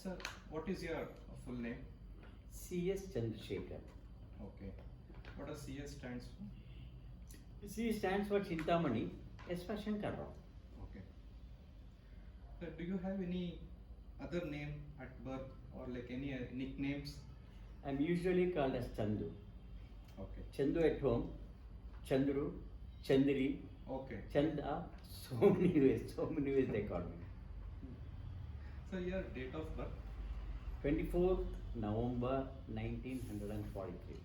Sir, what is your full name? CS Chandrasekhar. Okay. What does CS stands for? C stands for Chintamani, S for Shankar Rao. Okay. Sir, do you have any other name at birth or like any nicknames? I'm usually called as Chandu. Okay. Chandu at home, Chandru, Chandri, Okay. Chanda, so many ways they call me. So your date of birth? 24th November 1943.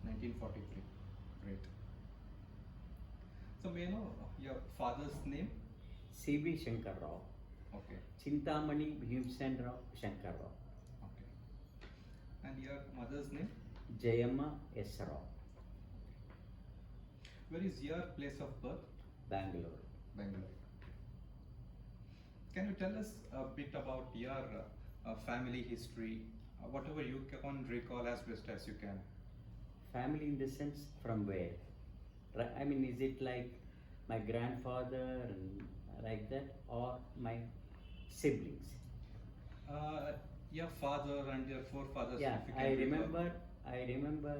1943. Great. So may I know your father's name? C.B. Shankar Rao. Okay. Chintamani Bhimsen Rao Shankar Rao. Okay. And your mother's name? Jayamma S. Rao. Where is your place of birth? Bengaluru. Bangalore. Can you tell us a bit about your family history, whatever you can recall as best as you can? Family in the sense from where? I mean, is it like my grandfather and like that, or my siblings? Your father and your forefathers. Yeah, if you can recall. I remember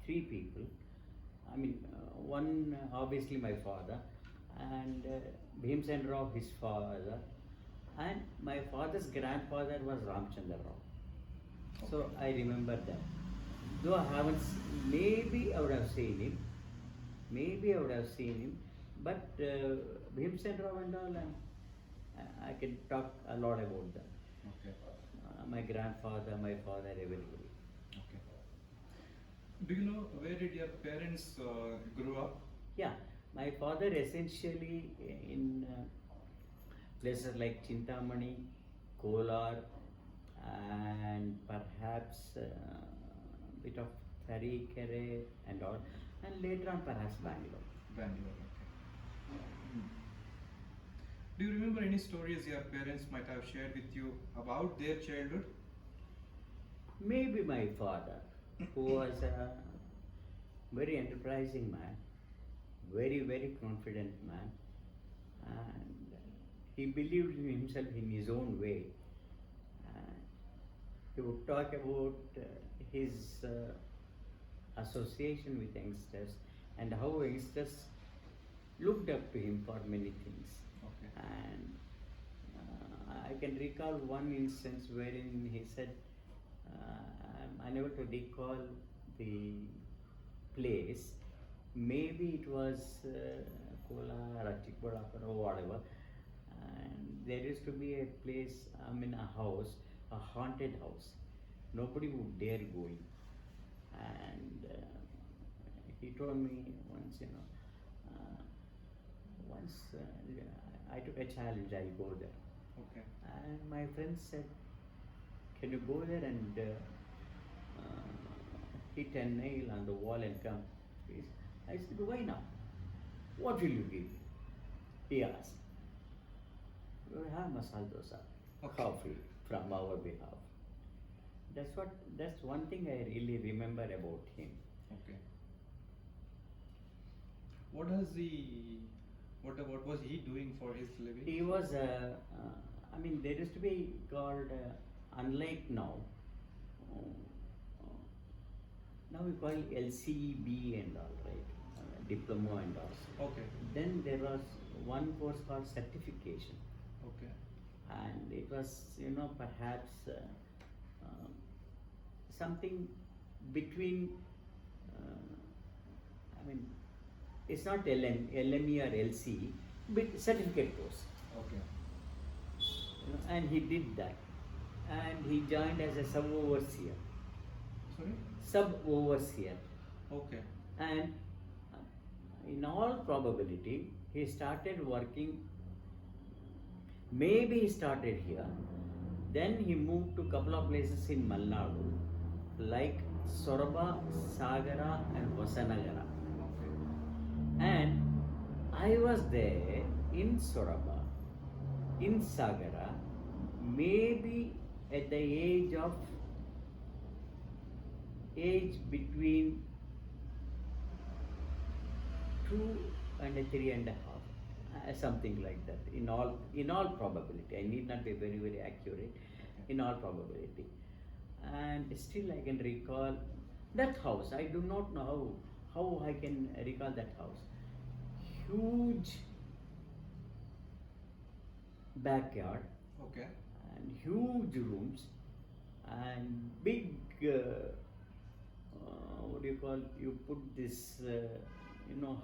three people. I mean, one obviously my father, and Bhimsen Rao, his father, and my father's grandfather was Ramchandra Rao. So Okay. I remember that. Though I haven't, maybe I would have seen him. But Bhimsen Rao and all, I can talk a lot about that. Okay. My grandfather, my father, everybody. Okay. Do you know where did your parents grew up? Yeah, my father essentially in places like Chintamani, Kolar, and perhaps bit of Tharikere and all, and later on perhaps Bangalore. Bangalore. Okay. Do you remember any stories your parents might have shared with you about their childhood? Maybe my father, who was a very enterprising man, very confident man, and he believed in himself in his own way. He would talk about his association with youngsters and how youngsters looked up to him for many things. Okay. And I can recall one instance wherein he said, I'm unable to recall the place. Maybe it was Kolar or Chikballapur or whatever. And there used to be a place, a house, a haunted house. Nobody would dare go in. And he told me once, I took a challenge, I'll go there. Okay. And my friends said, can you go there and hit a nail on the wall and come? I said, why not? What will you give me? He asked. We will have masala dosa, Okay. coffee from our behalf. That's one thing I really remember about him. Okay. What was he doing for his living? He was, there used to be called, unlike now, now we call LCB and all, right? Diploma and all. Okay. Then there was one course called certification, Okay. and it was, perhaps something between, it's not LME or LCE, but certificate course. Okay. And he did that, and he joined as a sub-overseer. Sorry? Sub-overseer. Okay. And in all probability, he started working, maybe he started here, then he moved to a couple of places in Malnadu, like Soraba, Sagara and Vasanagara. Okay. And I was there in Soraba, in Sagara, maybe at the age between 2 and 3.5, something like that. In all probability, I need not be very accurate. in all probability. And still I can recall that house. I do not know how I can recall that house. Huge backyard Okay. and huge rooms and big what do you call, you put this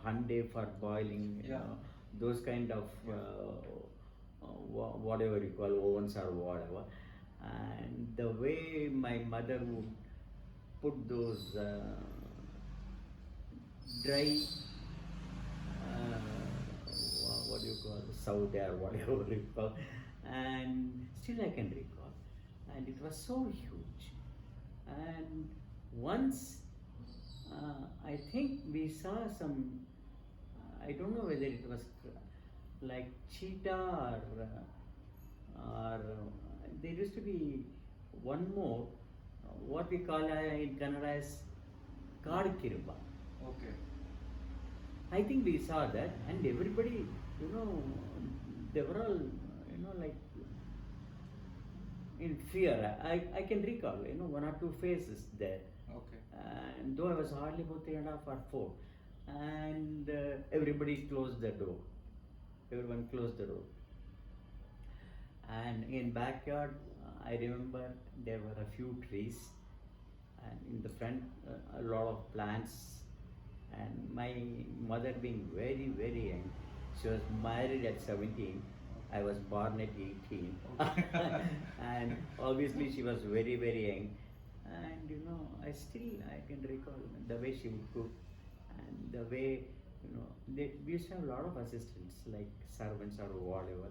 hande for boiling, Yeah. those kind of whatever you call ovens or whatever. And the way my mother would put those dry what do you call, soda or whatever you call, and still I can recall. And it was so huge. And once I think we saw some, I don't know whether it was like cheetah or there used to be one more, what we call in Kannada as Kaad Kirba. Okay. I think we saw that, and everybody, they were all, like in fear. I can recall, one or two faces there. Okay. And though I was hardly about 3.5 or 4, and everybody closed the door. Everyone closed the door. And in backyard, I remember there were a few trees, and in the front, a lot of plants. And my mother being very, very young, she was married at 17. I was born at 18. And obviously she was very, very young. And I can recall the way she would cook and the way, we used to have a lot of assistants like servants or whatever,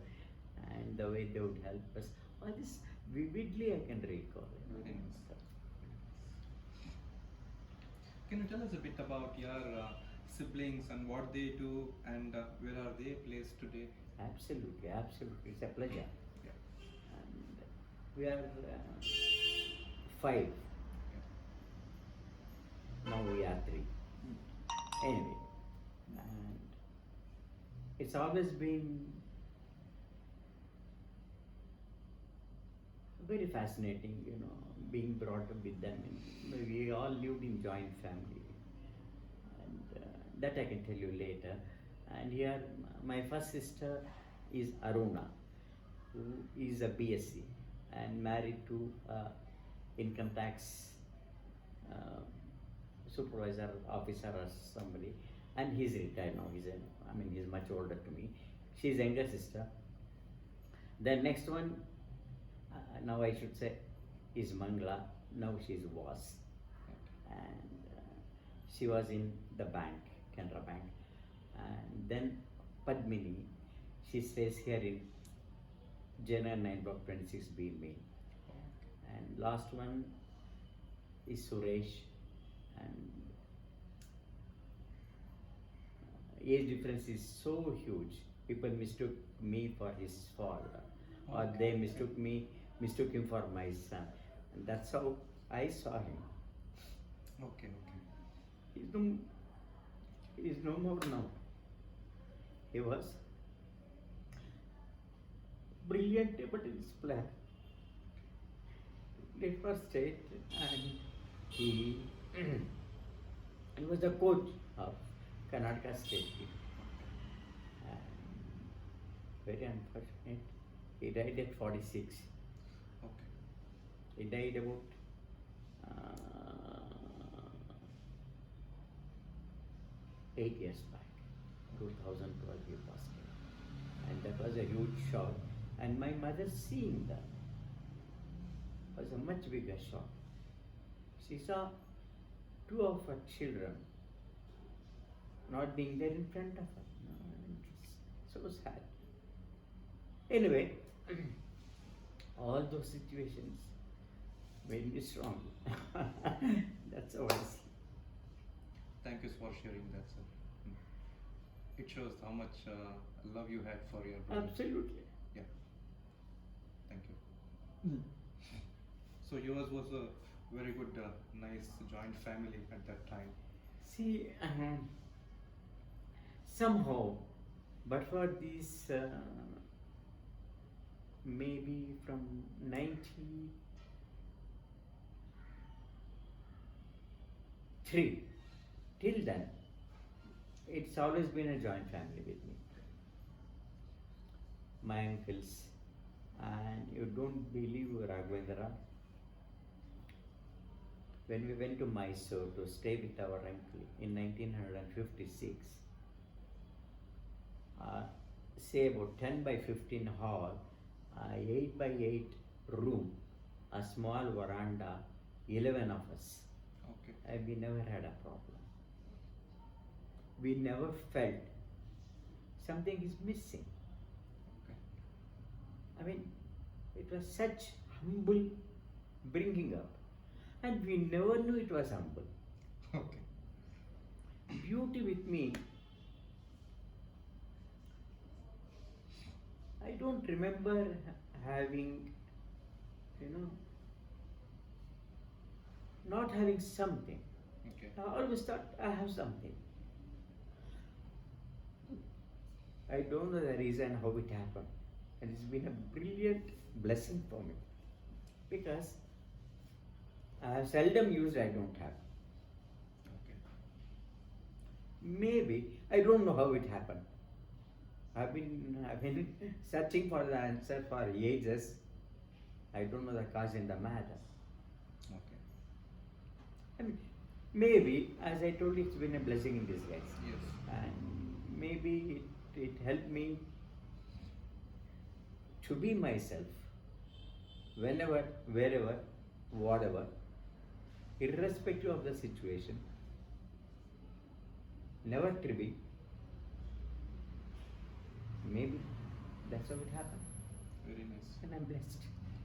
and the way they would help us. All this vividly I can recall. Very nice. Can you tell us a bit about your siblings and what they do and where are they placed today? Absolutely, absolutely. It's a pleasure. Yeah. And we are 5. Now we are 3. Anyway, and it's always been very fascinating, being brought up with them. We all lived in joint family, and that I can tell you later. And here, my first sister is Aruna, who is a BSc and married to income tax supervisor, officer, or somebody, and he's retired now. He's much older to me. She's younger sister. The next one, now I should say, is Mangla. Now she's was, and she was in the bank, Canara Bank. And then Padmini, she stays here in January 9 block 26B Main. And last one is Suresh, and age difference is so huge. People mistook me for his father, or they mistook him for my son. And that's how I saw him. Okay. He's no more now. He was brilliant able player. Played for state, and he was the coach of Karnataka state team. Very unfortunate. He died at 46. Okay. He died about 8 years back. 2012 he passed away. And that was a huge shock. And my mother seeing that was a much bigger shock. She saw 2 of her children not being there in front of her. It was so sad. Anyway, all those situations made me strong. That's how I see. Thank you for sharing that, sir. It shows how much love you had for your brother. Absolutely. Yeah. Thank you. So yours was a very good, nice joint family at that time. See, somehow, but for these maybe from 93 till then, it's always been a joint family with me. My uncles, and you don't believe, Raghavendra, when we went to Mysore to stay with our uncle in 1956, say about 10 by 15 hall, 8 by 8 room, a small veranda, 11 of us. Okay. And we never had a problem. We never felt something is missing. Okay. I mean, it was such humble bringing up, and we never knew it was humble. Okay. Beauty with me, I don't remember having, not having something. Okay. I always thought I have something. I don't know the reason how it happened, and it's been a brilliant blessing for me because I have seldom used I don't have. Okay. Maybe I don't know how it happened. I've been searching for the answer for ages. I don't know the cause and the matter. Okay. I mean, maybe, as I told you, it's been a blessing in disguise. Yes. And maybe it helped me to be myself whenever, wherever, whatever, irrespective of the situation, never tripping. Maybe that's how it happened. Very nice. And I'm blessed.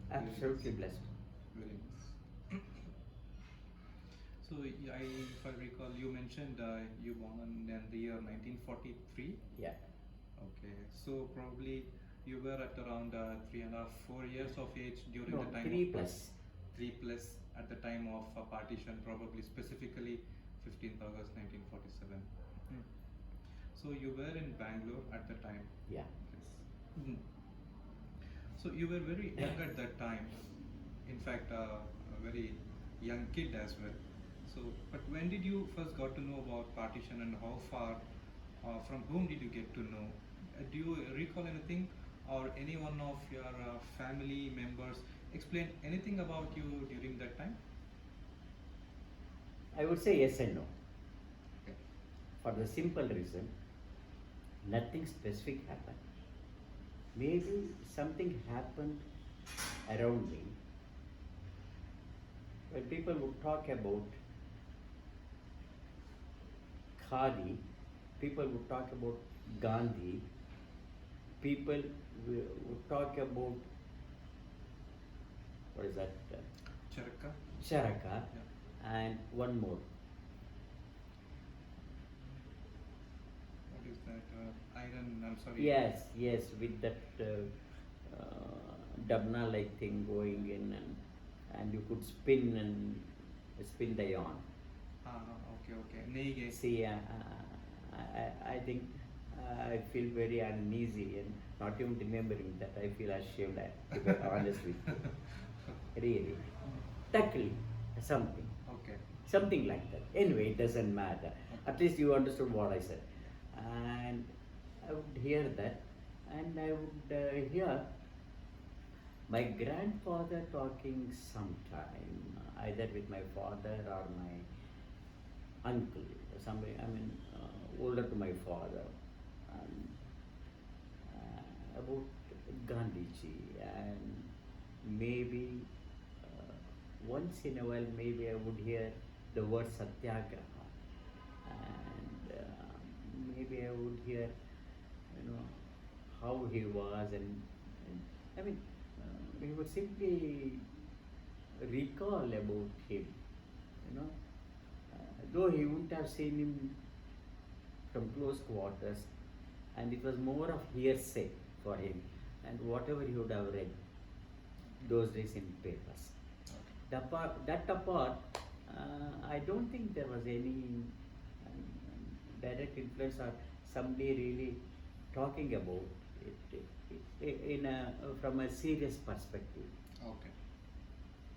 Very Absolutely nice. blessed. Very nice. So, if I recall, you mentioned you born in the year 1943. Yeah. Okay. So probably you were at around 3.5, 4 years of age during No, the time 3 of plus. 3+ at the time of partition, probably specifically 15th August 1947. So you were in Bangalore at the time. Yeah. Yes. So you were very young at that time. In fact, a very young kid as well. So, but when did you first got to know about partition, and how far? From whom did you get to know? Do you recall anything, or any one of your family members explain anything about you during that time? I would say yes and no. Okay. For the simple reason, nothing specific happened. Maybe something happened around me. When people would talk about Khadi, people would talk about Gandhi, people would talk about, what is that? Charaka. Charaka, Yeah. and one more. What is that? Iron. I'm sorry. Yes, with that Dabna like thing going in, and you could spin the yarn. Okay. Neige. See, I think I feel very uneasy and not even remembering that. I feel ashamed, to be honest with you. Really. Takli, something. Okay. Something like that. Anyway, it doesn't matter. At least you understood what I said. And I would hear that, and I would hear my grandfather talking sometime, either with my father or my uncle, somebody, older to my father, about Gandhiji, and maybe once in a while, maybe I would hear the word Satyagraha, and maybe I would hear, how he was, and we would simply recall about him, though he wouldn't have seen him from close quarters, and it was more of hearsay for him, and whatever he would have read those days in papers. That apart, I don't think there was any direct influence or somebody really talking about it. in a from a serious perspective. Okay.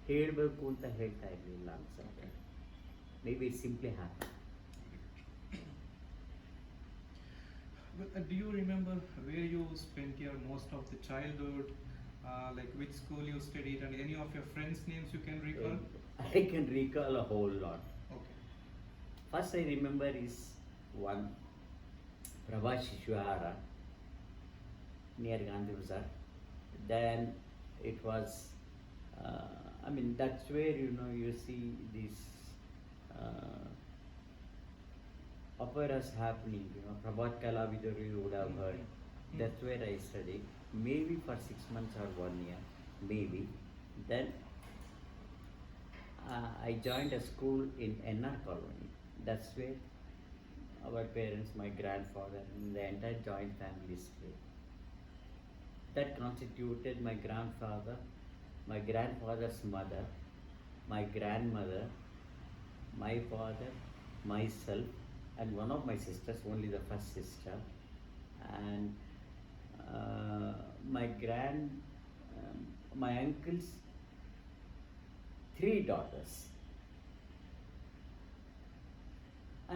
ಹೇಳಬೇಕು ಅಂತ ಹೇಳ್ತಾ ಇರಲಿಲ್ಲ ಅನ್ಸುತ್ತೆ. Okay. Maybe it simply happened. Well, do you remember where you spent your most of the childhood? Like which school you studied and any of your friends' names you can recall? I can recall a whole lot. Okay. First I remember is one Prabha Shishwara near Gandhi Bazaar. Then it was, I mean, that's where you see these operas happening. Prabhat Kalavidaru you would have heard. That's where I studied. Maybe for 6 months or 1 year, maybe. Then I joined a school in NR Colony. That's where our parents, my grandfather, and the entire joint family stayed. That constituted my grandfather, my grandfather's mother, my grandmother, my father, myself, and one of my sisters, only the first sister, and my uncle's 3 daughters,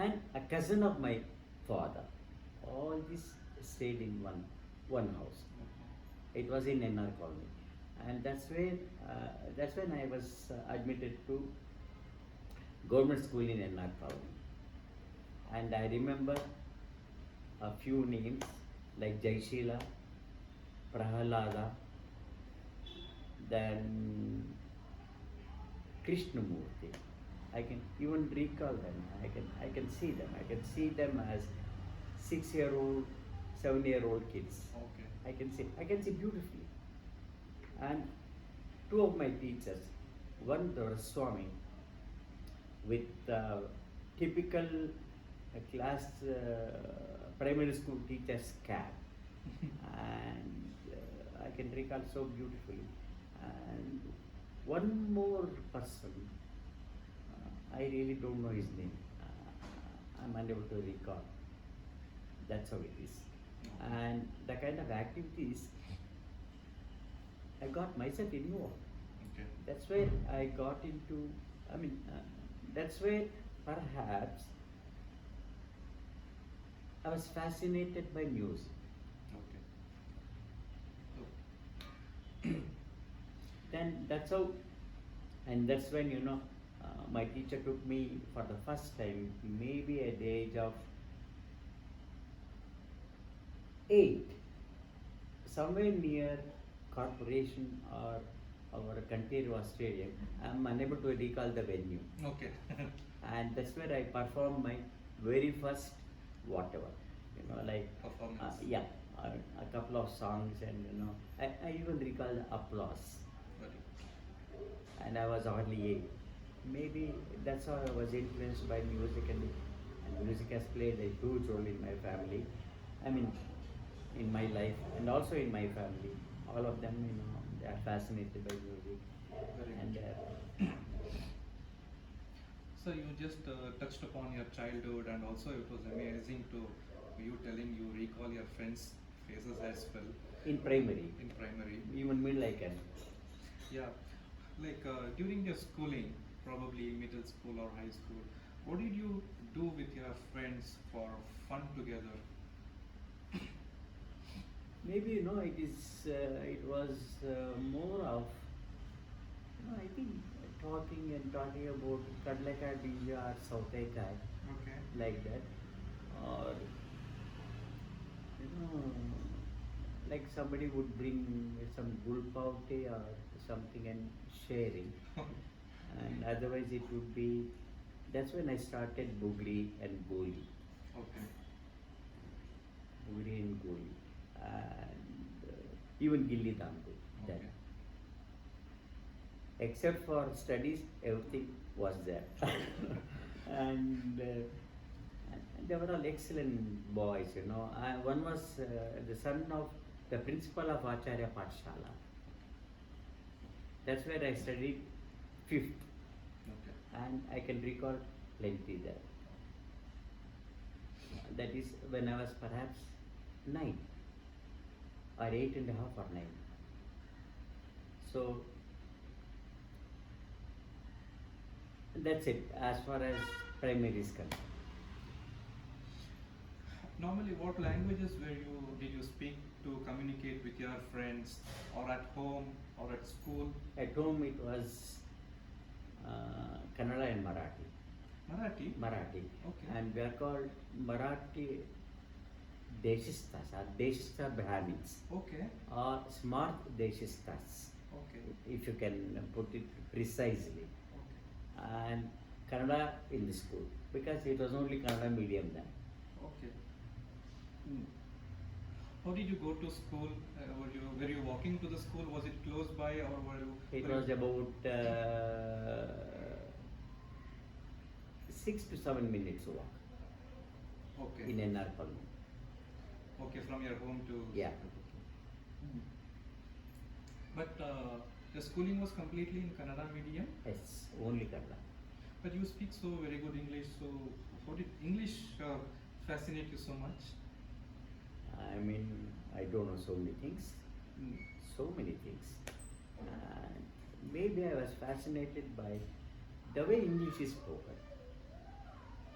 and a cousin of my father. All this stayed in one house. It was in NR Colony, and that's when I was admitted to government school in NR Colony. And I remember a few names like Jaishila, Prahalada, then Krishnamurti. I can even recall them. I can see them. I can see them as 6-year-old, 7-year-old kids. Okay. I can see beautifully. And 2 of my teachers, one Swami with typical class primary school teacher's cap, and I can recall so beautifully. And one more person, I really don't know his name. I'm unable to recall. That's how it is. And the kind of activities I got myself involved. Okay. That's where I got into, that's where perhaps I was fascinated by music. Okay. Then that's how, and that's when my teacher took me for the first time, maybe at the age of 8, somewhere near Corporation or our Kantirwa Stadium. I'm unable to recall the venue. Okay. And that's where I performed my very first whatever, like Performance. a couple of songs, and I even recall the applause. Very good. And I was hardly 8. Maybe that's how I was influenced by music, and music has played a huge role in my family. In my life, and also in my family. All of them, they are fascinated by music. Very And So you just touched upon your childhood, and also it was amazing to you telling you recall your friends' faces as well. in primary, In primary. even middle I can. Yeah. Like during your schooling, probably middle school or high school, what did you do with your friends for fun together? Maybe it was more of I think talking about Kadlaka Dinja or Sautaikai, Okay. like that, or like somebody would bring some gulpaute or something and sharing, and otherwise it would be, that's when I started Bugri and Goli. Okay. Bugri and Goli, and even Gilli Dandu. That, Okay. except for studies, everything was there. and they were all excellent boys, one was the son of the principal of Acharya Pathshala. That's where I studied 5th, Okay. and I can recall plenty there. That is when I was perhaps 9. or 8.5 or 9. So that's it as far as primary is concerned. Normally, what languages did you speak to communicate with your friends, or at home, or at school? At home it was Kannada and Marathi. Marathi. Marathi. Okay. And we are called Marathi Deshistas or Deshista Brahmins Okay. or Smart Deshistas, Okay. if you can put it precisely. Okay. And Kannada in the school because it was only Kannada medium then. Okay. How did you go to school? Were you walking to the school? Was it close by, or were you? It was about 6 to 7 minutes walk Okay. in NR. Okay, from your home to. Yeah. But the schooling was completely in Kannada medium. Yes, only Kannada. But you speak so very good English. So how did English fascinate you so much? I mean, I don't know so many things. Mm. So many things. And maybe I was fascinated by the way English is spoken.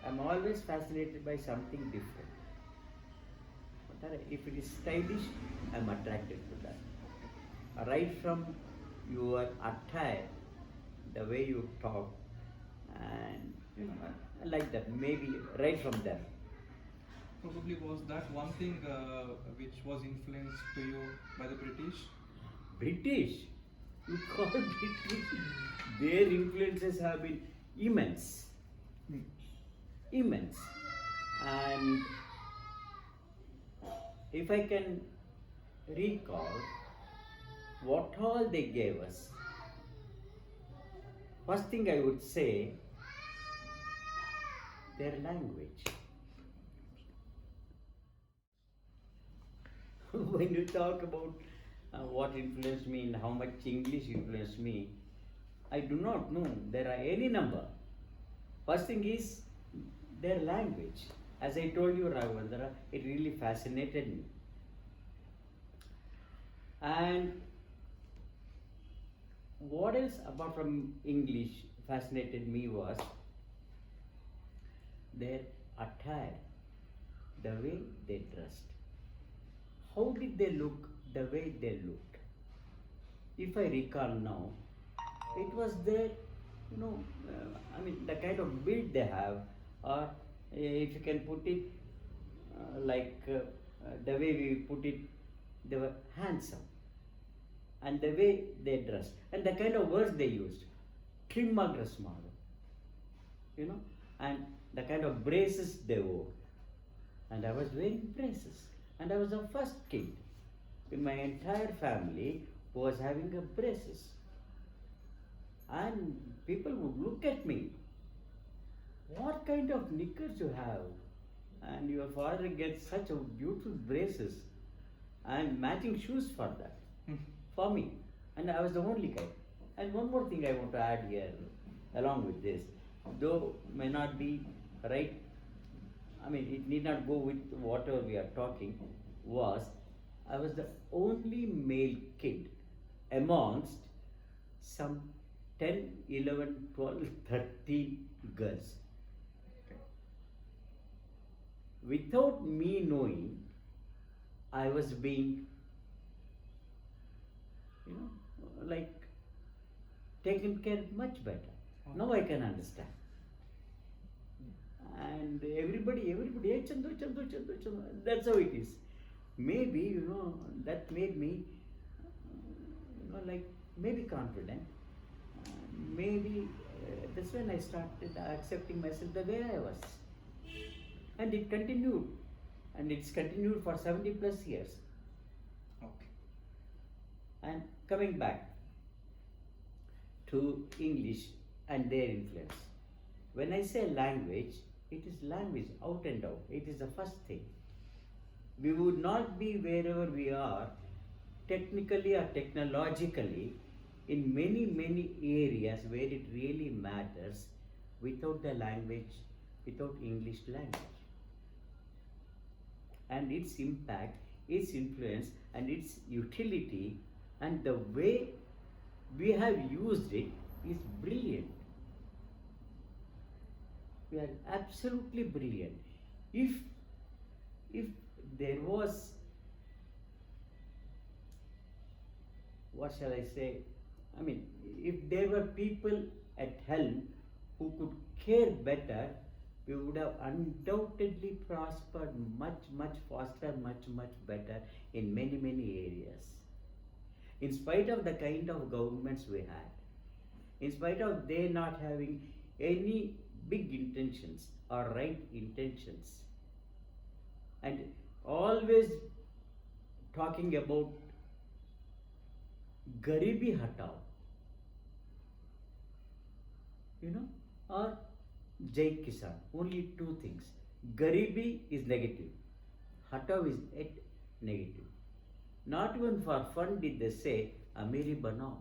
I'm always fascinated by something different. But if it is stylish, I'm attracted to that. Right from your attire, the way you talk, and like that, maybe right from there. Probably was that one thing which was influenced to you by the British? British? You call British? Their influences have been immense. Immense. And if I can recall what all they gave us, first thing I would say, their language. When you talk about what influenced me and how much English influenced me, I do not know. There are any number. First thing is their language. As I told you, Raghavendra, it really fascinated me. And what else apart from English fascinated me was their attire, the way they dressed. How did they look the way they looked? If I recall now, it was their, the kind of build they have, or if you can put it the way we put it, they were handsome. And the way they dressed, and the kind of words they used, trimmagress model, and the kind of braces they wore. And I was wearing braces. And I was the first kid in my entire family who was having a braces. And people would look at me, what kind of knickers you have? And your father gets such a beautiful braces and matching shoes for that, for me. And I was the only guy. And one more thing I want to add here, along with this, though may not be right, it need not go with whatever we are talking, was I was the only male kid amongst some 10, 11, 12, 13 girls. Without me knowing, I was being, taken care much better. Now I can understand. And everybody, hey, Chandu, that's how it is. Maybe, that made me, maybe confident. Maybe that's when I started accepting myself the way I was. And it continued. And it's continued for 70 plus years. Okay. And coming back to English and their influence. When I say language, it is language out and out. It is the first thing. We would not be wherever we are, technically or technologically, in many, many areas where it really matters, without the language, without English language. And its impact its influence and its utility, and the way we have used it is brilliant. We are absolutely brilliant. If there was, what shall I say? I mean, if there were people at helm who could care better, we would have undoubtedly prospered much faster, much better in many areas. In spite of the kind of governments we had, in spite of they not having any big intentions or right intentions, and always talking about Garibi Hatao, or Jai Kisan, only two things. Garibi is negative, Hatao is yet negative. Not even for fun did they say Amiri Banao.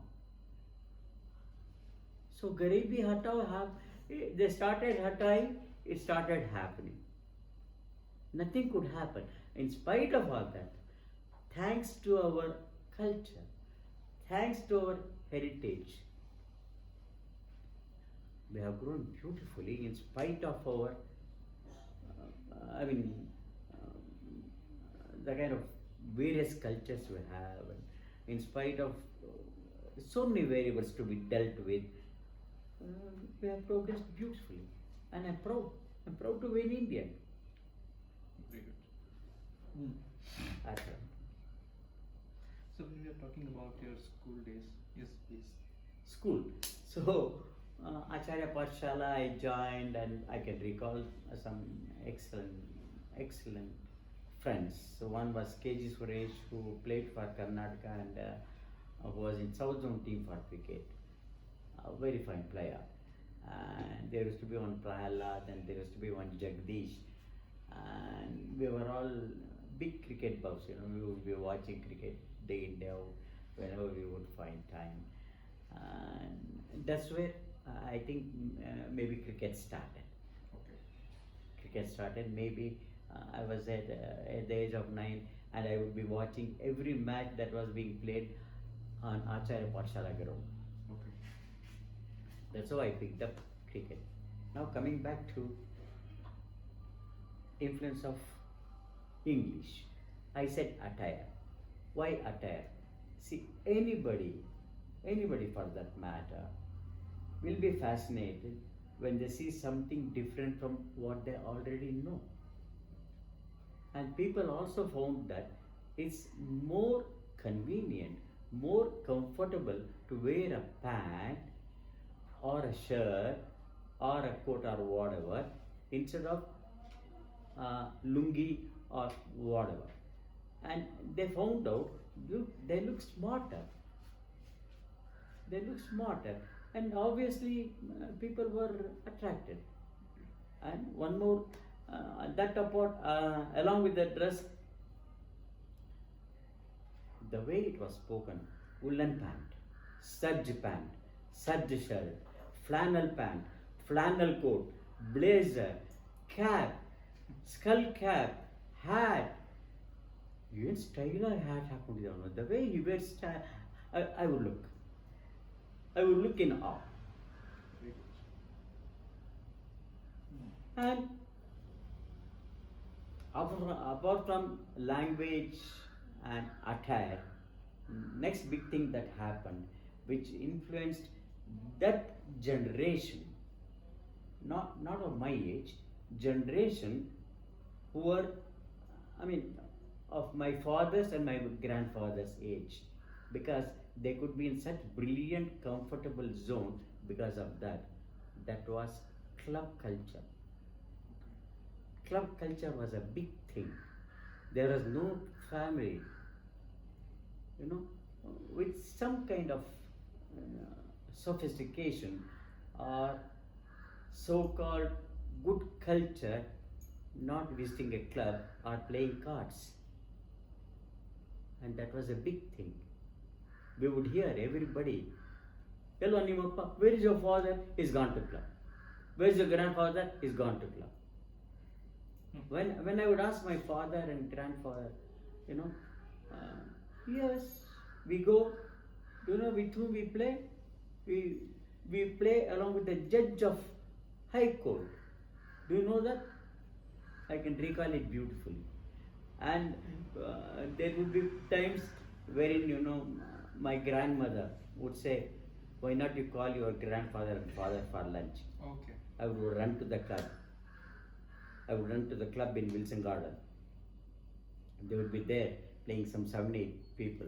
So Garibi Hatao they started hataying, it started happening. Nothing could happen. In spite of all that, thanks to our culture, thanks to our heritage, we have grown beautifully in spite of our, the kind of various cultures we have, and in spite of so many variables to be dealt with, we have progressed beautifully, and I'm proud. I'm proud to be an Indian. Very good. Achha. So when we are talking about your school days, yes, please. School. So, Acharya Pathshala I joined, and I can recall some excellent friends. So one was KG Suresh, who played for Karnataka and who was in South Zone team for cricket. A very fine player. And there used to be one Prahalad, and there used to be one Jagdish. And we were all big cricket buffs, we would be watching cricket day in, day out, whenever we would find time. And that's where I think maybe cricket started. Okay. Cricket started, maybe I was at the age of 9, and I would be watching every match that was being played on Acharya Pathshala ground. Okay. That's how I picked up cricket. Now coming back to influence of English, I said attire. Why attire? See, anybody for that matter will be fascinated when they see something different from what they already know. And people also found that it's more convenient, more comfortable to wear a pant or a shirt or a coat or whatever instead of lungi or whatever. And they found out they look smarter. They look smarter, and obviously people were attracted. And one more, that apart, along with the dress, the way it was spoken: woolen pant, serge shirt, flannel pant, flannel coat, blazer, cap, skull cap, hat. Even styler hat happened. The way he wears style, I would look in awe. Very good. And apart from language and attire, next big thing that happened, which influenced that generation, not of my age, generation who were, of my father's and my grandfather's age, because they could be in such brilliant, comfortable zone because of that. That was club culture. Club culture was a big thing. There was no family, with some kind of sophistication or so-called good culture, not visiting a club or playing cards. And that was a big thing. We would hear everybody, "Hello, Nimappa, where is your father? He's gone to club. Where is your grandfather? He's gone to club." When I would ask my father and grandfather, you know, yes, we go. Do you know with whom we play? We play along with the judge of High Court. Do you know that? I can recall it beautifully. And there would be times wherein, you know, my grandmother would say, why not you call your grandfather and father for lunch? Okay. I would run to the club. I would run to the club in Wilson Garden. They would be there playing some 7-8 people.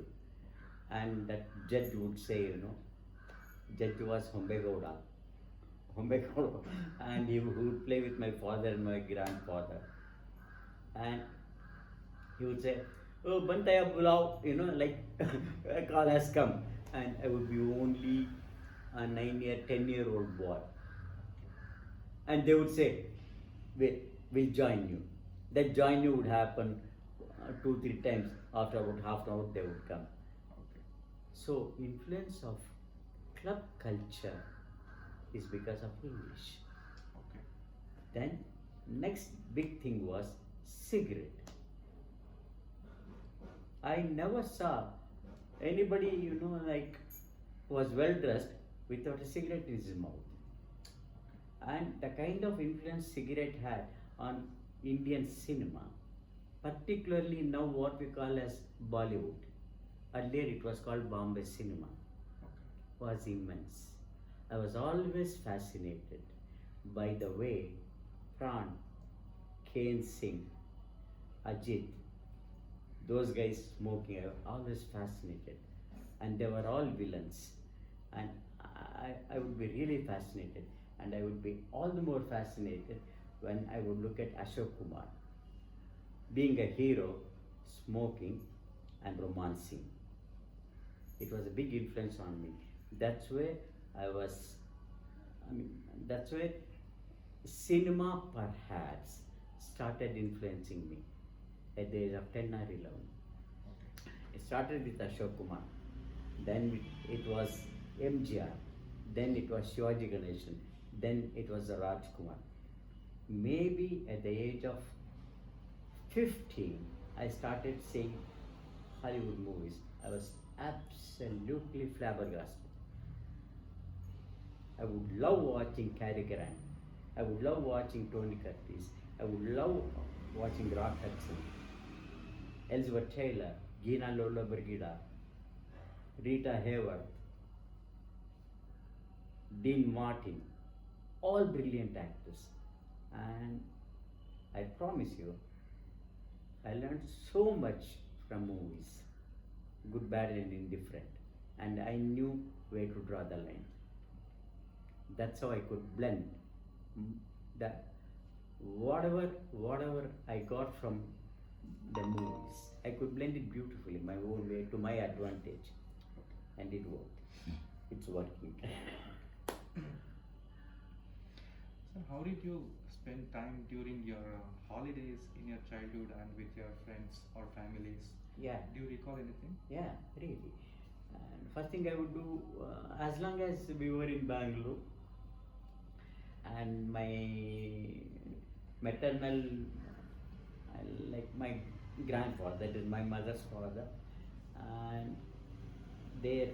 And that judge would say, you know, judge was Hombegowda. And he would play with my father and my grandfather. And he would say, oh, Bantaya Bulao, you know, like a call has come. And I would be only a 9-year, 10-year-old boy. And they would say, we'll join you. That join you would happen 2-3 times. After about half an hour, they would come. Okay. So, influence of club culture is because of English. Okay. Then, next big thing was cigarette. I never saw anybody, you know, like was well dressed without a cigarette in his mouth. And the kind of influence cigarette had on Indian cinema, particularly now what we call as Bollywood, earlier it was called Bombay cinema, was immense. I was always fascinated by the way Pran, Kane Singh, Ajit, those guys smoking, I was always fascinated. And they were all villains. And I would be really fascinated. And I would be all the more fascinated when I would look at Ashok Kumar, being a hero, smoking and romancing. It was a big influence on me. That's where that's where cinema perhaps started influencing me at the age of 10 or 11. Okay. It started with Ashok Kumar, then it was MGR, then it was Shivaji Ganeshan, then it was Rajkumar. Maybe at the age of 15, I started seeing Hollywood movies. I was absolutely flabbergasted. I would love watching Cary Grant. I would love watching Tony Curtis. I would love watching Rock Hudson, Elizabeth Taylor, Gina Lola Brigida, Rita Hayworth, Dean Martin, all brilliant actors. And I promise you, I learned so much from movies, good, bad, and indifferent. And I knew where to draw the line. That's how I could blend that whatever I got from the movies, I could blend it beautifully my own way to my advantage, and it worked. It's working. So how did you spend time during your holidays in your childhood and with your friends or families? Yeah, Do you recall anything? yeah, really. And first thing I would do, as long as we were in Bengaluru, and my maternal, like my grandfather, that is my mother's father, and their,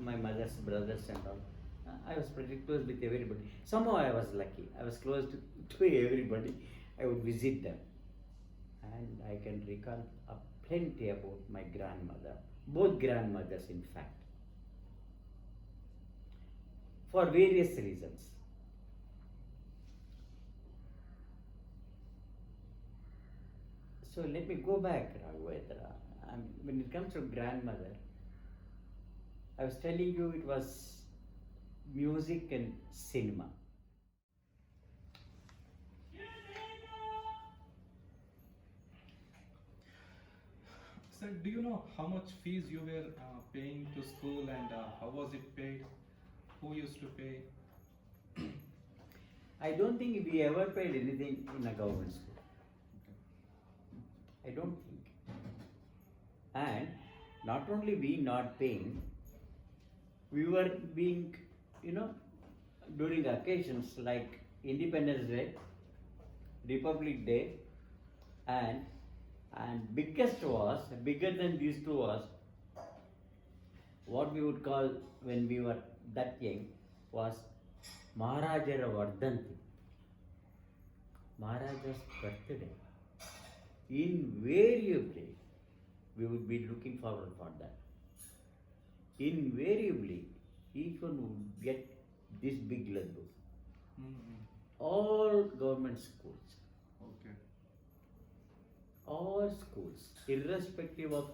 my mother's brothers and all, I was pretty close with everybody. Somehow I was lucky. I was close to everybody. I would visit them. And I can recall plenty about my grandmother, both grandmothers in fact, for various reasons. So let me go back, Raghavendra. When it comes to grandmother, I was telling you it was music and cinema. So do you know how much fees you were paying to school and how was it paid? Who used to pay? I don't think we ever paid anything in a government school. I don't think. And not only we not paying, we were being, during occasions like Independence Day, Republic Day, and And bigger than these two was what we would call when we were that young was Maharaja Vardhanti, Maharaja's birthday. Invariably, we would be looking forward for that. Invariably, each one would get this big laddu. All government schools. Okay. All schools, irrespective of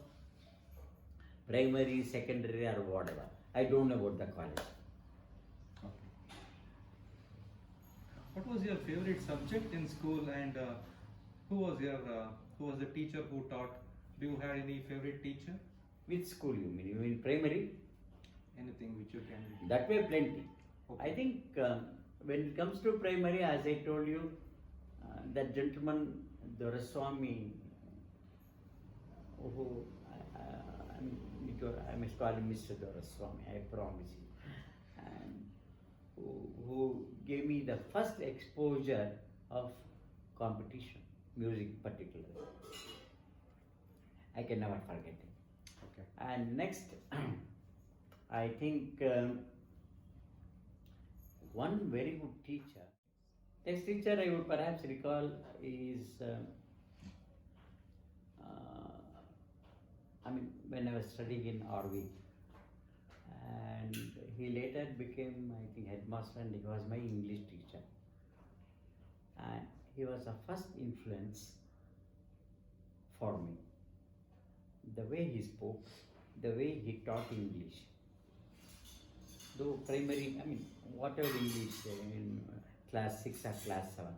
primary, secondary, or whatever. I don't know about the college. Okay. What was your favorite subject in school, and who was the teacher who taught? Do you have any favorite teacher? Which school you mean? You mean primary? Anything which you can. That way, plenty. Okay. I think when it comes to primary, as I told you, that gentleman, Doraswamy, who I must call him Mr. Doraswamy, I promise you, and who gave me the first exposure of competition, music particularly. I can never forget it. Okay. And next, I think one very good teacher. Next teacher I would perhaps recall is, when I was studying in RV, and he later became, I think, headmaster, and he was my English teacher. And he was the first influence for me. The way he spoke, the way he taught English. Though primary, whatever English in class 6 or class 7,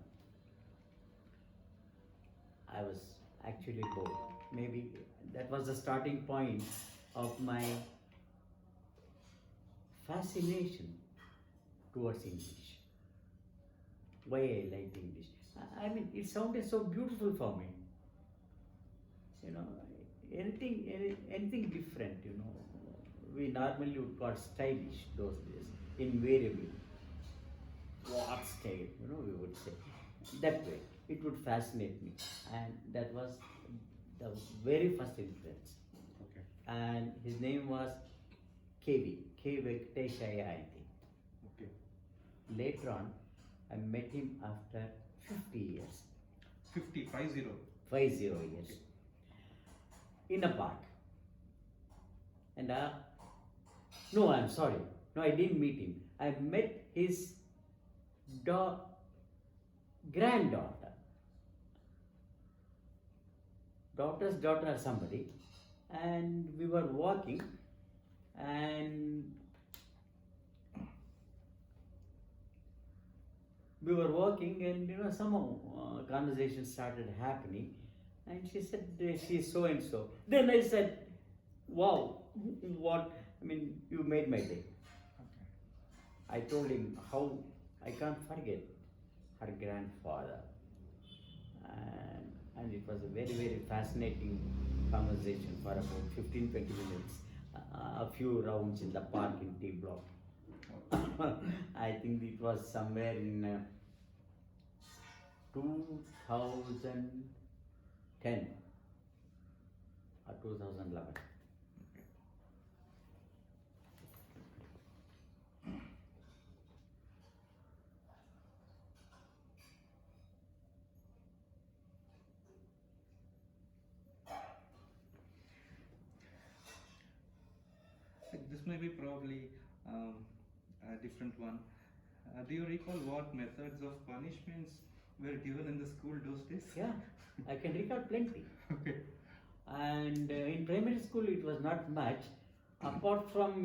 I was actually bored. Maybe that was the starting point of my fascination towards English. Why I liked English. It sounded so beautiful for me. Anything different, we normally would call stylish those days, invariably. What style, we would say. That way, it would fascinate me. And that was the very first influence. Okay. And his name was K Venkateshaya, I think. Okay. Later on, I met him after 50 years. 50. 50 years. Okay. In a park. And no, I'm sorry. No, I didn't meet him. I met his granddaughter. Daughter's daughter or somebody. And we were walking, and somehow conversation started happening, and she said she's so and so. Then I said, wow, you made my day. Okay. I told him how I can't forget her grandfather, and it was a very, very fascinating conversation for about 15-20 minutes, a few rounds in the park in T block. I think it was somewhere in 2010 or 2011. This may be probably a different one. Do you recall what methods of punishments were given in the school those days? Yeah, I can recall plenty. Okay. And in primary school it was not much. Apart from,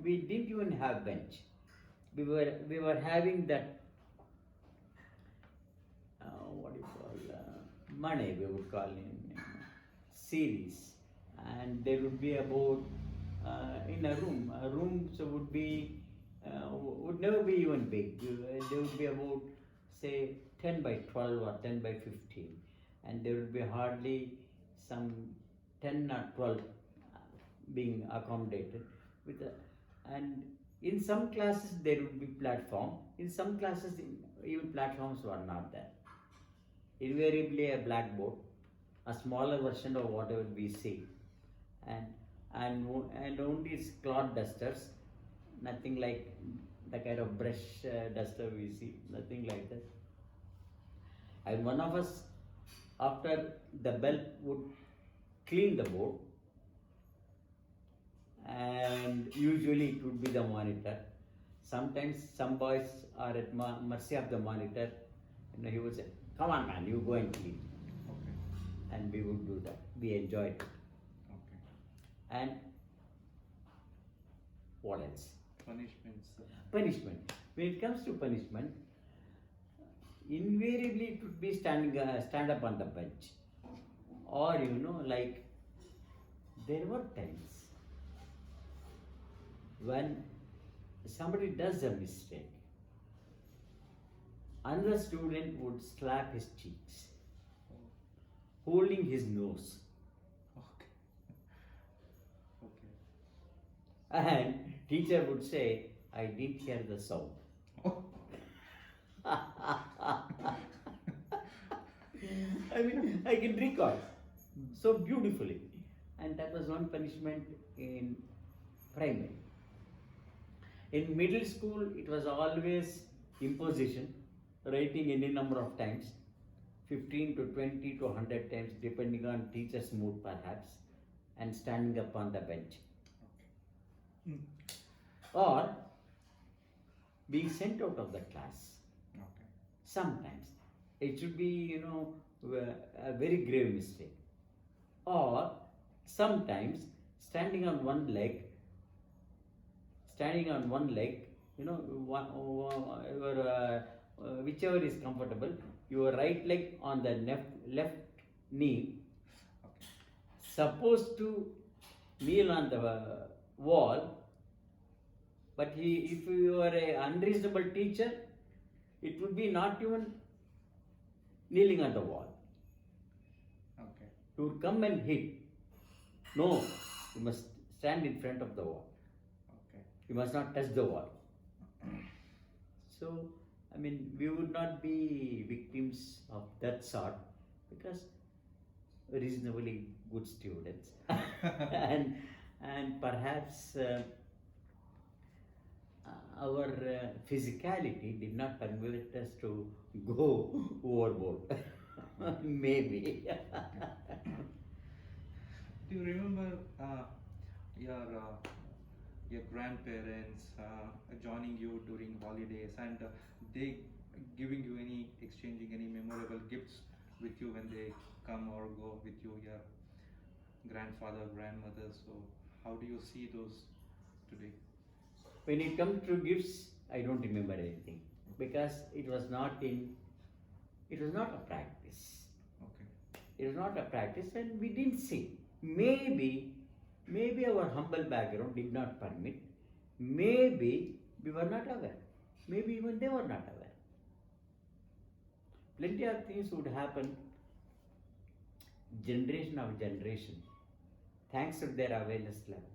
we didn't even have bench. We were having that, money we would call in series, and there would be about in a room. Rooms would be would never be even big. There would be about, say, 10 by 12 or 10 by 15, and there would be hardly some 10 or 12 being accommodated with and in some classes there would be platform. In some classes even platforms were not there. Invariably a blackboard a smaller version of whatever we see, and and only it's cloth dusters, nothing like the kind of brush duster we see, nothing like that. And one of us, after the bell, would clean the board, and usually it would be the monitor. Sometimes some boys are at mercy of the monitor. He would say, "Come on, man, you go and clean," Okay. and we would do that. We enjoyed it. Okay. And what else? Punishments. Punishment. When it comes to punishment, invariably it would be stand up on the bench, or like there were times when somebody does a mistake, another student would slap his cheeks, holding his nose, Okay. Okay. and teacher would say, "I didn't hear the sound." Oh. I mean, I can recall so beautifully. And that was one punishment in primary. In middle school, it was always imposition, writing any number of times, 15 to 20 to 100 times, depending on teacher's mood perhaps, and standing up on the bench. Mm. Or being sent out of the class. Okay. Sometimes it should be, a very grave mistake. Or sometimes standing on one leg, whichever is comfortable, your right leg on the left knee, Okay. supposed to kneel on the wall, but if you are a unreasonable teacher, it would be not even kneeling on the wall. Okay. You would come and hit. No, you must stand in front of the wall. Okay. You must not touch the wall. So, I mean, we would not be victims of that sort because reasonably good students, and perhaps our physicality did not permit us to go overboard. Maybe. Do you remember your grandparents joining you during holidays and they giving you exchanging any memorable gifts with you when they come or go with you, your grandfather, grandmother? So how do you see those today? When it comes to gifts, I don't remember anything because it was not a practice. Okay. It was not a practice, and we didn't see. Maybe our humble background did not permit. Maybe we were not aware. Maybe even they were not aware. Plenty of things would happen generation of generation, thanks to their awareness level.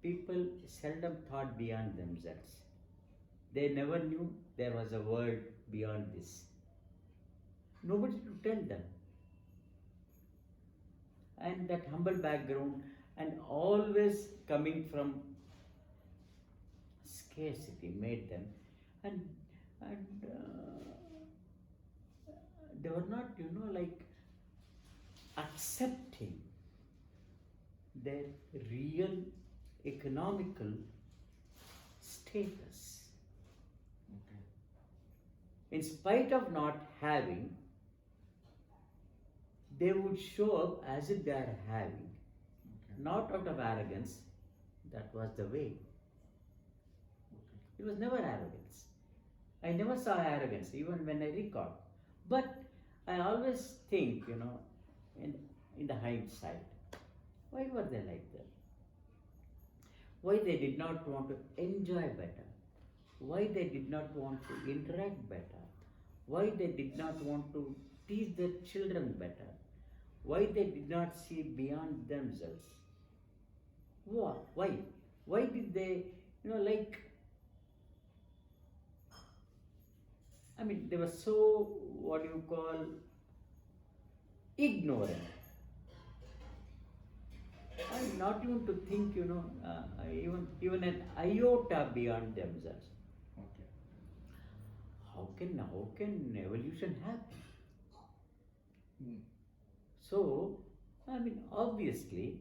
People seldom thought beyond themselves. They never knew there was a world beyond this. Nobody to tell them. And that humble background, and always coming from scarcity, made them, and they were not, like accepting their real economical status. Okay. In spite of not having, they would show up as if they are having, Okay. not out of arrogance. That was the way. Okay. It was never arrogance. I never saw arrogance, even when I recall. But I always think, in the hindsight, why were they like that? Why they did not want to enjoy better? Why they did not want to interact better? Why they did not want to teach their children better? Why they did not see beyond themselves? What? Why? Why did they, they were so, what you call, ignorant, and not even to think, even an iota beyond themselves. Okay. How can evolution happen? Mm. So, I mean, obviously,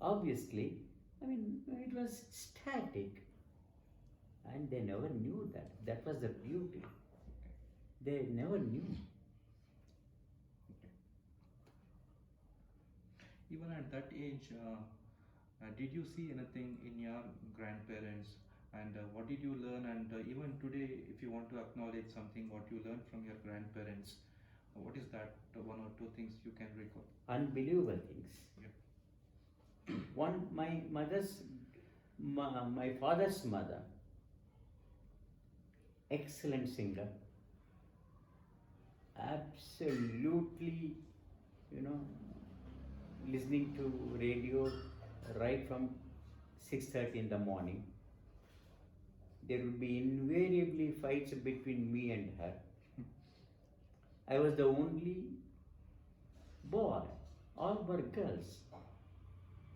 I mean, it was static, and they never knew that. That was the beauty. They never knew. Okay. Even at that age, did you see anything in your grandparents? And what did you learn? And even today, if you want to acknowledge something, what you learned from your grandparents, what is that one or two things you can recall? Unbelievable things. Yeah. One, my father's mother, excellent singer, absolutely, you know, listening to radio right from 6:30 in the morning. There would be invariably fights between me and her. I was the only boy, all were girls.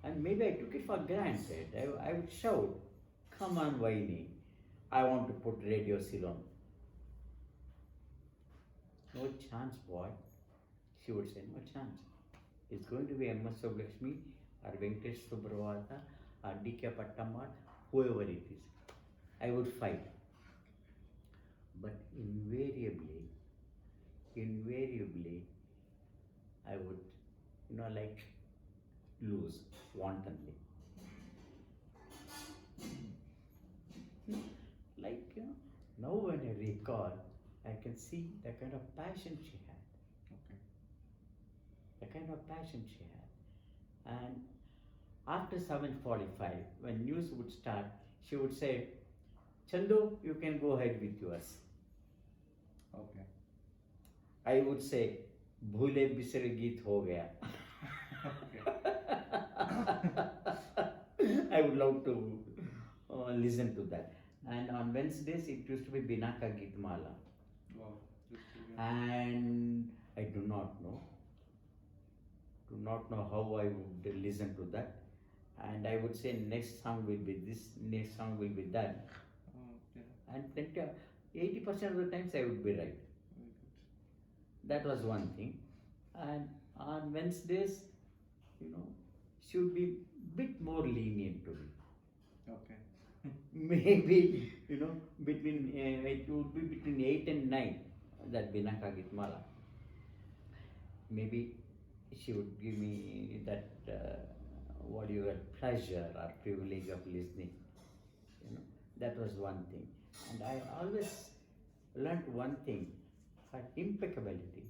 And maybe I took it for granted. I would shout, "Come on, Vaini, I want to put Radio Ceylon." "No chance, boy." She would say, "No chance. It's going to be M.S. Subbulakshmi or Venkatesh Subramata or D.K. Pattamma, whoever it is." I would fight. But invariably, I would, lose wantonly. Now when I recall, I can see the kind of passion she had. Okay. The kind of passion she had. And after 7:45, when news would start, she would say, "Chandu, you can go ahead with yours." Okay. I would say, "Bhule bisre geet ho gaya." Okay. I would love to listen to that. And on Wednesdays, it used to be Binaka Gitmala. Wow. Just brilliant. And I do not know how I would listen to that. And I would say, next song will be this, next song will be that. Yeah. And 80% of the times I would be right. Very good. That was one thing. And on Wednesdays, she would be bit more lenient to me. Okay. Maybe, between it would be between 8 and 9, that Binaka Gitmala. Maybe she would give me that pleasure or privilege of listening. That was one thing. And I always learnt one thing: her impeccability.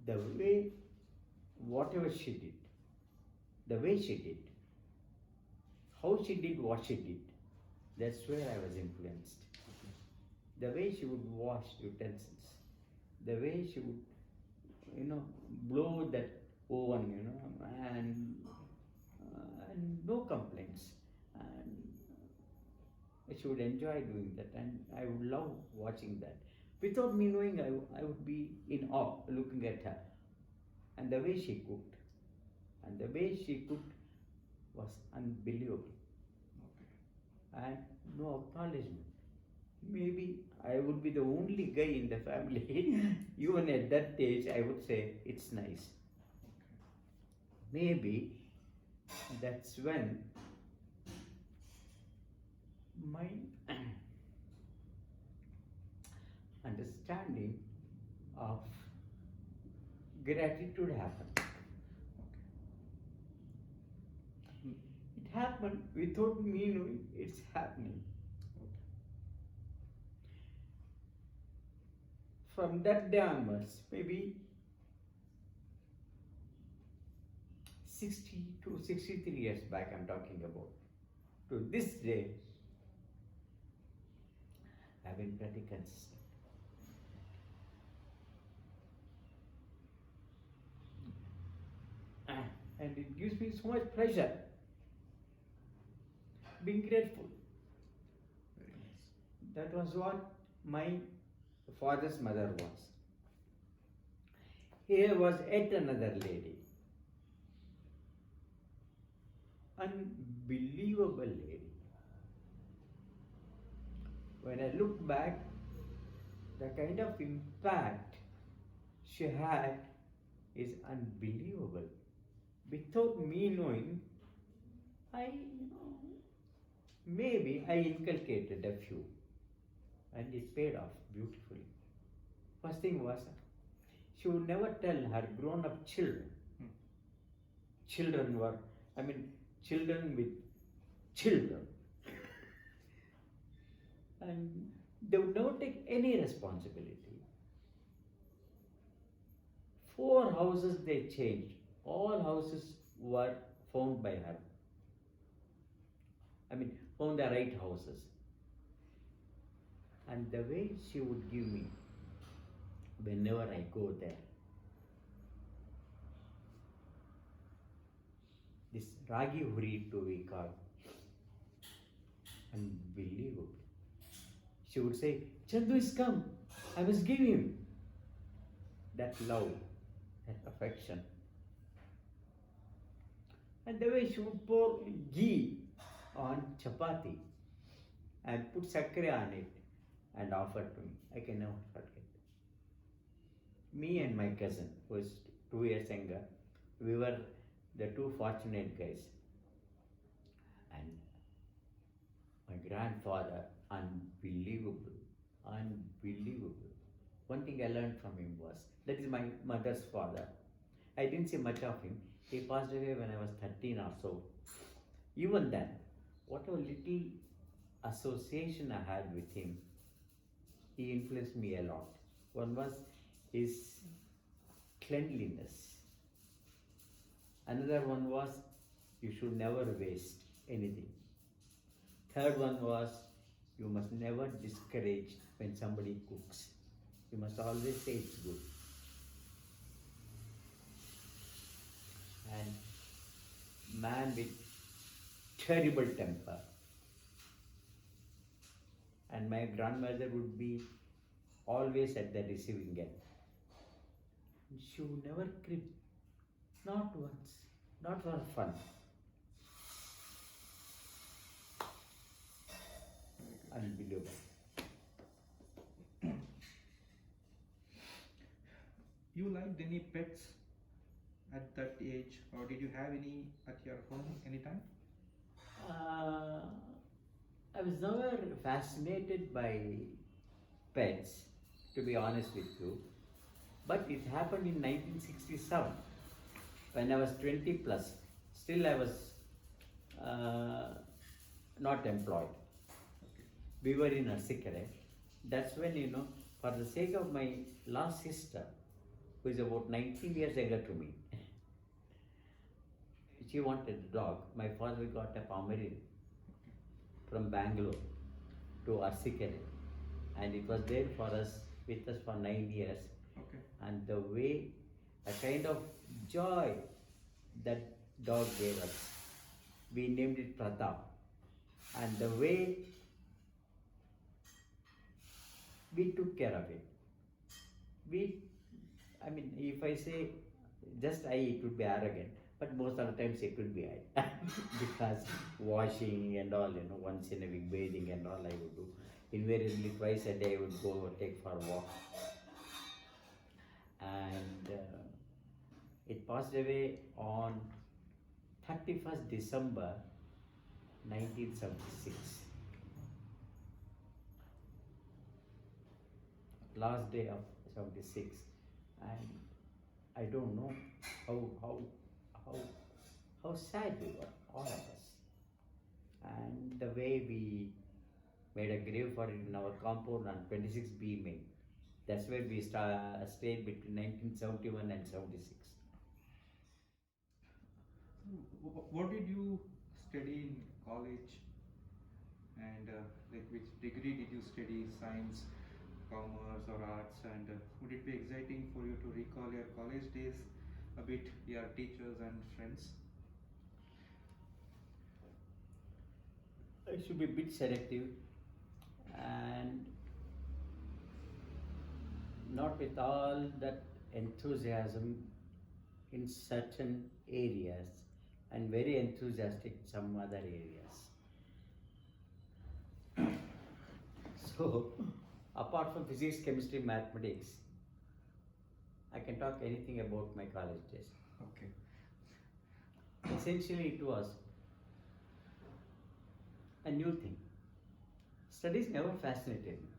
The way, whatever she did, the way she did, how she did what she did, that's where I was influenced. The way she would wash utensils, the way she would, blow that oven, and no complaints. And she would enjoy doing that, and I would love watching that. Without me knowing, I would be in awe looking at her. And the way she cooked, was unbelievable. Okay. And no acknowledgement. Maybe I would be the only guy in the family. Even at that age, I would say, "It's nice." Maybe that's when my understanding of gratitude happened. Okay. It happened without me knowing it's happening. Okay. From that day onwards, maybe 60 to 63 years back, I'm talking about, to this day, I've been pretty consistent. And it gives me so much pleasure being grateful. Very nice. That was what my father's mother was. Here was yet another lady. Unbelievable lady. When I look back, the kind of impact she had is unbelievable. Without me knowing, maybe I inculcated a few, and it paid off beautifully. First thing was, she would never tell her grown-up children. Children were, children with children. And they would never take any responsibility. 4 houses they changed. All houses were found by her. Found the right houses. And the way she would give me, whenever I go there, this ragi hurito we call, unbelievable. She would say, Chandu is come, I must give him. That love, that affection. And the way she would pour ghee on chapati and put sakre on it and offer to me. I can never forget. Me and my cousin, who is 2 years younger, we were the 2 fortunate guys. And my grandfather, unbelievable. One thing I learned from him was, that is my mother's father. I didn't see much of him. He passed away when I was 13 or so. Even then, whatever little association I had with him, he influenced me a lot. One was his cleanliness. Another one was, you should never waste anything. Third one was, you must never discourage when somebody cooks. You must always say it's good. And man with terrible temper. And my grandmother would be always at the receiving end. She would never crib, not once, not for fun. Unbelievable. You liked any pets at that age, or did you have any at your home anytime? I was never fascinated by pets, to be honest with you. But it happened in 1967, when I was 20 plus. Still I was not employed. We were in Arsikare. That's when, for the sake of my last sister, who is about 19 years younger to me, she wanted a dog. My father got a Pomeranian from Bengaluru to Arsikare, and it was there with us for 9 years. Okay. And the way, a kind of joy that dog gave us, we named it Prasad. And the way we took care of it, if I say just I, it would be arrogant, but most of the times it would be I. Because washing and all, once in a week, bathing and all I would do. Invariably twice a day I would go take for a walk. And it passed away on 31st December 1976. Last day of 76. And I don't know how sad we were, all of us. And the way we made a grave for it in our compound on 26B Main. That's where we stayed between 1971 and 76. What did you study in college, and which degree did you study? Science, commerce, or arts? And would it be exciting for you to recall your college days a bit, your teachers and friends? I should be a bit selective and not with all that enthusiasm in certain areas and very enthusiastic in some other areas. So, apart from physics, chemistry, mathematics, I can talk anything about my college days. Okay. Essentially, it was a new thing. Studies never fascinated me.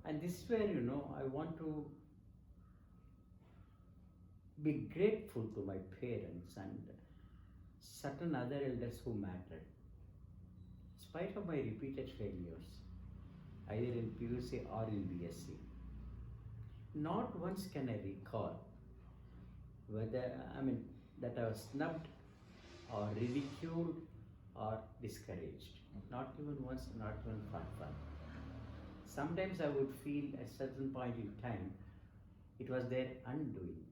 And this is where, I want to be grateful to my parents and certain other elders who mattered. In spite of my repeated failures, either in PUC or in BSc, not once can I recall that I was snubbed or ridiculed or discouraged. Not even once, not even for fun. Sometimes I would feel at a certain point in time it was their undoing.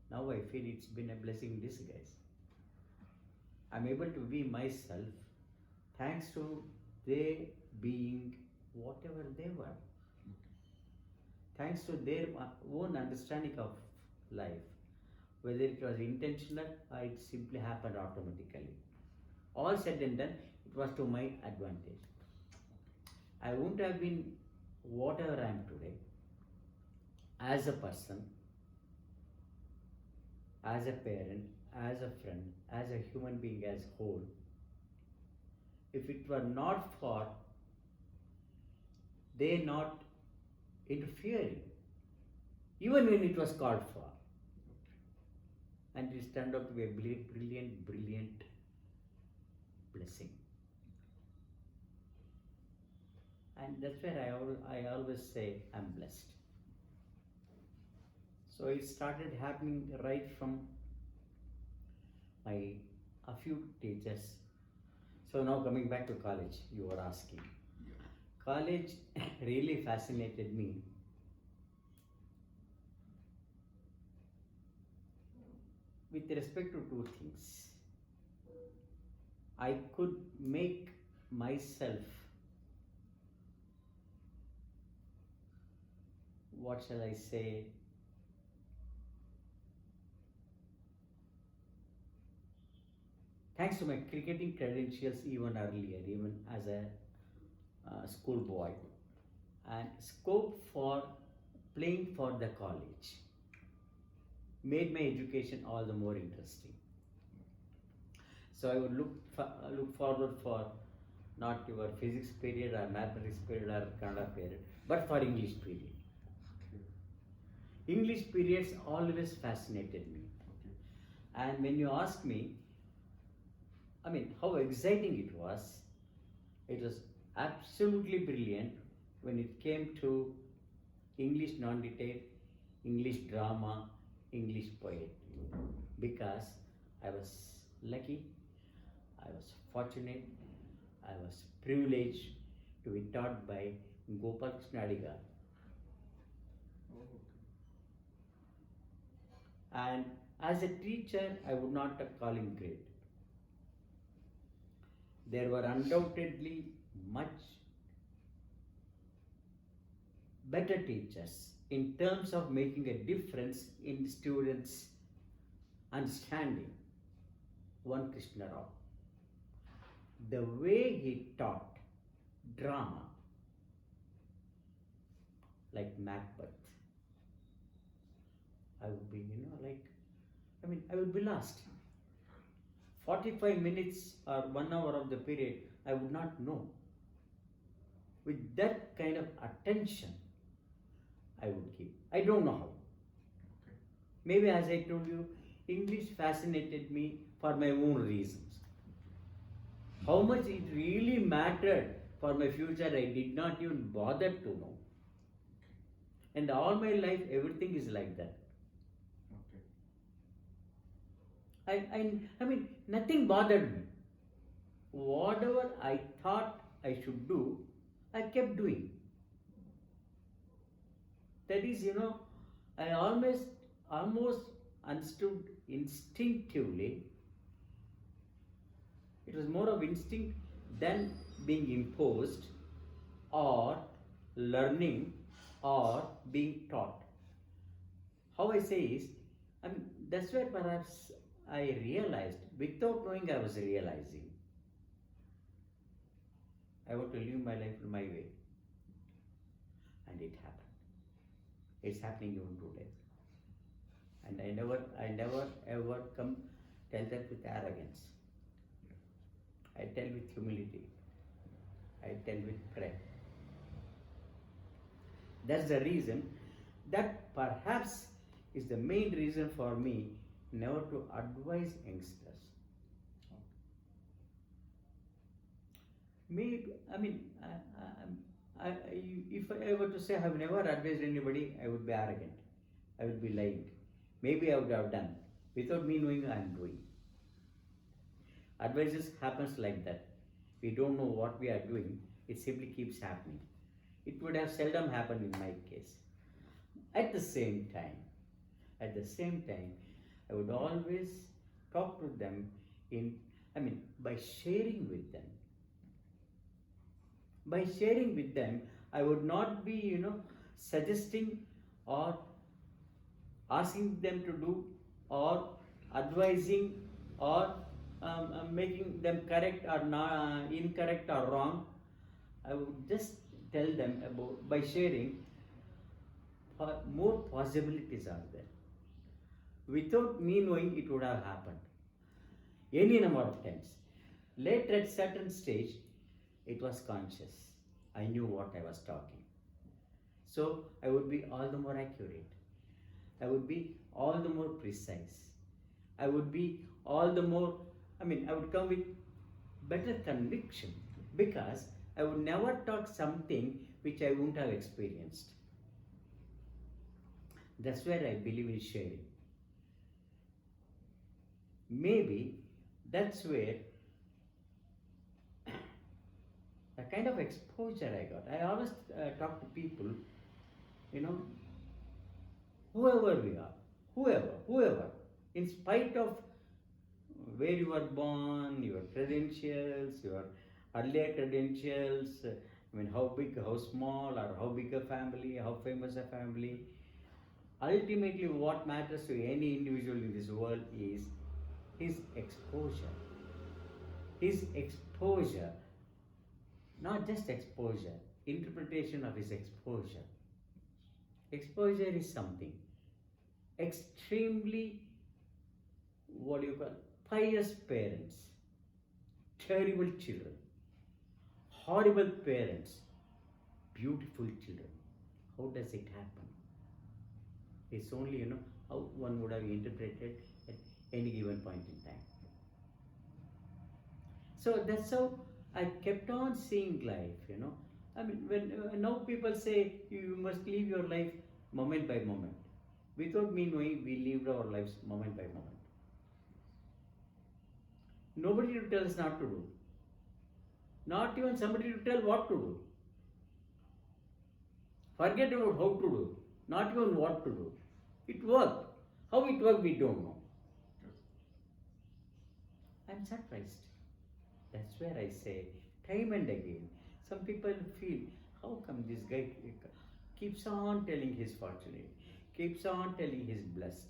Now I feel it's been a blessing in disguise. I'm able to be myself thanks to they being whatever they were. Thanks to their own understanding of life, whether it was intentional or it simply happened automatically. All said and done, it was to my advantage. I wouldn't have been whatever I am today as a person, as a parent, as a friend, as a human being as whole, if it were not for they not interfering, even when it was called for. And it turned out to be a brilliant blessing. And that's where I always say I'm blessed. So it started happening right from a few teachers. So now coming back to college, you were asking. College really fascinated me. With respect to two things, I could make myself, what shall I say, thanks to my cricketing credentials even earlier, even as a schoolboy, and scope for playing for the college made my education all the more interesting. So I would look forward for not your physics period or mathematics period or Kannada period, but for English period. English periods always fascinated me. And when you ask me, how exciting it was absolutely brilliant when it came to English non-detailed, English drama, English poetry, because I was lucky, I was fortunate, I was privileged to be taught by Gopal Krishna Adiga. And as a teacher, I would not call him great. There were undoubtedly much better teachers in terms of making a difference in students' understanding. One Krishna Rao. The way he taught drama, like Macbeth, I would be, I would be lost. 45 minutes or 1 hour of the period, I would not know. With that kind of attention, I would keep. I don't know how. Maybe as I told you, English fascinated me for my own reasons. How much it really mattered for my future, I did not even bother to know. And all my life, everything is like that. Nothing bothered me. Whatever I thought I should do, I kept doing. That is, I almost understood instinctively. It was more of instinct than being imposed or learning or being taught. How I say is, I mean, that's where perhaps I realized, without knowing I was realizing, I want to live my life my way. And it happened. It's happening even today. And I never ever come tell that with arrogance. I tell with humility. I tell with prayer. That's the reason, that perhaps is the main reason for me never to advise youngsters. Maybe, I mean, if I were to say I have never advised anybody, I would be arrogant. I would be lying. Maybe I would have done without me knowing I am doing. Advices happens like that. We don't know what we are doing. It simply keeps happening. It would have seldom happened in my case. At the same time, I would always talk to them by sharing with them. By sharing with them, I would not be, suggesting or asking them to do or advising or making them correct or not, incorrect or wrong. I would just tell them about, by sharing, more possibilities are there. Without me knowing, it would have happened any number of times. Later, at certain stage, it was conscious. I knew what I was talking. So I would be all the more accurate. I would be all the more precise. I would be all the more, I would come with better conviction, because I would never talk something which I wouldn't have experienced. That's where I believe in sharing. Maybe that's where the kind of exposure I got. I always talk to people, whoever we are, whoever, in spite of where you were born, your credentials, your earlier credentials, how big, how small, or how big a family, how famous a family. Ultimately, what matters to any individual in this world is his exposure. His exposure, not just exposure, interpretation of his exposure. Exposure is something extremely, pious parents, terrible children, horrible parents, beautiful children. How does it happen? It's only, how one would have interpreted at any given point in time. So that's how I kept on seeing life, when now people say you must live your life moment by moment. Without me knowing, we lived our lives moment by moment. Nobody to tell us not to do. Not even somebody to tell what to do. Forget about how to do. Not even what to do. It worked. How it worked, we don't know. I'm surprised. That's where I say, time and again, some people feel, how come this guy keeps on telling he's fortunate, keeps on telling he's blessed?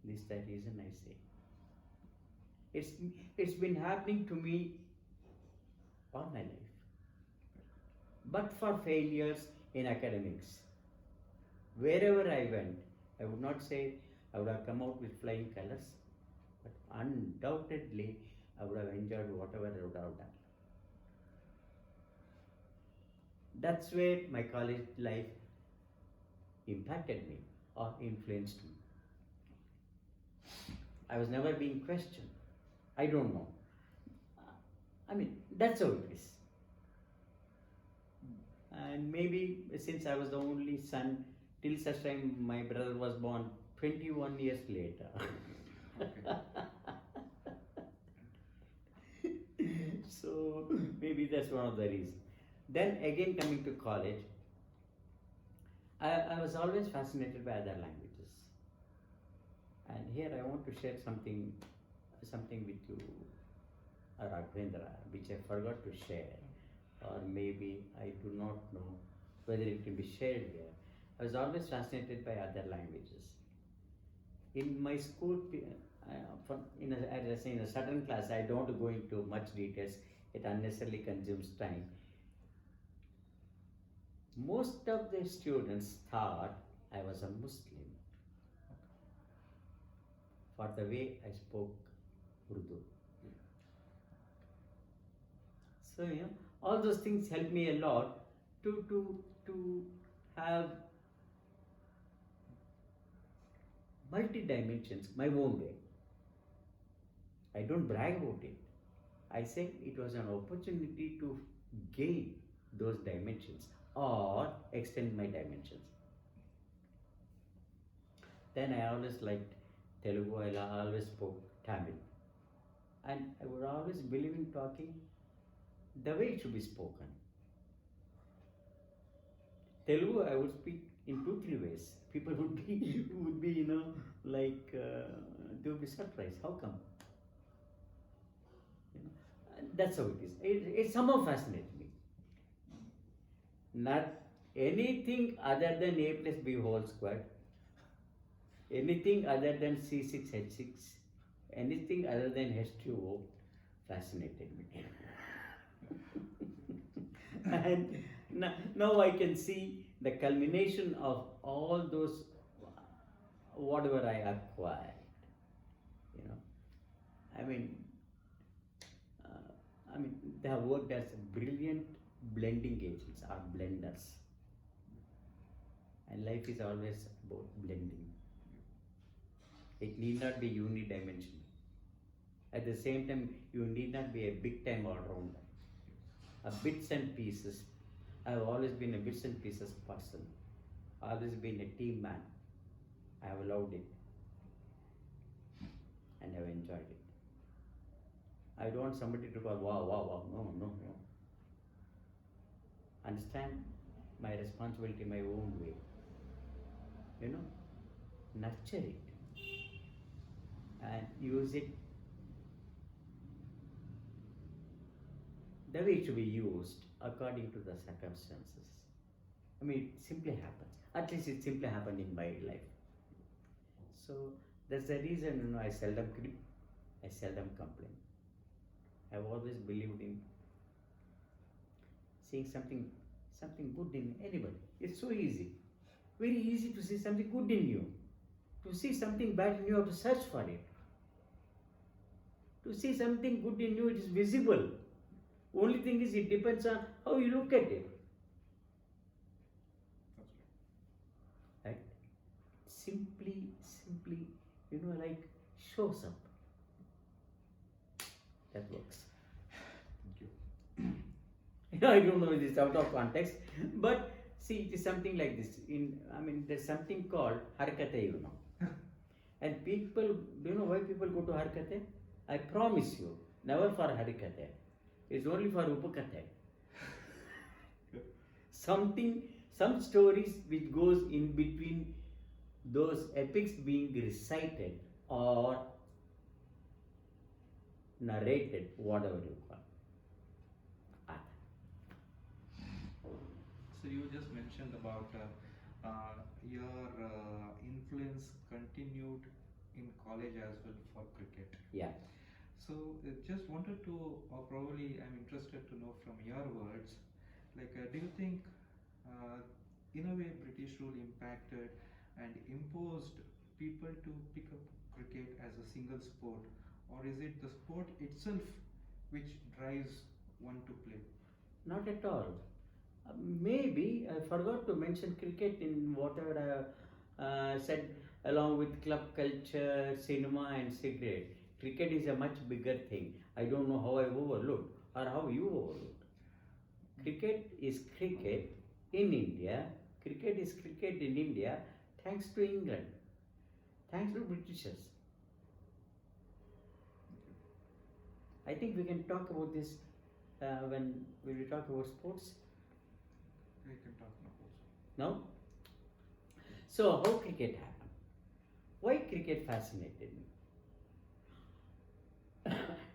This is the reason I say. It's been happening to me all my life. But for failures in academics, wherever I went, I would not say I would have come out with flying colors, but undoubtedly I would have enjoyed whatever I would have done. That's where my college life impacted me or influenced me. I was never being questioned. I don't know. That's how it is. And maybe since I was the only son, till such time my brother was born 21 years later. So maybe that's one of the reasons. Then again, coming to college, I was always fascinated by other languages. And here I want to share something with you, Raghavendra, which I forgot to share, or maybe I do not know whether it can be shared here. I was always fascinated by other languages. In my school, as I say, in a certain class, I don't go into much details, it unnecessarily consumes time. Most of the students thought I was a Muslim for the way I spoke Urdu. So, all those things help me a lot to have multi dimensions my own way. I don't brag about it. I say it was an opportunity to gain those dimensions or extend my dimensions. Then I always liked Telugu, I always spoke Tamil. And I would always believe in talking the way it should be spoken. Telugu I would speak in 2-3 ways. People would be they would be surprised. How come? That's how it is. It somehow fascinates me. Not anything other than A plus B whole square, anything other than C6H6, anything other than H2O fascinated me. And now I can see the culmination of all those, whatever I acquired. They have worked as brilliant blending agents or blenders. And life is always about blending. It need not be unidimensional. At the same time, you need not be a big time all rounder. A bits and pieces. I've always been a bits and pieces person. Always been a team man. I have loved it. And I've enjoyed it. I don't want somebody to go, wow. No. Understand my responsibility my own way. Nurture it. And use it the way it should be used according to the circumstances. It simply happens. At least it simply happened in my life. So that's the reason I seldom crib, I seldom complain. I've always believed in seeing something good in anybody. It's so easy. Very easy to see something good in you. To see something bad in you, you have to search for it. To see something good in you, it is visible. Only thing is, it depends on how you look at it. Right? Simply, shows up. That works. Thank you. I don't know if it's out of context, but see, it is something like this. There's something called Harkate, And people, do you know why people go to Harkate? I promise you, never for Harikate. It's only for Upakate. Some stories which goes in between those epics being recited or narrated, whatever you call. So you just mentioned about your influence continued in college as well for cricket. Yeah. So just wanted to, or probably I'm interested to know from your words, do you think in a way British rule impacted and imposed people to pick up cricket as a single sport, or is it the sport itself which drives one to play? Not at all. Maybe I forgot to mention cricket in whatever I said, along with club culture, cinema, and cigarette. Cricket is a much bigger thing. I don't know how I overlooked or how you overlooked. Cricket is cricket in India. Cricket is cricket in India thanks to England, thanks to Britishers. I think we can talk about this when we talk about sports. We can talk now also. No? So, how cricket happened? Why cricket fascinated me?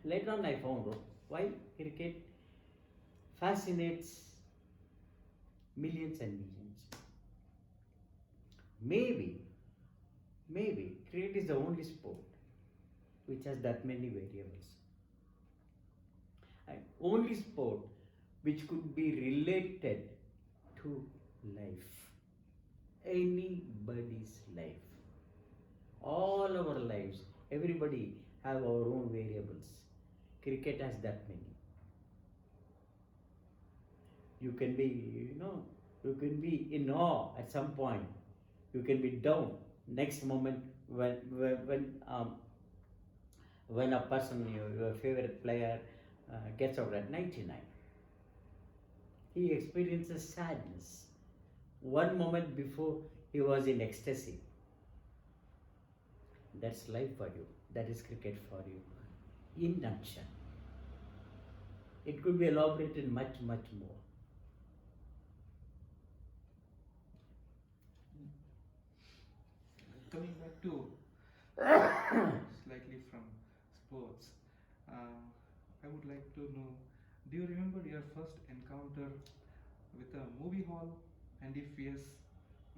Later on, I found out why cricket fascinates millions and millions. Maybe cricket is the only sport which has that many variables. And only sport which could be related to life. Anybody's life. All our lives, everybody have our own variables. Cricket has that many. You can be, you can be in awe at some point. You can be down next moment when a person, your favorite player, gets out at 99. He experiences sadness. One moment before he was in ecstasy. That's life for you. That is cricket for you. In nutshell. It could be elaborated much, much more. Coming back to slightly from sports, I would like to know, do you remember your first encounter with a movie hall? And if yes,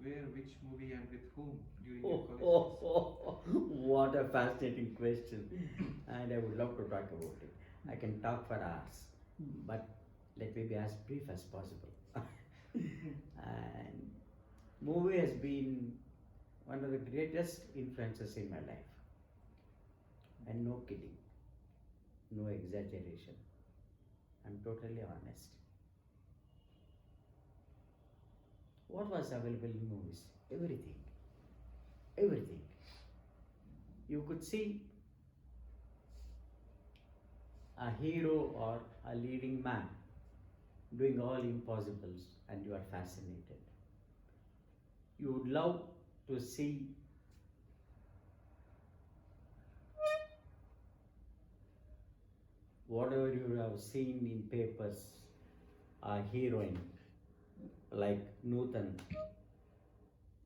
where, which movie, and with whom during your college days? What a fascinating question. And I would love to talk about it. I can talk for hours, but let me be as brief as possible. And movie has been one of the greatest influences in my life. And no kidding, no exaggeration. I'm totally honest. What was available in movies? Everything. Everything. You could see a hero or a leading man doing all impossibles and you are fascinated. You would love to see whatever you have seen in papers, a heroine like Nutan,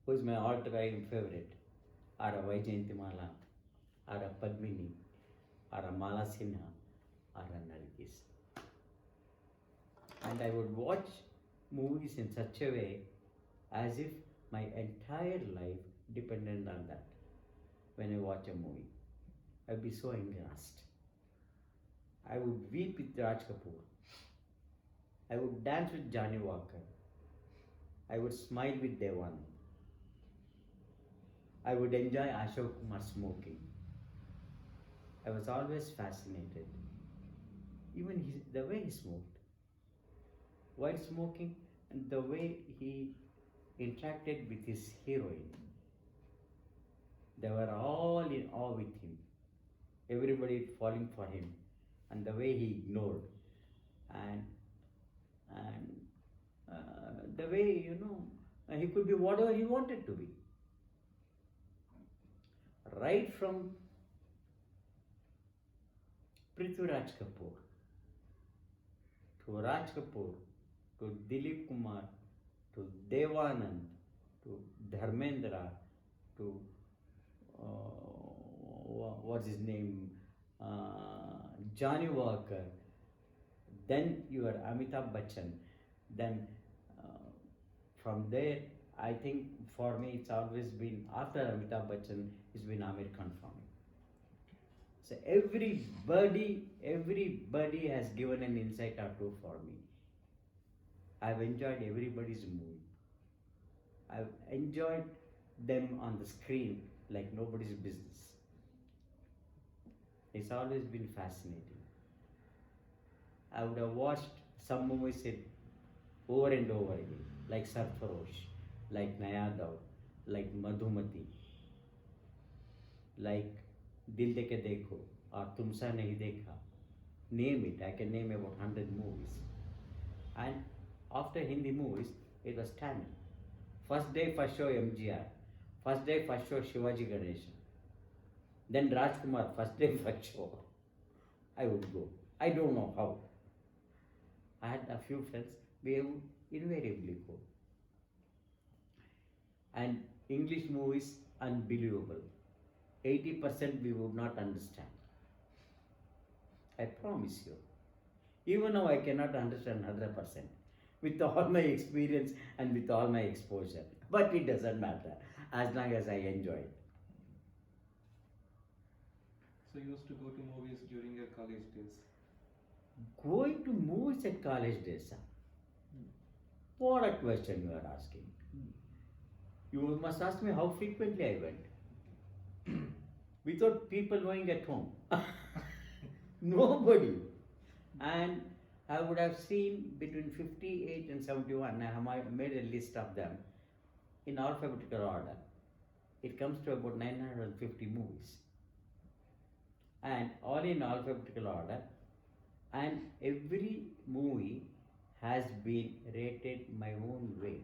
who is my all-time favorite, or a Vaijayantimala, or a Padmini, or a Mala Sinha, or a Nargis. And I would watch movies in such a way as if my entire life depended on that. When I watch a movie, I'd be so engrossed. I would weep with Raj Kapoor. I would dance with Johnny Walker. I would smile with Devan. I would enjoy Ashok Kumar smoking. I was always fascinated. Even the way he smoked, while smoking, and the way he interacted with his heroine. They were all in awe with him. Everybody falling for him, and the way he ignored, and the way he could be whatever he wanted to be. Right from Prithviraj Kapoor to Raj Kapoor to Dilip Kumar to Devanand to Dharmendra to what's his name, Johnny Walker, then you are Amitabh Bachchan, then from there I think for me it's always been, after Amitabh Bachchan, it's been Amir Khan for me. So everybody has given an insight or two for me. I've enjoyed everybody's movie. I've enjoyed them on the screen like nobody's business. It's always been fascinating. I would have watched some movies over and over again, like Sarfarosh, like Naya Daud, like Madhumati, like Dil De Ke Dekho, or Tumsa Nahi Dekha. Name it, I can name about 100 movies. And after Hindi movies, it was Tamil. First day, first show MGR. First day, first show Shivaji Ganeshan. Then Rajkumar, first day, first show. I would go. I don't know how. I had a few friends, we would invariably go. And English movies, unbelievable. 80% we would not understand. I promise you. Even now I cannot understand 100%. with all my experience and with all my exposure. But it doesn't matter as long as I enjoy it. So you used to go to movies during your college days. Going to movies at college days, sir. What a question you are asking. You must ask me how frequently I went. Without people knowing at home. Nobody. And I would have seen between 58 and 71. I have made a list of them in alphabetical order. It comes to about 950 movies. And all in alphabetical order. And every movie has been rated my own way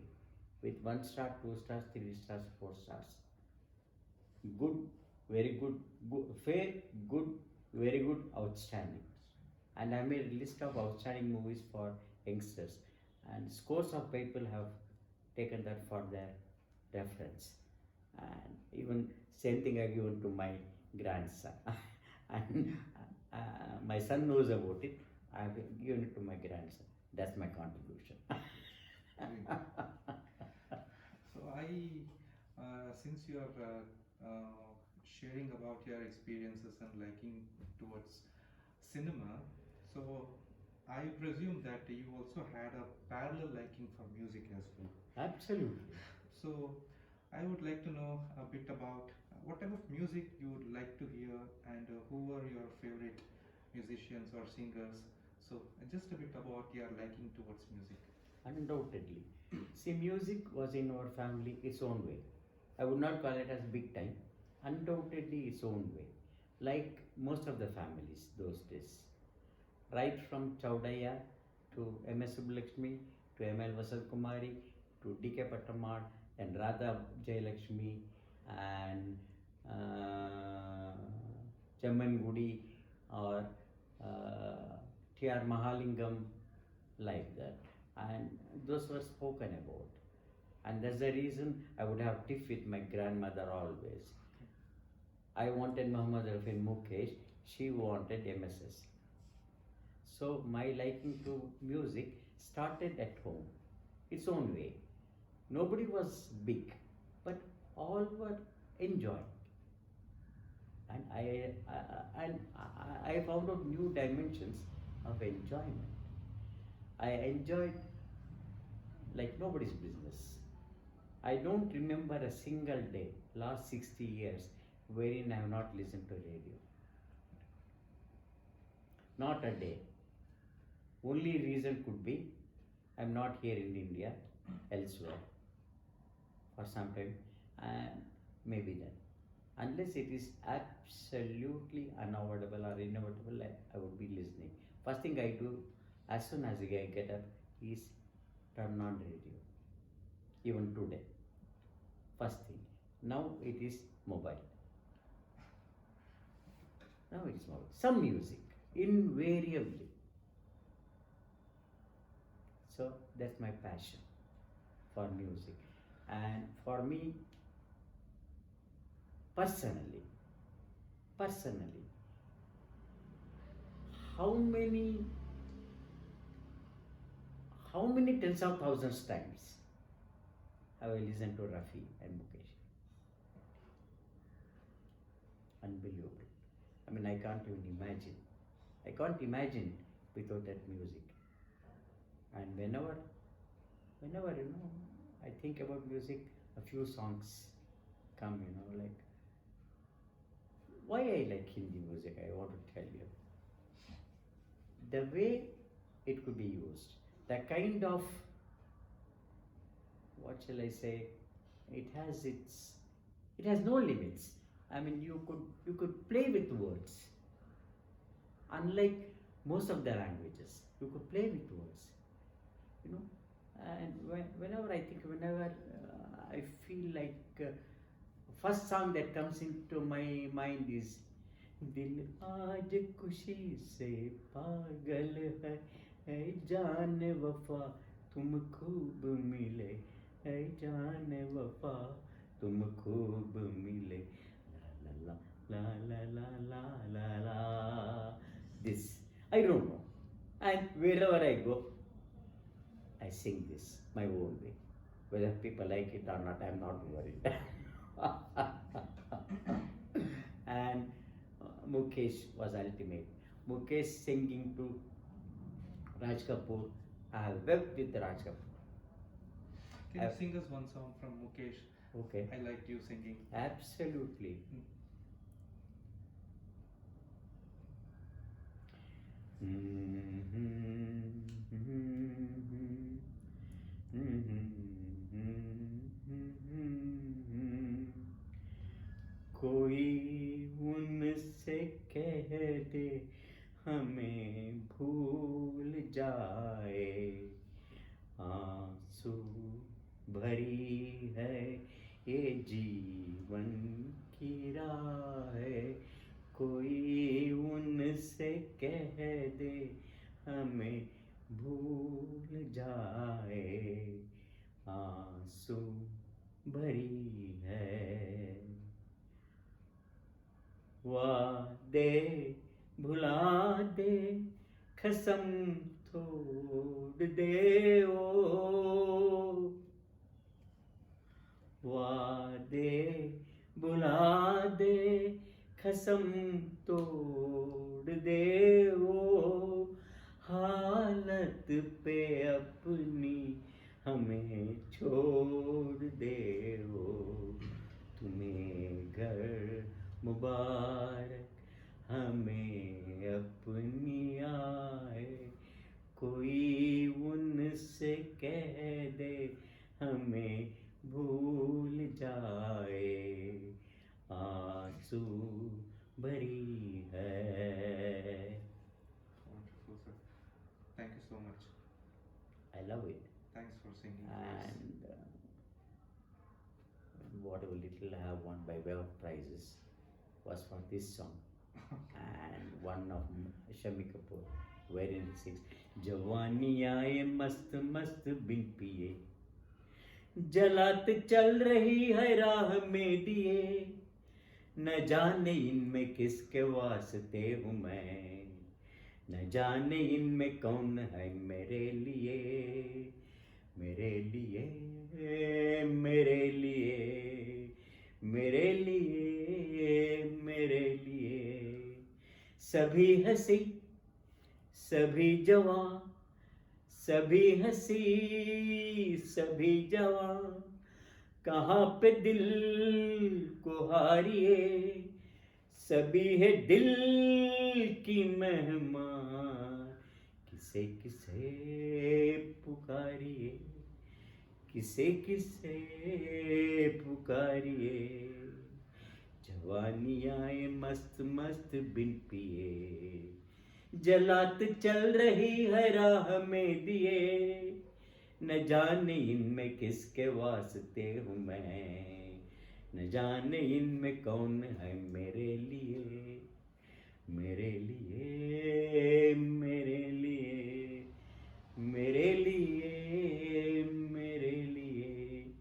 with 1 star, 2 stars, 3 stars, 4 stars. Good, very good, fair, good, very good, outstanding. And I made a list of outstanding movies for youngsters, and scores of people have taken that for their reference. And even same thing I given to my grandson. And my son knows about it. I have given it to my grandson. That's my contribution. So since you are sharing about your experiences and liking towards cinema, so I presume that you also had a parallel liking for music as well. Absolutely. So I would like to know a bit about what type of music you would like to hear, and who are your favorite musicians or singers. So just a bit about your liking towards music. Undoubtedly. See, music was in our family its own way. I would not call it as big time. Undoubtedly its own way. Like most of the families those days. Right from Chaudaya to M.S. Subbulakshmi to M.L. Vasant Kumari to D.K. Pattamar and Radha Jayalakshmi and Chamman Gudi or T.R. Mahalingam, like that. And those were spoken about. And that's the reason I would have tiff with my grandmother always. I wanted Muhammad Rafi Mukesh, she wanted MSS. So my liking to music started at home, its own way. Nobody was big, but all were enjoying. And I found out new dimensions of enjoyment. I enjoyed like nobody's business. I don't remember a single day, last 60 years, wherein I have not listened to radio. Not a day. Only reason could be I'm not here in India, elsewhere for some time, and maybe then. Unless it is absolutely unavoidable or inevitable, I would be listening. First thing I do as soon as I get up is turn on radio. Even today. First thing. Now it is mobile. Now it is mobile. Some music, invariably. So that's my passion for music. And for me, personally, how many tens of thousands times have I listened to Rafi and Mukesh? Unbelievable. I mean, I can't even imagine. I can't imagine without that music. And whenever I think about music, a few songs come, like why I like Hindi music, I want to tell you. The way it could be used, the kind of, what shall I say, it has no limits. I mean, you could play with words. Unlike most of the languages, you could play with words, and whenever I feel like first song that comes into my mind is Dil aaj khushi se pagal hai jaan wafa tum khoob mile hai jaan wafa tum khoob mile la la la la la la la. This I don't know, and wherever I go, I sing this my own way. Whether people like it or not, I'm not worried. And Mukesh was ultimate. Mukesh singing to Raj Kapoor. I have wept with Raj Kapoor. Can you sing us one song from Mukesh? Okay. I liked you singing. Absolutely. कोई उनसे कह दे हमें भूल जाए, आंसू भरी है ये जीवन की राह, कोई उनसे कह दे हमें भूल जाए, आंसू भरी है। वादे भुला दे, कसम तोड़ दे ओ, वादे भुला दे, कसम तोड़ दे ओ, हालत पे अपनी हमें छोड़ दे ओ, तुम्हें घर मुबारक हमें अपनी आए, कोई उनसे कह दे हमें भूल जाए, आंसू भरी है। Wonderful, sir. Thank you so much. I love it. Thanks for singing for us. And whatever little I have won by way of prizes was for this song. And one of Shami Kapoor, wherein he sings, जवानी आए मस्त मस्त बिन पिए, जलात चल रही है राह में दिए, न जाने इनमें किसके वास्ते हूँ मैं, न जाने इनमें कौन है मेरे लिए, मेरे लिए, मेरे लिए, मेरे लिए, मेरे लिए, सभी हंसी सभी जवां, सभी हंसी सभी जवां, कहाँ पे दिल को हारिए, सभी है दिल की मेहमान, किसे किसे पुकारिए, किसे किसे पुकारिए, जवानी आए मस्त मस्त बिन पिए, जलात चल रही है राह में दिए, न जाने इनमें किसके वास्ते हूँ मैं, न जाने इनमें कौन है मेरे लिए, मेरे लिए, मेरे लिए, मेरे लिए, मेरे लिए।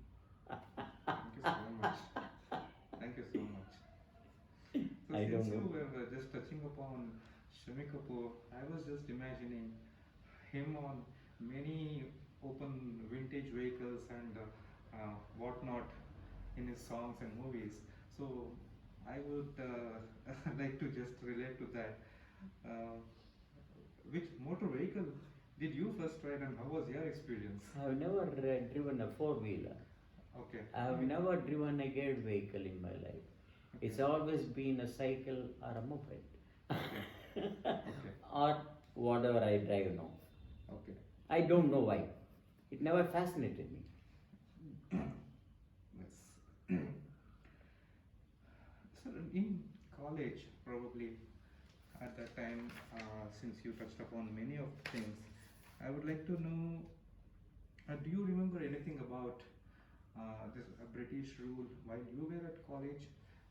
Thank you so much. Thank you so much. So I don't since know. you were just touching upon Shami Kapoor, I was just imagining him on many open vintage vehicles and whatnot in his songs and movies. So I would like to just relate to that. Uh, which motor vehicle did you first ride and how was your experience? I have never driven a four-wheeler. Okay. I have never driven a geared vehicle in my life. Okay. It's always been a cycle or a moped. Okay. Okay. Or whatever I drive now. Okay. I don't know why. It never fascinated me. Yes. So in college, probably at that time, since you touched upon many of the things, I would like to know, do you remember anything about this British rule while you were at college?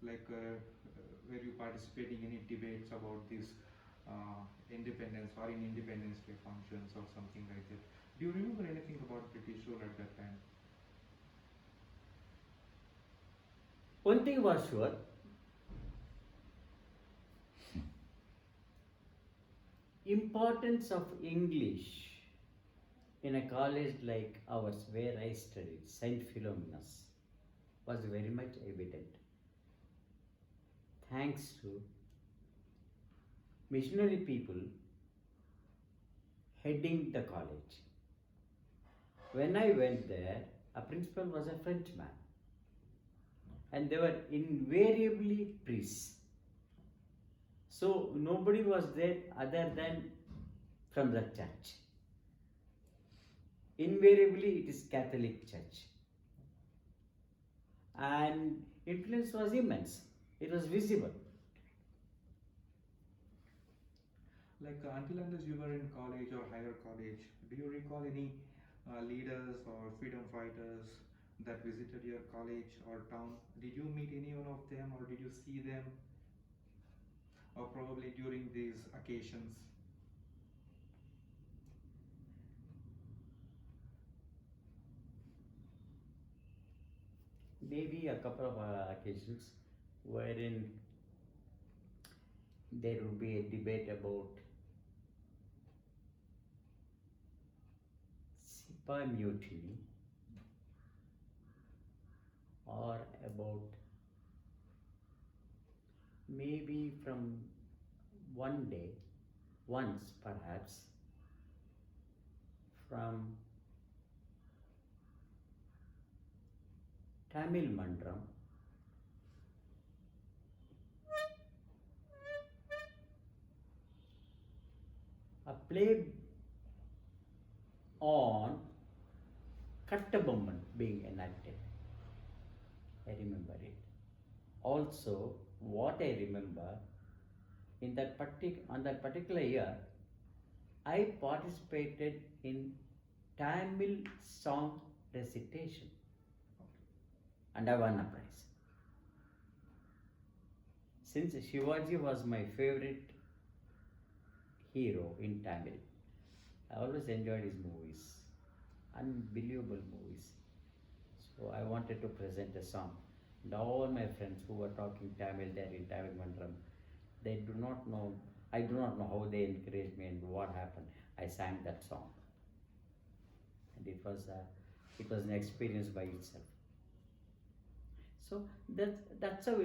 Like, were you participating in any debates about this independence or in Independence Day functions or something like that? Do you remember anything about British rule at that time? One thing was sure, importance of English in a college like ours where I studied, Saint Philomena's, was very much evident. Thanks to missionary people heading the college. When I went there, a principal was a Frenchman, and they were invariably priests. So nobody was there other than from the church. Invariably, it is Catholic Church, and influence was immense. It was visible. Like until unless you were in college or higher college, do you recall any leaders or freedom fighters that visited your college or town? Did you meet any one of them, or did you see them, or probably during these occasions? Maybe a couple of occasions wherein there would be a debate about Sipa mutiny or about maybe from one day, once perhaps, from Tamil Mandram, a play on Kattabomman being enacted. I remember it. Also, what I remember in that on that particular year, I participated in Tamil song recitation, and I won a prize. Since Shivaji was my favorite hero in Tamil, I always enjoyed his movies, unbelievable movies. So I wanted to present a song. And all my friends who were talking Tamil there in Tamil Mandram, they do not know, I do not know how they encouraged me and what happened. I sang that song. And it was an experience by itself. So that's how,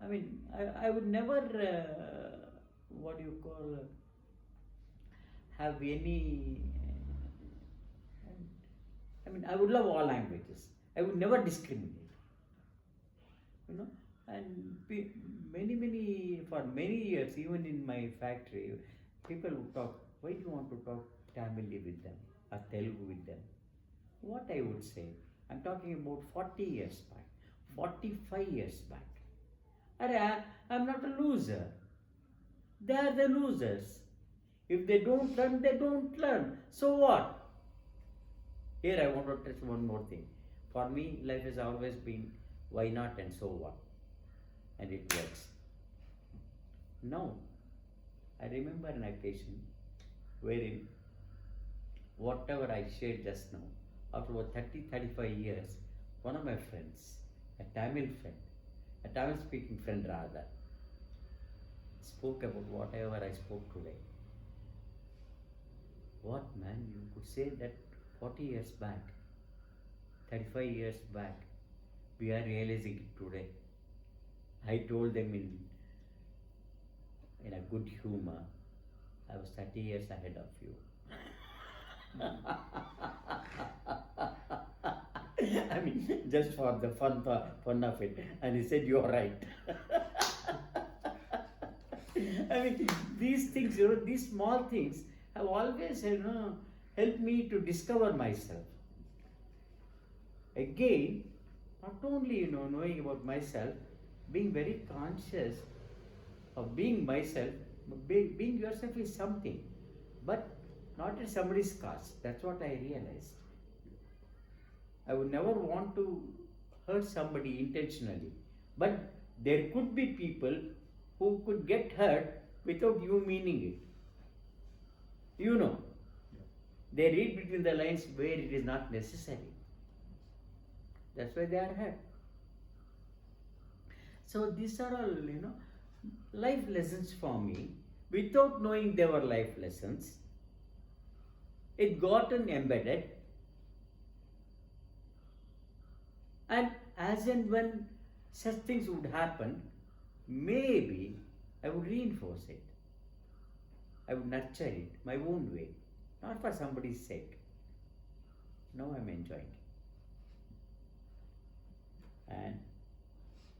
I mean, I would never, what do you call, have any, I mean, I would love all languages. I would never discriminate. And for many years, even in my factory, people would talk, why do you want to talk Tamil with them or Telugu with them? What I would say, I'm talking about 40 years back, 45 years back. I'm not a loser. They are the losers. If they don't learn, they don't learn. So what? Here I want to touch one more thing. For me, life has always been why not and so what? And it works. Now, I remember an occasion wherein whatever I shared just now, after about 35 years, one of my friends, a Tamil speaking friend rather, spoke about whatever I spoke today. What, man, you could say that 40 years back, 35 years back, we are realizing it today. I told them in a good humor, I was 30 years ahead of you. I mean, just for the fun of it. And he said, you're right. I mean, these things, these small things have always, helped me to discover myself. Again, not only, knowing about myself, being very conscious of being myself, being yourself is something, but not at somebody's cost. That's what I realized. I would never want to hurt somebody intentionally, but there could be people who could get hurt without you meaning it. They read between the lines where it is not necessary. That's why they are hurt. So these are all, life lessons for me. Without knowing they were life lessons, it gotten embedded, and as and when such things would happen, maybe I would reinforce it. I would nurture it my own way, not for somebody's sake. Now I'm enjoying it. And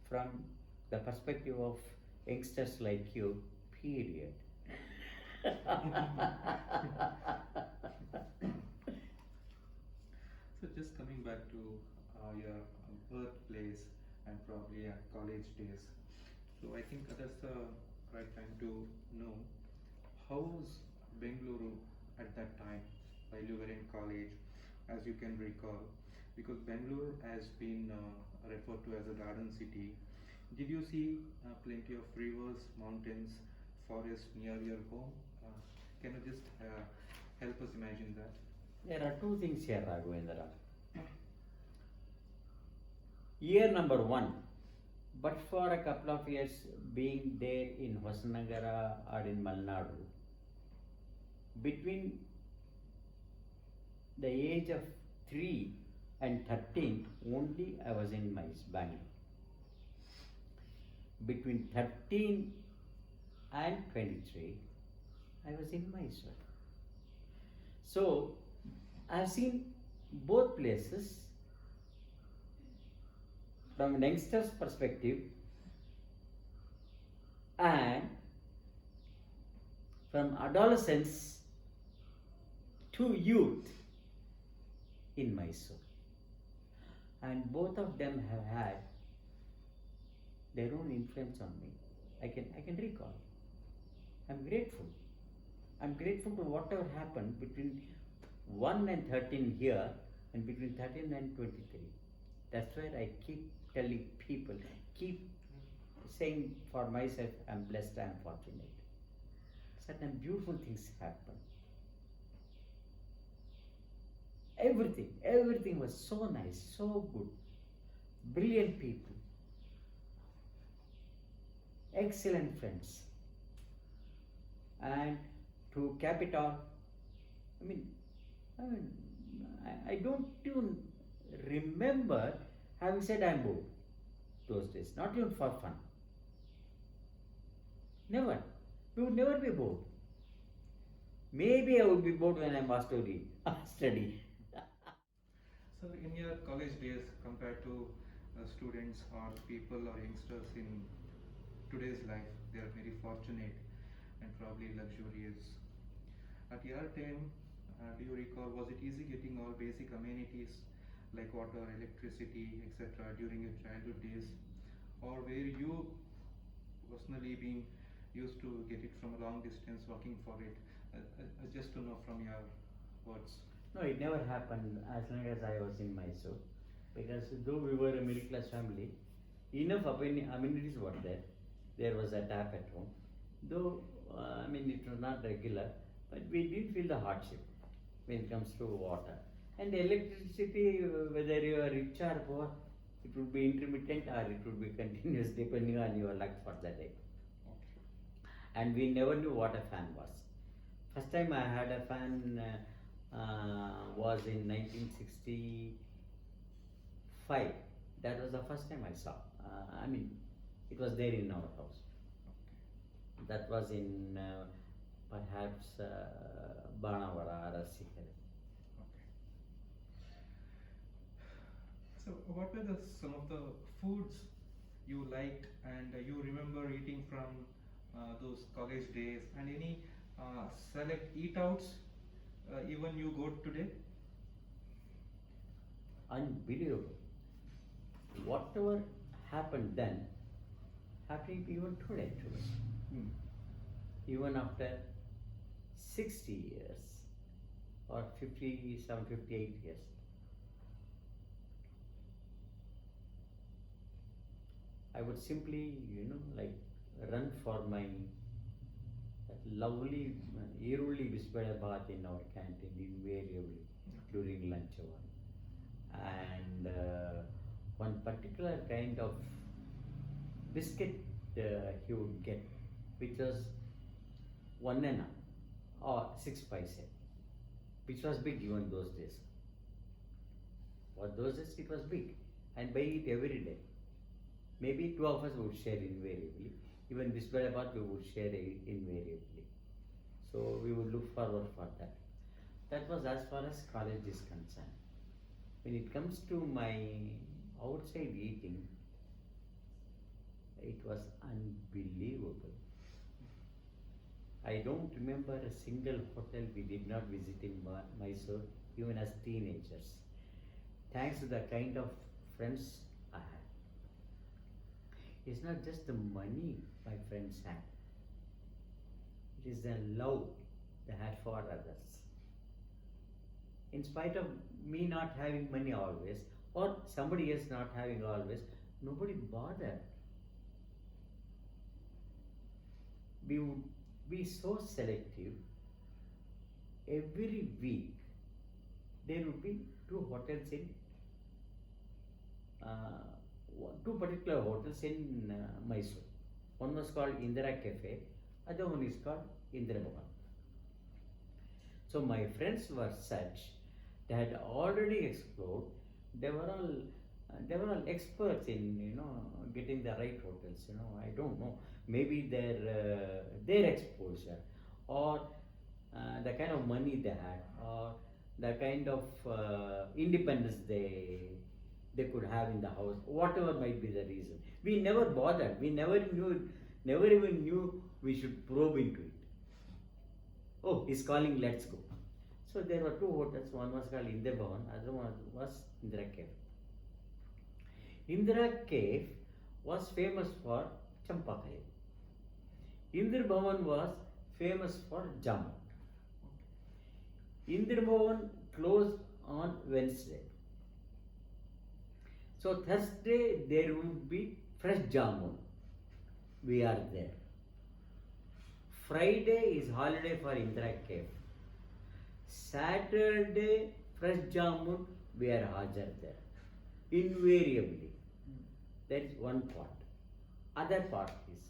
from the perspective of youngsters like you, period. So just coming back to your birthplace and probably college days. So I think that's the right time to know how was Bengaluru at that time while you were in college, as you can recall, because Bengaluru has been referred to as a garden city. Did you see plenty of rivers, mountains, forests near your home? Can you just help us imagine that? There are two things here, Raghavendra. Year number one, but for a couple of years being there in Hosanagara or in Malnadu, between the age of 3 and 13, only I was in Bangalore. Between 13 and 23, I was in Mysore. So, I've seen both places from a youngster's perspective and from adolescence to youth in Mysore. And both of them have had their own influence on me. I can recall. I'm grateful. I'm grateful to whatever happened between 1 and 13 here and between 13 and 23. That's where I keep telling people, keep saying for myself, I'm blessed, I'm fortunate. Certain beautiful things happen. Everything was so nice, so good. Brilliant people. Excellent friends. And to cap it all, I don't even remember having said I'm bored those days, not even for fun. Never. We would never be bored. Maybe I would be bored when I'm asked to read or study. So in your college days, compared to students or people or youngsters in today's life, they are very fortunate and probably luxurious. At your time, do you recall, was it easy getting all basic amenities like water, electricity, etc. during your childhood days? Or were you personally being used to get it from a long distance, working for it? Just to know from your words. No, it never happened as long as I was in Mysore. Because though we were a middle class family, enough amenities were there. There was a tap at home. Though, it was not regular, but we did feel the hardship when it comes to water. And electricity, whether you are rich or poor, it would be intermittent or it would be continuous depending on your luck for the day. Okay. And we never knew what a fan was. First time I had a fan was in 1965. That was the first time I saw. It was there in our house. Okay. That was in perhaps Banavara or Sikar. Okay. So, what were some of the foods you liked and you remember eating from those college days, and any select eat outs even you go today? Unbelievable. Whatever happened then, happening even today. Even after 60 years or 57, 58 years. I would simply, run for my lovely, eerily whispered bath in our canteen invariably during lunch hour. And one particular kind of biscuit he would get, which was 1 anna or 6 paise. which was big even those days. For those days it was big, and buy it every day. Maybe two of us would share invariably. Even this part we would share invariably. So we would look forward for that. That was as far as college is concerned. When it comes to my outside eating, it was unbelievable. I don't remember a single hotel we did not visit in Mysore, even as teenagers. Thanks to the kind of friends I had. It's not just the money my friends had, it is the love they had for others. In spite of me not having money always, or somebody else not having always, nobody bothered. We would be so selective. Every week there would be two hotels in two particular hotels in Mysore. One was called Indira Cafe, other one is called Indira Bhavan. So my friends were such, they had already explored. They were all experts in getting the right hotels. I don't know, maybe their exposure, or the kind of money they had, or the kind of independence they could have in the house, whatever might be the reason. We never bothered. We never even knew we should probe into it. Oh, he's calling, let's go. So there were two hotels. One was called Indira Bhavan, other one was Indira Cave. Indira Cave was famous for Champakali. Indira Bhavan was famous for Jamun. Indira Bhavan closed on Wednesday. So Thursday there would be fresh jamun. We are there. Friday is holiday for Indira Cave. Saturday fresh jamun, we are hajar there. Invariably. That is one part. Other part is,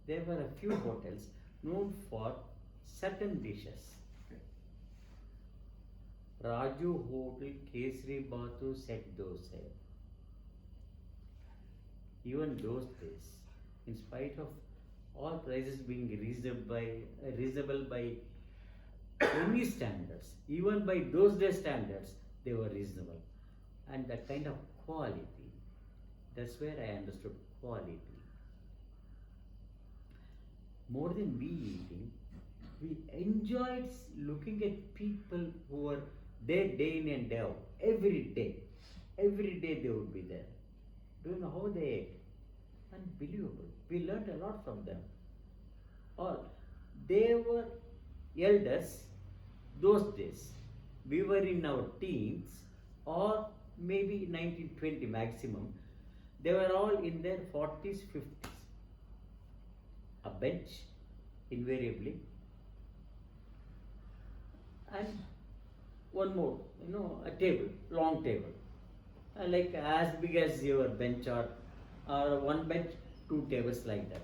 there were a few hotels known for certain dishes. Raju Hotel, Kesari Batu, set dosa. Even those days, in spite of all prices being reasonable by any standards, even by those days standards, they were reasonable. And that kind of quality, that's where I understood quality. More than we eating, we enjoyed looking at people who were there day in and day out, every day. Every day they would be there. Do you know how they ate? Unbelievable. We learned a lot from them. Or they were elders those days. We were in our teens, or maybe 1920 maximum. They were all in their 40s, 50s. A bench, invariably, and one more, a table, long table, like as big as your bench, or one bench, two tables like that.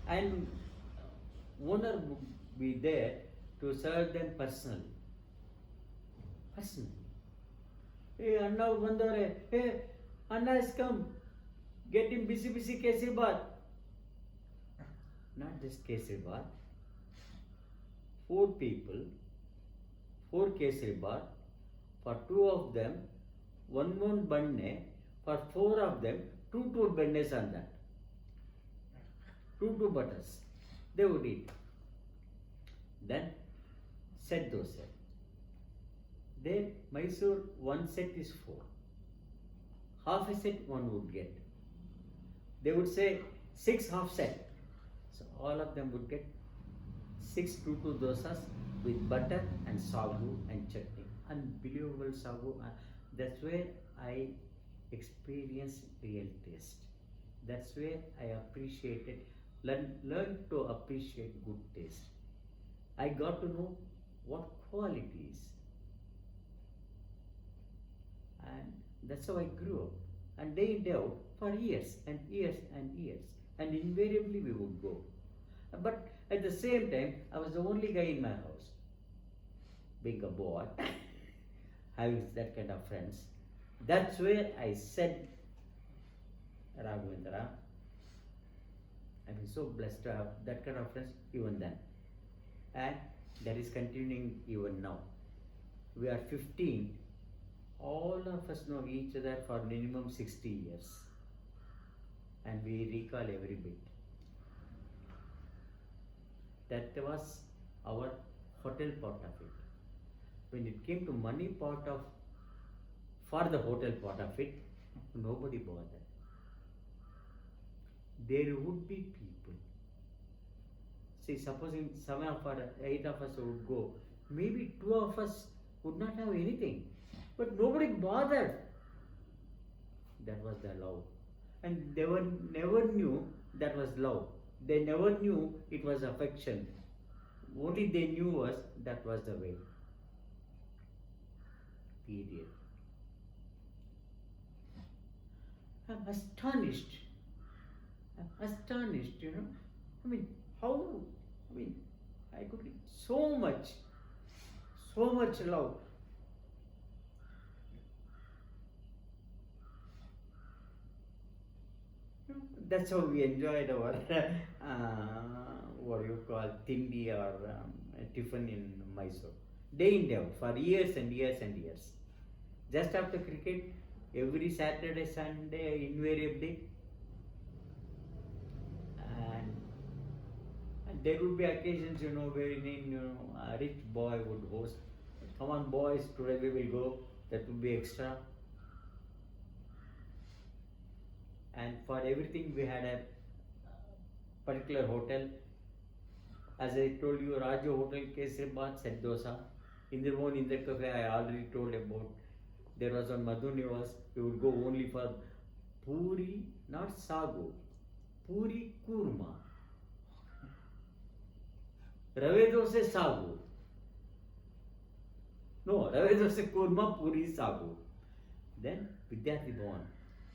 And owner would be there to serve them personally. Hey, Anna bandare. Hey, Anna has come. Get him busy kesari baat. Not just kesari baat. 4 people, 4 kesari baat. For 2 of them, one banne. For 4 of them, 2 bannes on that. 2 butters. They would eat. Then set dosa. There, Mysore, one set is 4. Half a set one would get. They would say 6 half set. So all of them would get 6 2 dosas with butter and sagu and chutney. Unbelievable sagu. That's where I experienced real taste. That's where I appreciated, learned to appreciate good taste. I got to know what quality is. And that's how I grew up. And day in, day out, for years and years and years. And invariably we would go. But at the same time, I was the only guy in my house, being a boy, having that kind of friends. That's where I said, Raghavendra, I've been so blessed to have that kind of friends even then. And that is continuing even now. We are 15. All of us know each other for minimum 60 years. And we recall every bit. That was our hotel part of it. When it came to money part of, for the hotel part of it, nobody bothered. There would be people. See, supposing 7 of us, 8 of us would go, maybe 2 of us would not have anything, but nobody bothered. That was the love. And they never knew that was love. They never knew it was affection. Only they knew was that was the way. Period. I'm astonished. I'm astonished, you know. I mean, how? I mean, I could get so much love. That's how we enjoyed our what you call tindi or tiffin in Mysore. Day in day out for years and years and years. Just after cricket, every Saturday, Sunday, invariably, and there would be occasions, you know, wherein a rich boy would host. Come on, boys, today we will go. That would be extra. And for everything we had a particular hotel. As I told you, Raju Hotel, Kesribad, Set Dosa. In the one in the cafe I already told about. There was on Madhu Nivas, we would go only for puri, not sagu, puri kurma. Rave dosai sagu. No, rave dosai kurma, puri sagu. Then Vidyarthi Bhavan.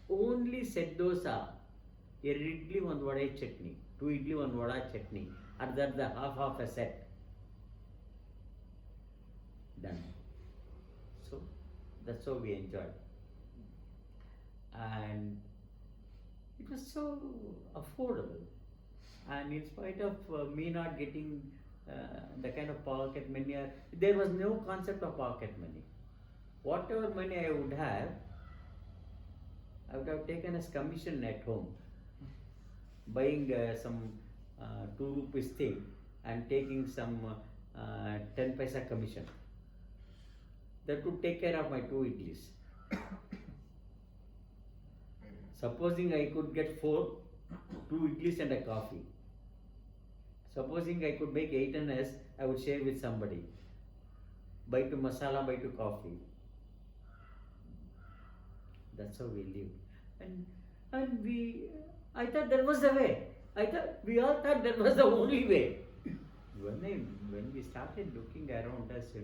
Only set dosa, ಎರಡು idli, one vada chutney, 2 idli, 1 vada chutney, and that the half a set. Done. So that's how we enjoyed. And it was so affordable. And in spite of me not getting the kind of pocket money, there was no concept of pocket money. Whatever money I would have, I would have taken as commission at home, buying some 2 rupees thing and taking some 10 paisa commission. That would take care of my 2 idlis. Supposing I could get 4, 2 idlis and a coffee. Supposing I could make 8 annas, I would share with somebody. Buy to masala, buy to coffee. That's how we lived. And I thought that was the way. We all thought that was the only way. When we started looking around us,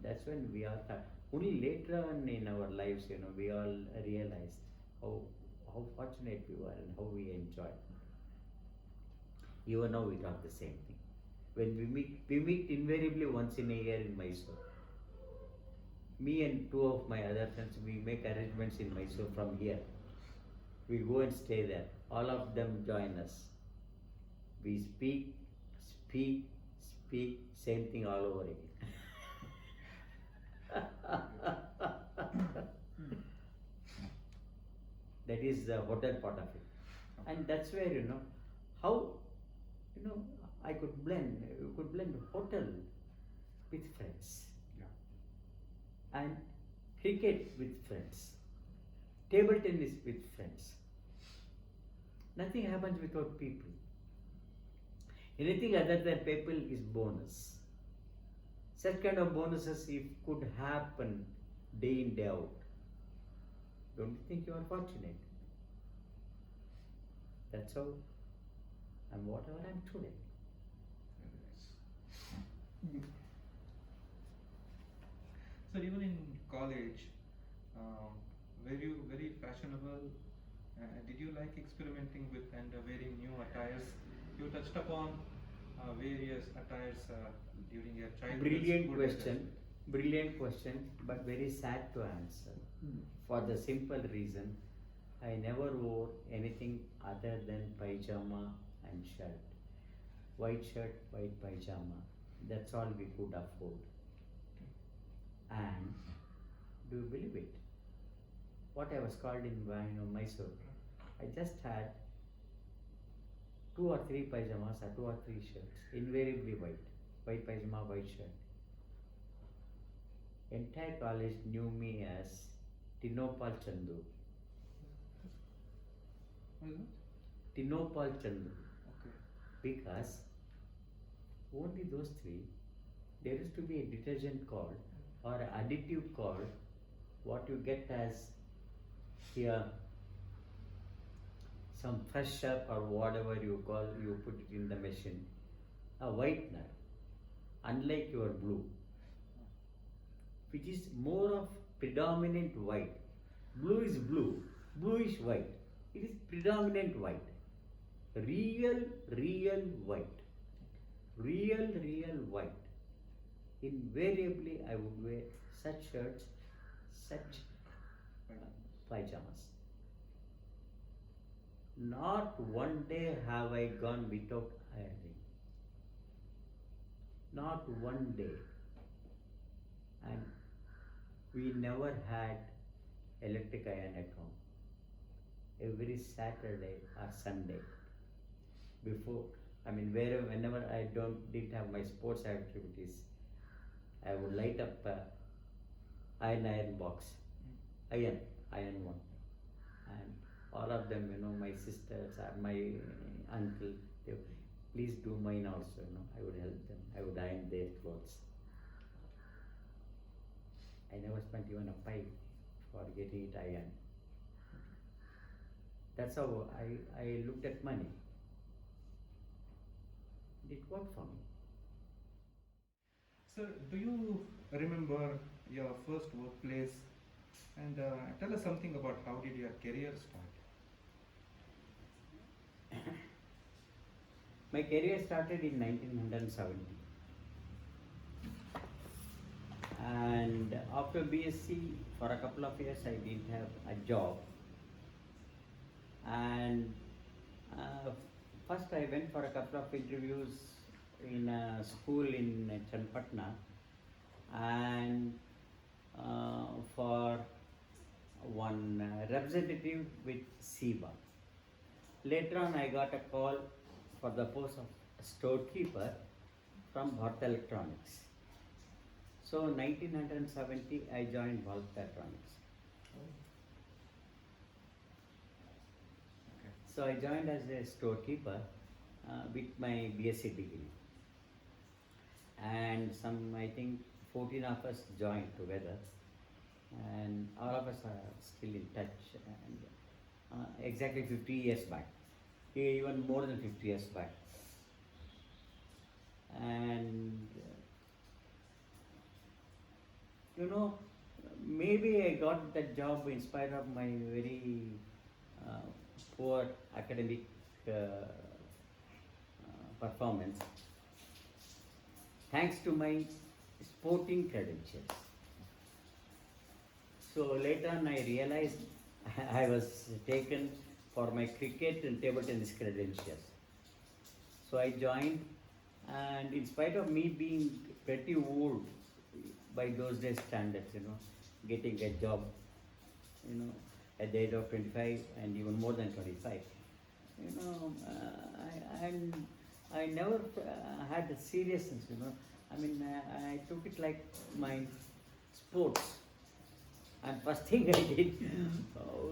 that's when we all thought. Only later on in our lives, we all realized how fortunate we were and how we enjoyed. Even now we talk the same thing. When we meet invariably once in a year in Mysore. Me and 2 of my other friends, we make arrangements in Mysore from here. We go and stay there. All of them join us. We speak, same thing all over again. That is the hotel part of it. And that's where, how, I could blend hotel with friends. And cricket with friends, table tennis with friends. Nothing happens without people. Anything other than people is bonus. Such kind of bonuses if could happen day in, day out. Don't you think you are fortunate? That's how I'm whatever I'm today. So even in college, were you very fashionable? Did you like experimenting with and wearing new attires? you touched upon various attires during your childhood. Brilliant question, but very sad to answer. For the simple reason, I never wore anything other than pajama and shirt. White shirt, white pajama. That's all we could afford. And do you believe it? What I was called in Mysore, I just had 2 or 3 pajamas or 2 or 3 shirts, invariably white. White pajama, white shirt. Entire college knew me as Tinopal Chandu. What is it? Tinopal Chandu. Okay. Because only those 3, there used to be a detergent called or additive called what you get as here some fresh up or whatever you call, you put it in the machine, a whitener, unlike your blue, which is more of predominant white. Blue is blue, bluish white. It is predominant white. Real white. Real white. Invariably I would wear such shirts, such pajamas. Not one day have I gone without ironing. Not one day. And we never had electric iron at home. Every Saturday or Sunday, whenever I didn't have my sports activities, I would light up iron box, iron one, and all of them, my sisters or my uncle, they would, please do mine also, I would help them. I would iron their clothes. I never spent even a pipe for getting it ironed. That's how I looked at money. It worked for me. Sir, do you remember your first workplace? And tell us something about how did your career start? My career started in 1970. And after BSc, for a couple of years, I didn't have a job. And first I went for a couple of interviews in a school in Chenpatna, and for one representative with SEBA. Later on I got a call for the post of storekeeper from Bharat Electronics. So 1970 I joined Bharat Electronics. So I joined as a storekeeper with my BSc degree, and I think 14 of us joined together, and all of us are still in touch, and exactly 50 years back, even more than 50 years back. And maybe I got that job in spite of my very poor academic performance, thanks to my sporting credentials. So later on I realized I was taken for my cricket and table tennis credentials. So I joined, and in spite of me being pretty old by those days standards, getting a job, at the age of 25 and even more than 25, I never had the seriousness, I took it like my sports. And first thing I did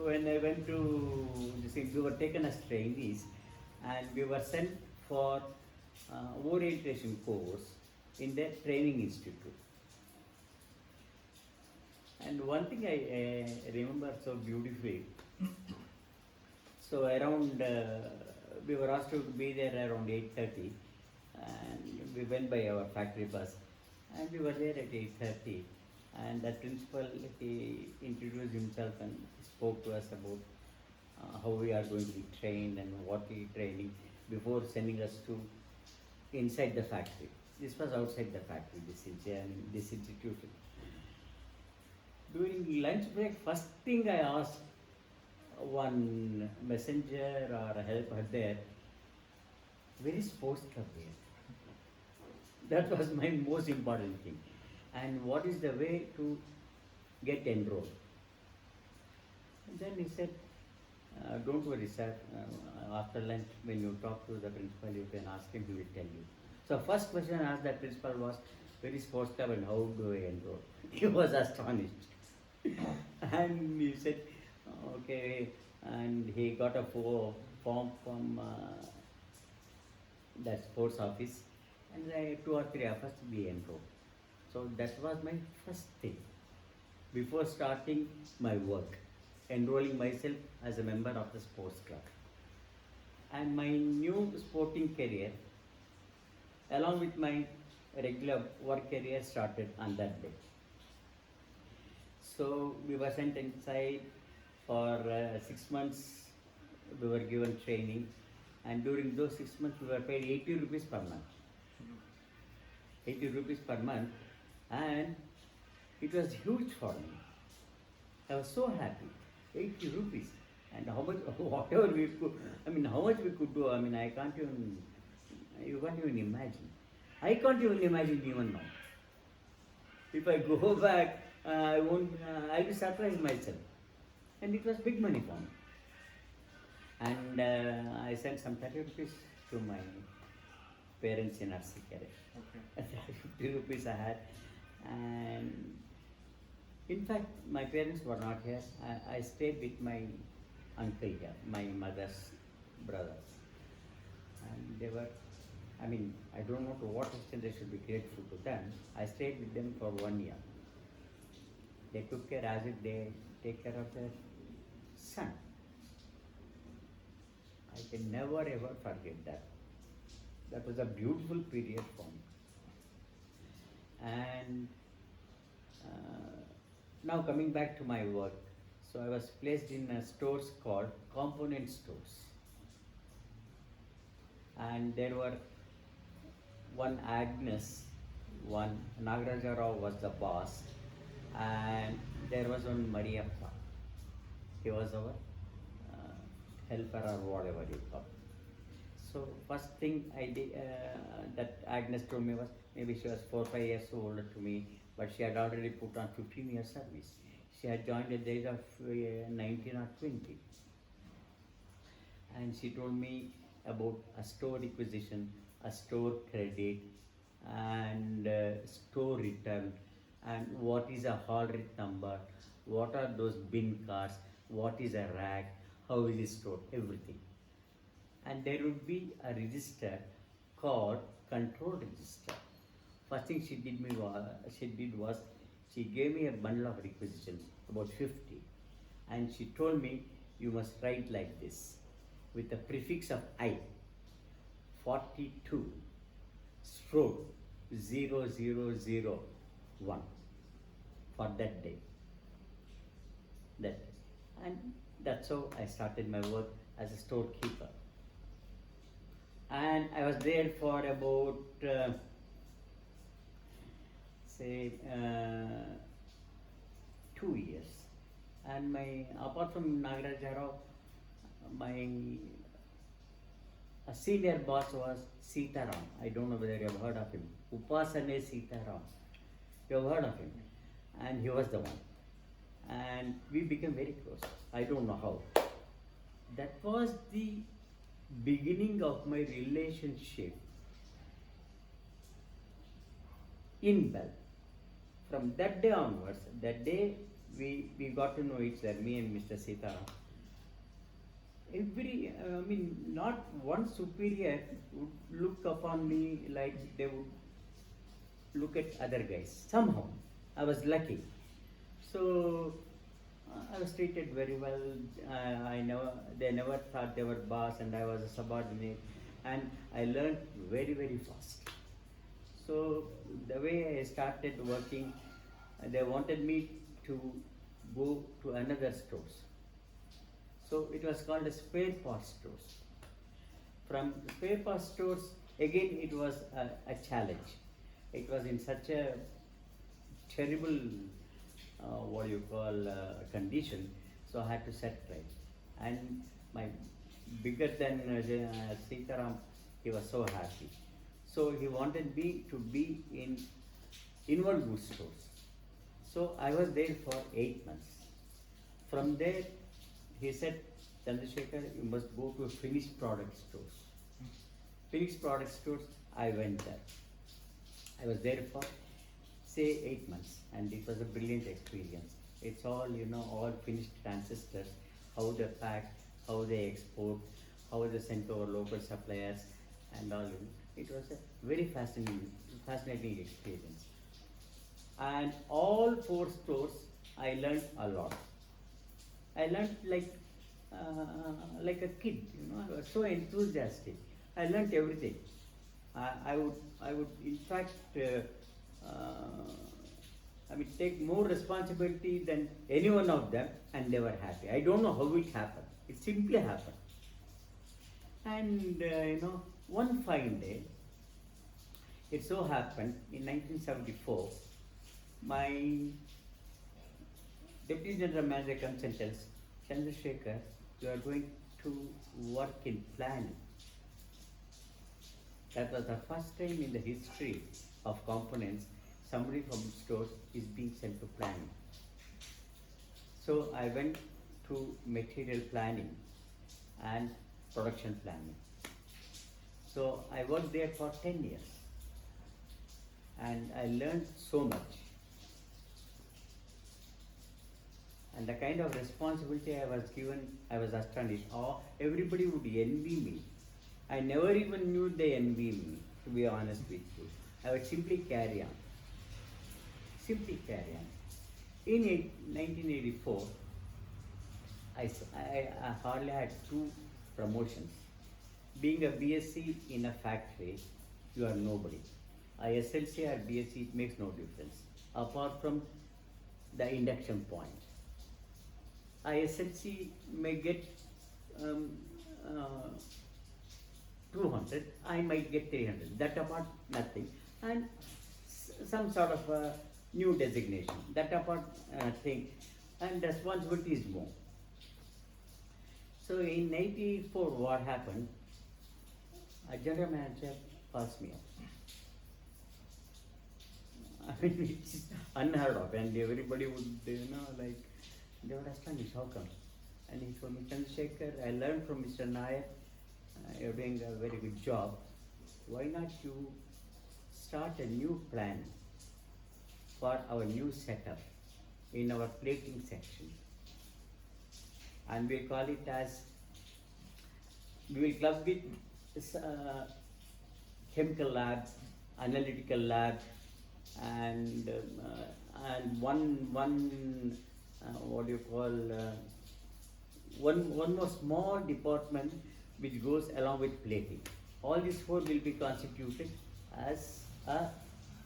when I went to we were taken as trainees, and we were sent for orientation course in their training institute. And one thing I remember so beautifully, so around, we were asked to be there around 8:30, and we went by our factory bus, and we were there at 8:30, and the principal, he introduced himself and spoke to us about how we are going to be trained and what we training. before sending us to inside the factory. This was outside the factory, this institution. During lunch break, first thing I asked one messenger or a helper there, where is sports club here? That was my most important thing. And what is the way to get enrolled? And then he said, don't worry, sir. After lunch, when you talk to the principal, you can ask him, he will tell you. So first question I asked the principal was, where is sports club and how do I enroll? He was astonished. And he said, okay. And he got a form from the sports office, and 2 or 3 of us we enrolled. So that was my first thing before starting my work, enrolling myself as a member of the sports club. And my new sporting career, along with my regular work career, started on that day. So we were sent inside for 6 months. We were given training, and during those 6 months we were paid 80 rupees per month. 80 rupees per month, and it was huge for me. I was so happy. 80 rupees, and how much, whatever we could, how much we could do, I can't even, you can't even imagine. I can't even imagine even now. If I go back, I'll be surprised myself. And it was big money for me. And I sent some 30 rupees to my parents in Arsikere. Okay. 50 rupees I had. And in fact, my parents were not here. I stayed with my uncle here, my mother's brothers. And they were, I don't know to what extent I should be grateful to them. I stayed with them for 1 year. They took care as if they take care of their son. I can never ever forget that. That was a beautiful period for me. And now coming back to my work, so I was placed in stores called component stores. And there were one Agnes, one Nagaraja Rao was the boss, and there was one Mariappa. He was our helper or whatever you call. So first thing I did, that Agnes told me was, maybe she was 4 or 5 years older to me, but she had already put on 15 years service. She had joined at the age of 19 or 20. And she told me about a store requisition, a store credit, and store return, and what is a hall rate number, what are those bin cards, what is a rack, how is it stored, everything. And there would be a register called control register. First thing she did was she gave me a bundle of requisitions, about 50, and she told me, you must write like this, with the prefix of I, 42 stroke 0001 for that day. And that's how I started my work as a storekeeper. And I was there for about 2 years. And apart from Nagaraja Rao, my senior boss was Sitaram. I don't know whether you have heard of him. Upasane Sitaram. You have heard of him. And he was the one. And we became very close. I don't know how. That was the beginning of my relationship in Bell. From that day onwards, that day we got to know each other, me and Mr. Sitaram. Not one superior would look upon me like they would look at other guys. Somehow, I was lucky. So, I was treated very well. They never thought they were boss and I was a subordinate. And I learned very, very fast. So, the way I started working, they wanted me to go to another stores. So, it was called a spare parts stores. from spare parts stores, again it was a challenge. It was in such a terrible, what you call, condition, so I had to set right. And my bigger than Sitaram, he was so happy. So he wanted me to be in inward goods stores. So I was there for 8 months. From there, he said, Chandrasekhar, you must go to finished product stores. Finished product stores, I went there. I was there for, say, 8 months, and it was a brilliant experience. It's all, all finished transistors, how they pack, how they export, how they send to our local suppliers, and all. It was a very fascinating experience. And all 4 stores, I learned a lot. I learned like a kid, I was so enthusiastic. I learned everything. I would in fact, take more responsibility than any one of them, and they were happy. I don't know how it happened. It simply happened. And one fine day, it so happened in 1974, my Deputy General Manager comes and tells, Chandrasekhar, you are going to work in planning. That was the first time in the history of components somebody from stores is being sent to planning. So I went to material planning and production planning. So I worked there for 10 years and I learned so much. And the kind of responsibility I was given, I was astonished. Everybody would envy me. I never even knew they envy me, to be honest with you. I would simply carry on. Simply carry on. In 1984, I hardly had 2 promotions. Being a BSc in a factory, you are nobody. A SLC or BSc, it makes no difference, apart from the induction point. A SLC may get 200, I might get 300. That apart, nothing. And some sort of a new designation. That apart, thing. And responsibility is more. So in 94, what happened? A general manager calls me up. It's unheard of, and everybody would, they were astonished, how come? And he told me, Chandrasekhar, I learned from Mr. Nair, you're doing a very good job. Why not you start a new plan for our new setup in our plating section? And we call it as, we will club it chemical lab, analytical lab, and one what do you call, one more small department which goes along with plating. All these 4 will be constituted as a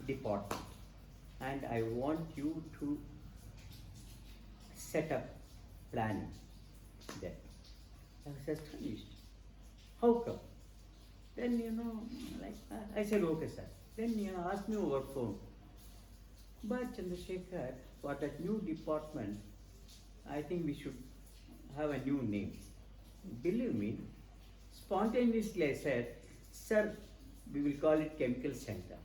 department, and I want you to set up planning there. I was astonished. How come? Then I said, okay sir. Then asked me over phone. But Chandrasekhar, for that new department, I think we should have a new name. Believe me, spontaneously I said, sir, we will call it Chemical Center.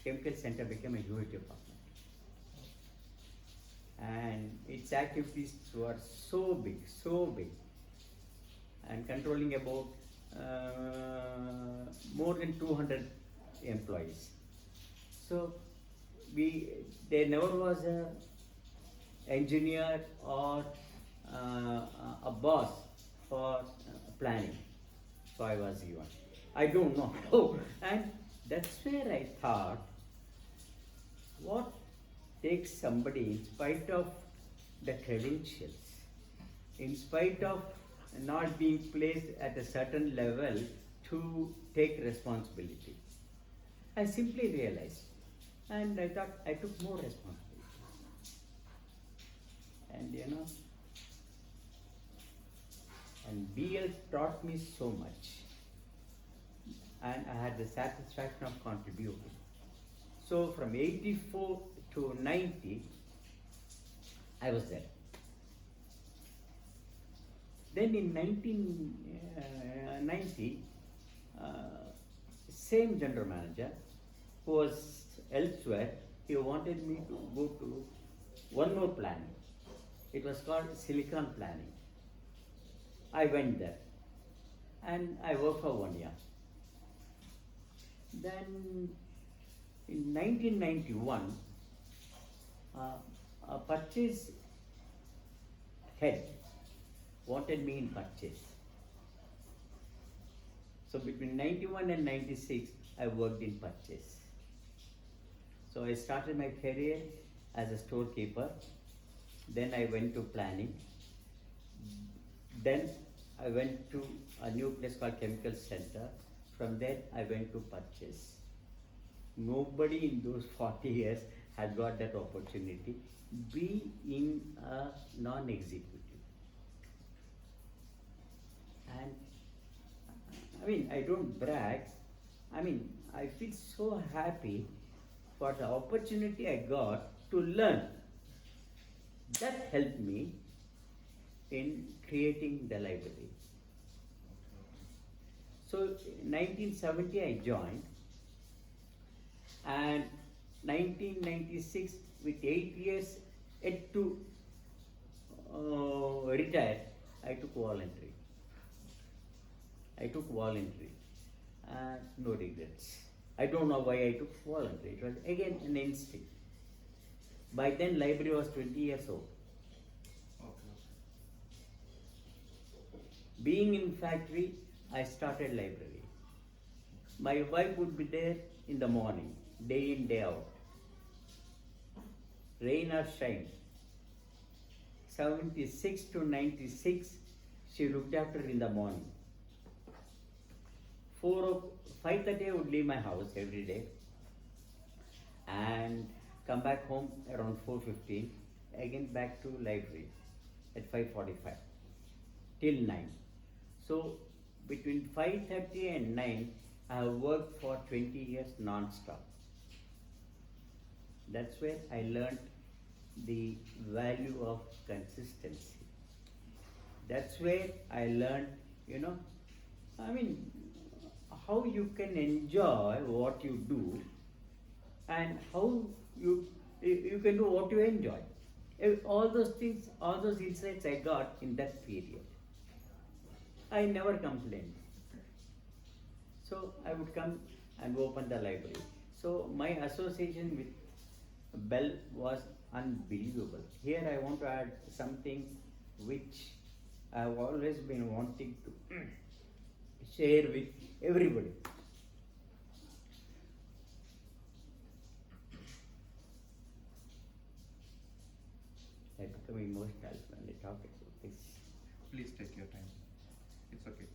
Chemical Center became a huge department. And its activities were so big, and controlling about more than 200 employees. So there never was a engineer or a boss for planning. So I was given. I don't know how. And that's where I thought, what takes somebody, in spite of the credentials, in spite of not being placed at a certain level, to take responsibility? I simply realized, and I thought I took more responsibility. And And BL taught me so much, and I had the satisfaction of contributing. So from 84 to 90, I was there. Then in 1990, same general manager who was elsewhere, he wanted me to go to one more planning. It was called Silicon Planning. I went there and I worked for 1 year. Then in 1991, a purchase head wanted me in purchase. So between 91 and 96, I worked in purchase. So I started my career as a storekeeper. Then I went to planning. Then I went to a new place called Chemical Center. From there I went to purchase. Nobody in those 40 years had got that opportunity. Be in a non-executive. And I mean, I don't brag. I mean, I feel so happy for the opportunity I got to learn. That helped me in creating the library. So 1970 I joined, and 1996, with 8 years yet to retire, I took voluntary. No regrets. I don't know why I took voluntary. It was again an instinct. By then, library was 20 years old. Okay. Being in factory, I started library. My wife would be there in the morning, day in, day out. Rain or shine. 76 to 96, she looked after in the morning. 5:30 I would leave my house every day and come back home around 4:15, again back to library at 5:45 till 9. So between 5:30 and 9, I have worked for 20 years non-stop. That's where I learned the value of consistency. That's where I learned, how you can enjoy what you do and how you can do what you enjoy. All those things, all those insights I got in that period. I never complained. So I would come and open the library. So my association with Bell was unbelievable. Here I want to add something which I have always been wanting to share with everybody. I become emotional when I talk about this. Please take your time. It's okay.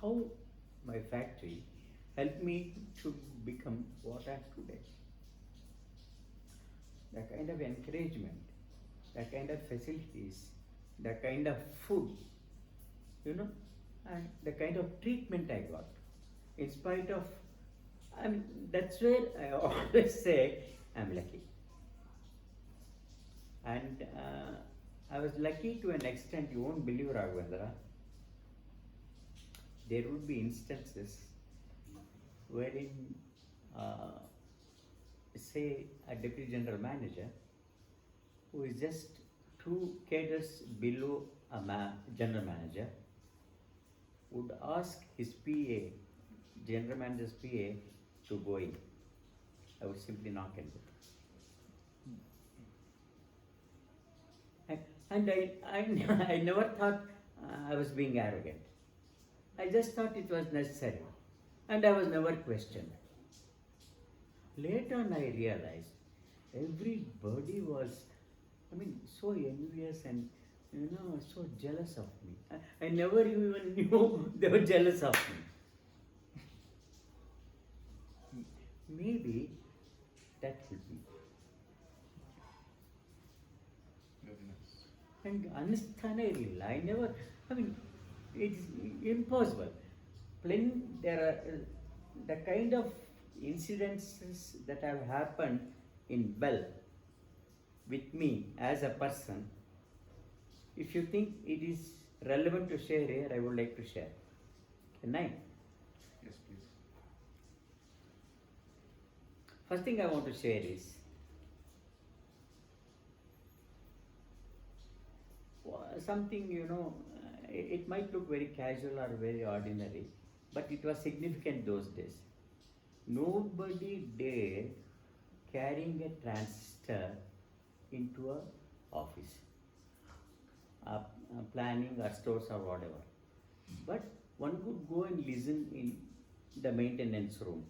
How my factory helped me to become what I am today. The kind of encouragement, the kind of facilities, the kind of food, and the kind of treatment I got. In spite of, that's where I always say I'm lucky. And I was lucky to an extent, you won't believe, Raghavendra. There would be instances wherein, say, a deputy general manager who is just 2 cadres below a general manager would ask his PA, general manager's PA, to go in. I would simply knock and go. And I never thought I was being arrogant. I just thought it was necessary, and I was never questioned. Later on I realized everybody was, so envious and, so jealous of me. I never even knew they were jealous of me. maybe that will be. Very nice. And ಅನಿಸ್ತಾನೆ ಇರಲಿಲ್ಲ. I never, I mean, it's impossible. There are the kind of incidences that have happened in Bell with me as a person. If you think it is relevant to share here, I would like to share. Can I? Yes, please. First thing I want to share is something, it might look very casual or very ordinary, but it was significant those days. Nobody dared carrying a transistor into a office, planning or stores or whatever. But one could go and listen in the maintenance room,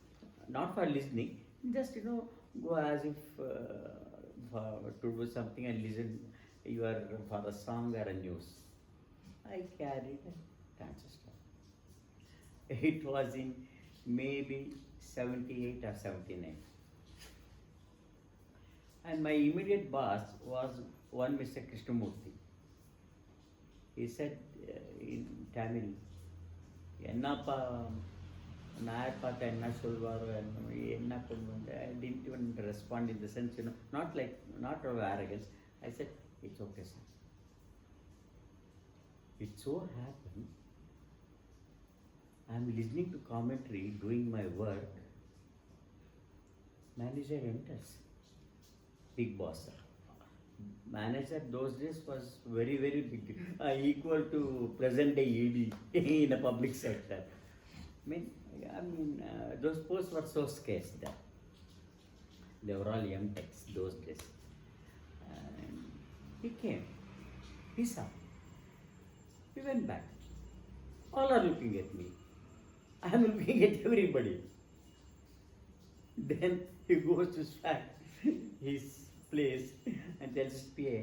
not for listening, just go as if to do something and listen for a song or a news. I carried a transistor. It was in maybe 78 or 79. And my immediate boss was one Mr. Krishnamurthy. He said in Tamil, "Ennappa Nair பார்த்தா என்ன சொல்வாரோ என்ன பண்ணுவாங்க." I didn't even respond in the sense, not of arrogance. I said, "It's okay, sir." It so happened, I am listening to commentary, doing my work. Manager enters. Big boss, sir. Manager those days was very, very big, equal to present day ED in the public sector. I mean, those posts were so scarce then. They were all M.Techs those days. And he came. He saw. We went back. All are looking at me. I am looking at everybody. Then he goes to his place and tells his PA,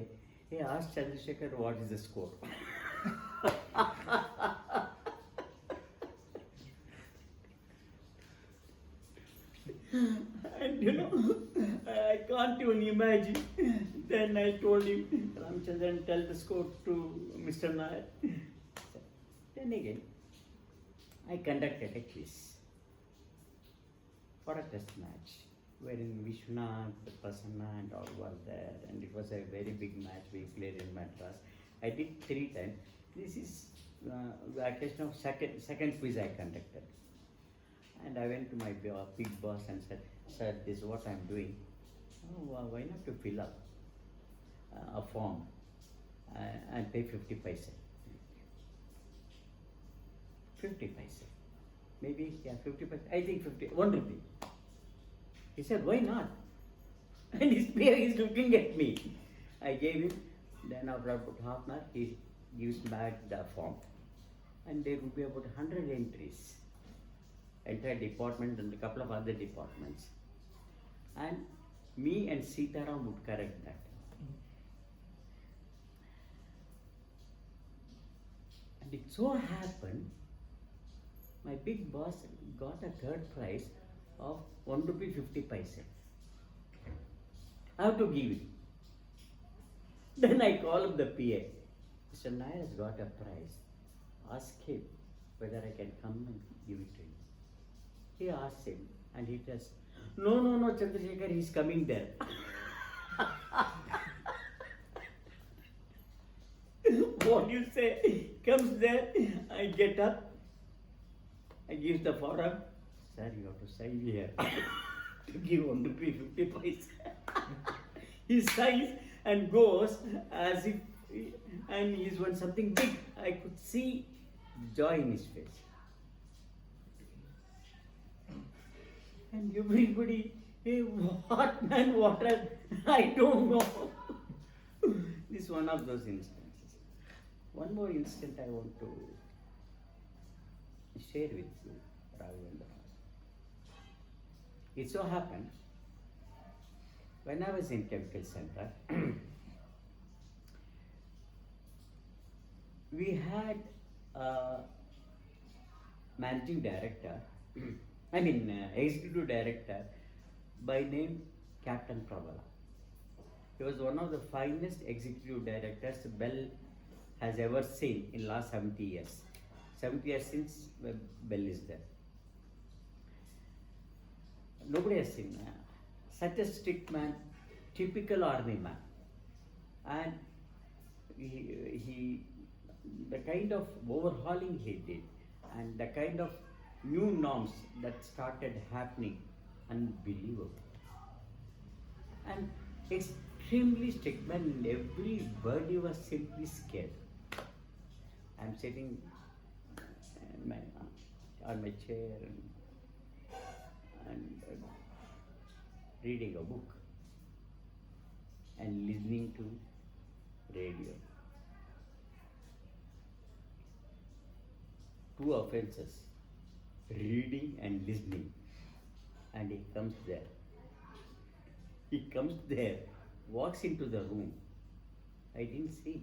"Hey, ask Chandrasekhar what is the score." And I can't even imagine. Then I told him, "Ramchandran, tell the score to Mr. Nair." Then again, I conducted a quiz for a test match wherein Vishwanath, Prasanna and all were there, and it was a very big match we played in Madras. I did 3 times. This is the occasion of second quiz I conducted. And I went to my big boss and said, "Sir, this is what I am doing. Why not to fill up a form and pay 50 paise? 50 paise. Maybe, 50 paise. I think 1 rupee." He said, "Why not?" And his peer is looking at me. I gave him. Then after about half an hour, he gives back the form. And there would be about 100 entries. Entire department and a couple of other departments. And me and Sitaram would correct that. And it so happened, my big boss got a third prize of 1 rupee 50 paise. I have to give it. Then I call up the PA. "Mr. Nair has got a prize. Ask him whether I can come and give it to him." He asks him and he tells, No, Chandrasekhar, he's coming there." What do you say? Comes there, I get up, I give the forum. "Sir, you have to sign here." To give 1 rupee 50 paise. He signs and goes as if, and he's won something big. I could see joy in his face. And everybody, "Hey, what man, what else?" I don't know. This is one of those instances. One more incident I want to share with you, Raghavendra. It so happened, when I was in Chemical Center, we had a managing director, executive director by name Captain Pravala. He was one of the finest executive directors Bell has ever seen in last 70 years. 70 years since Bell is there. Nobody has seen such a strict man, typical army man. And he the kind of overhauling he did and the kind of new norms that started happening, unbelievable. And extremely strict man, everybody was simply scared. I'm sitting on my chair and reading a book and listening to radio. Two offenses, reading and listening. And he comes there. He comes there, walks into the room. I didn't see.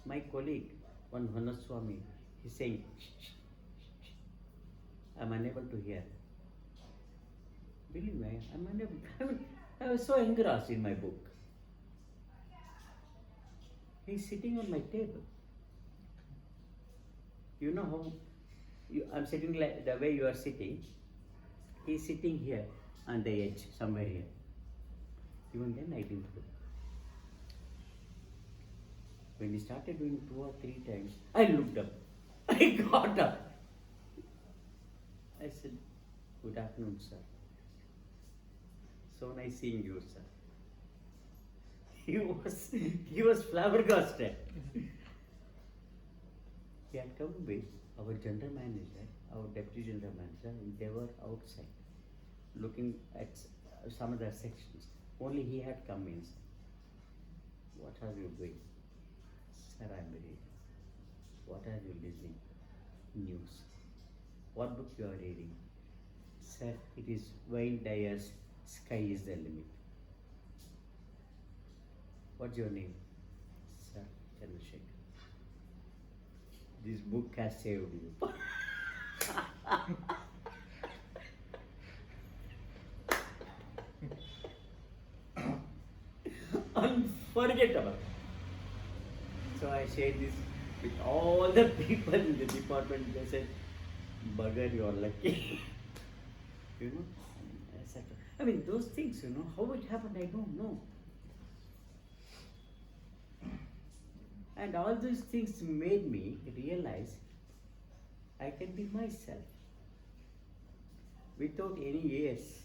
My colleague, one Hanaswamy, he's saying, shh, shh, shh, shh. I'm unable to hear. Believe me, I'm unable. I was so engrossed in my book. He's sitting on my table. You know how I'm sitting like the way you are sitting. He's sitting here on the edge, somewhere here. Even then I didn't do. When he started doing 2 or 3 times, I looked up. I got up. I said, good afternoon, sir. So nice seeing you, sir. He was flabbergasted. He had come with our general manager, our deputy general manager, and they were outside looking at some of the sections. Only he had come inside. What are you doing? Sir, I'm reading. What are you listening? News. What book you are reading? Sir, it is Wayne Dyer's Sky is the Limit. What's your name? Sir, Chandrasekhar. This book has saved you. Unforgettable. So I shared this with all the people in the department. They said, Bugger, you're lucky. You know, etc. I mean, those things, you know, how it happened, I don't know. And all these things made me realize I can be myself without any airs,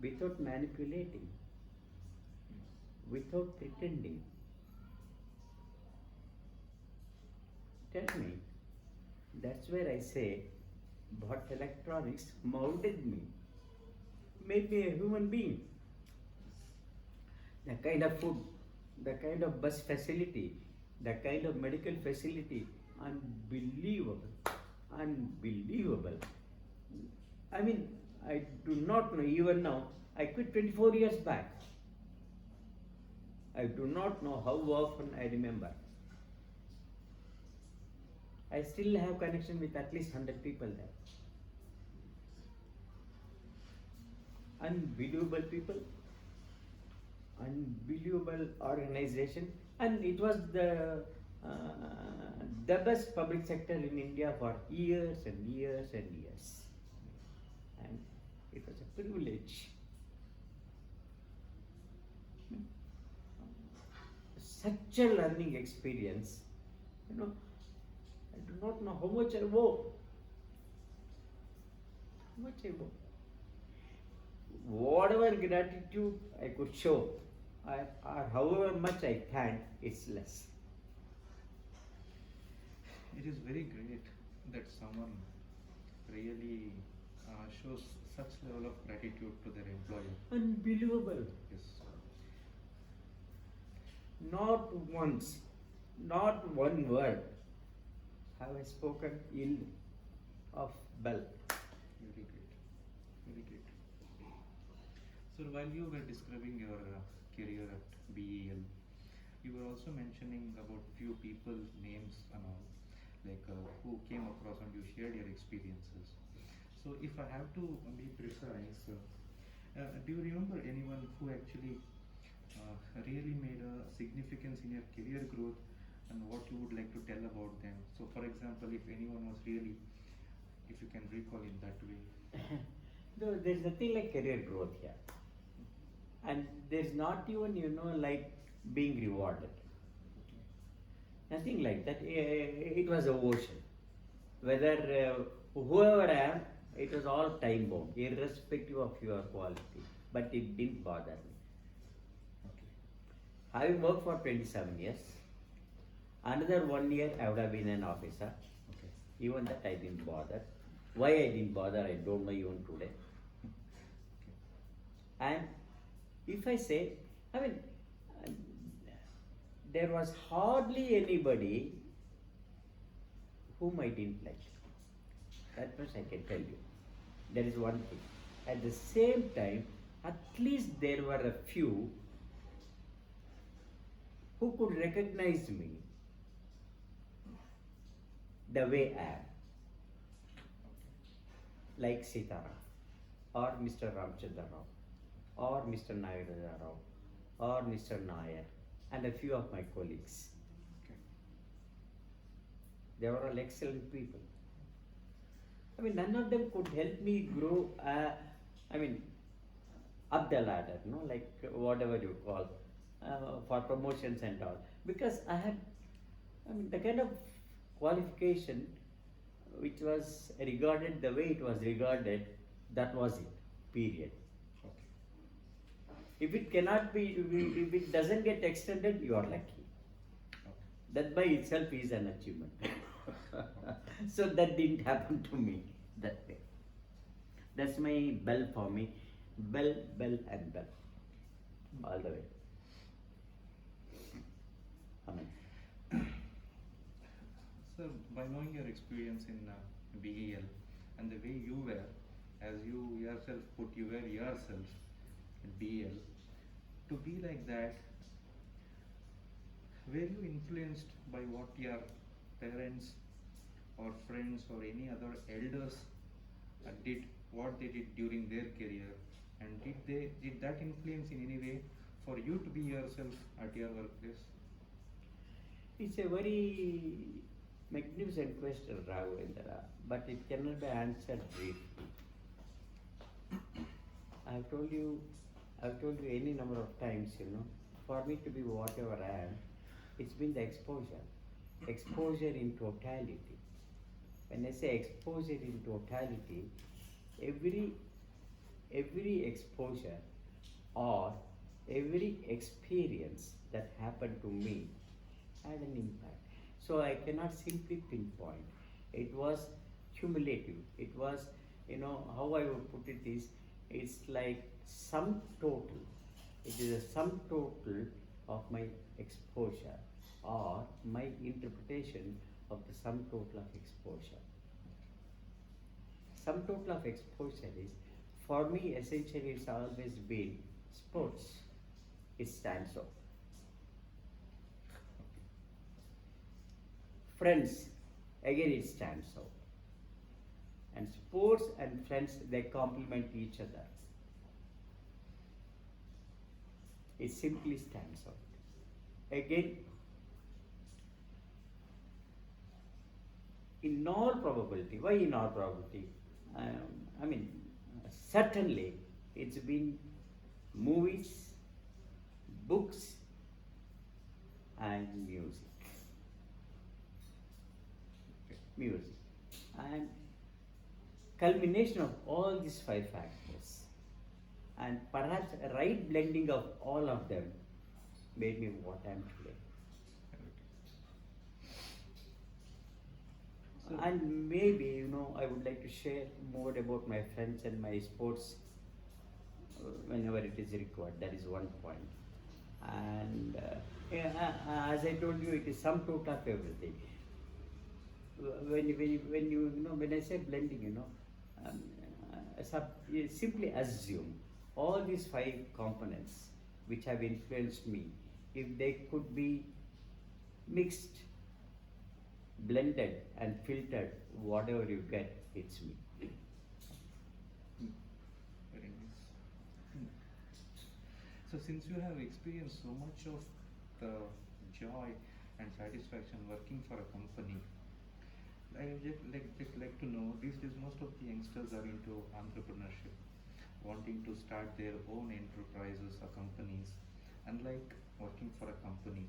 without manipulating, without pretending. Tell me, that's where I say, but electronics molded me, made me a human being. The kind of food, the kind of bus facility, the kind of medical facility, unbelievable, unbelievable. I mean, I do not know, even now, I quit 24 years back. I do not know how often I remember. I still have connection with at least 100 people there. Unbelievable people, unbelievable organization, and it was the best public sector in India for years and years and years. And it was a privilege. Such a learning experience, you know. I do not know how much I owe. How much I owe. Whatever gratitude I could show, or however much I thank, it's less. It is very great that someone really shows such level of gratitude to their employer. Unbelievable. Yes. Not once, not one word have I spoken ill of Bell. Very great. Very great. So while you were describing your career at BEL, you were also mentioning about few people, names and all, like who came across and you shared your experiences. So if I have to be precise, do you remember anyone who actually really made a significance in your career growth, and what you would like to tell about them? So for example, if anyone was really, if you can recall in that way. No, there's nothing like career growth here. And there's not even, like being rewarded. Nothing like that. It was a ocean. Whether whoever I am, it was all time bound, irrespective of your quality. But it didn't bother me. Okay. Having worked for 27 years, another 1 year I would have been an officer. Okay. Even that I didn't bother. Why I didn't bother, I don't know even today. And if I say, there was hardly anybody whom I didn't like. That much I can tell you. That is one thing. At the same time, at least there were a few who could recognize me the way I am. Like Sitaram, or Mr. Ramchandra Rao, or Mr. Nayara Rao, or Mr. Nair, and a few of my colleagues. Okay. They were all excellent people. None of them could help me grow, up the ladder, like whatever you call, for promotions and all. Because I had, the kind of qualification which was regarded the way it was regarded, that was it, period. Okay. If it cannot be, if it doesn't get extended, you are lucky. Okay. That by itself is an achievement. So that didn't happen to me that way. That's my bell for me. Bell, and bell. All the way. Amen. Sir, by knowing your experience in BEL and the way you were, as you yourself put, you were yourself in BEL, to be like that, were you influenced by what your parents or friends or any other elders did, what they did during their career, and did that influence in any way for you to be yourself at your workplace? It's a very magnificent question, Raghavendra, but it cannot be answered briefly. I've told you any number of times, for me to be whatever I am, it's been the exposure in totality. When I say exposure in totality, every exposure or every experience that happened to me had an impact. So I cannot simply pinpoint. It was cumulative. It was, how I would put it is, it's like sum total. It is a sum total of my exposure or my interpretation of the sum total of exposure. Sum total of exposure is, for me, essentially it's always been sports. It stands out. Friends, again it stands out. And sports and friends, they complement each other. It simply stands out. Again, in all probability, why in all probability? Certainly it's been movies, books, and music. And culmination of all these 5 factors, and perhaps a right blending of all of them, made me what I am today. And maybe, I would like to share more about my friends and my sports whenever it is required. That is one point. And as I told you, it is sum total of everything. When I say blending, you simply assume all these 5 components which have influenced me, if they could be mixed, blended and filtered, whatever you get, it's me. So since you have experienced so much of the joy and satisfaction working for a company, I would just like to know, these days most of the youngsters are into entrepreneurship, wanting to start their own enterprises or companies, unlike working for a company.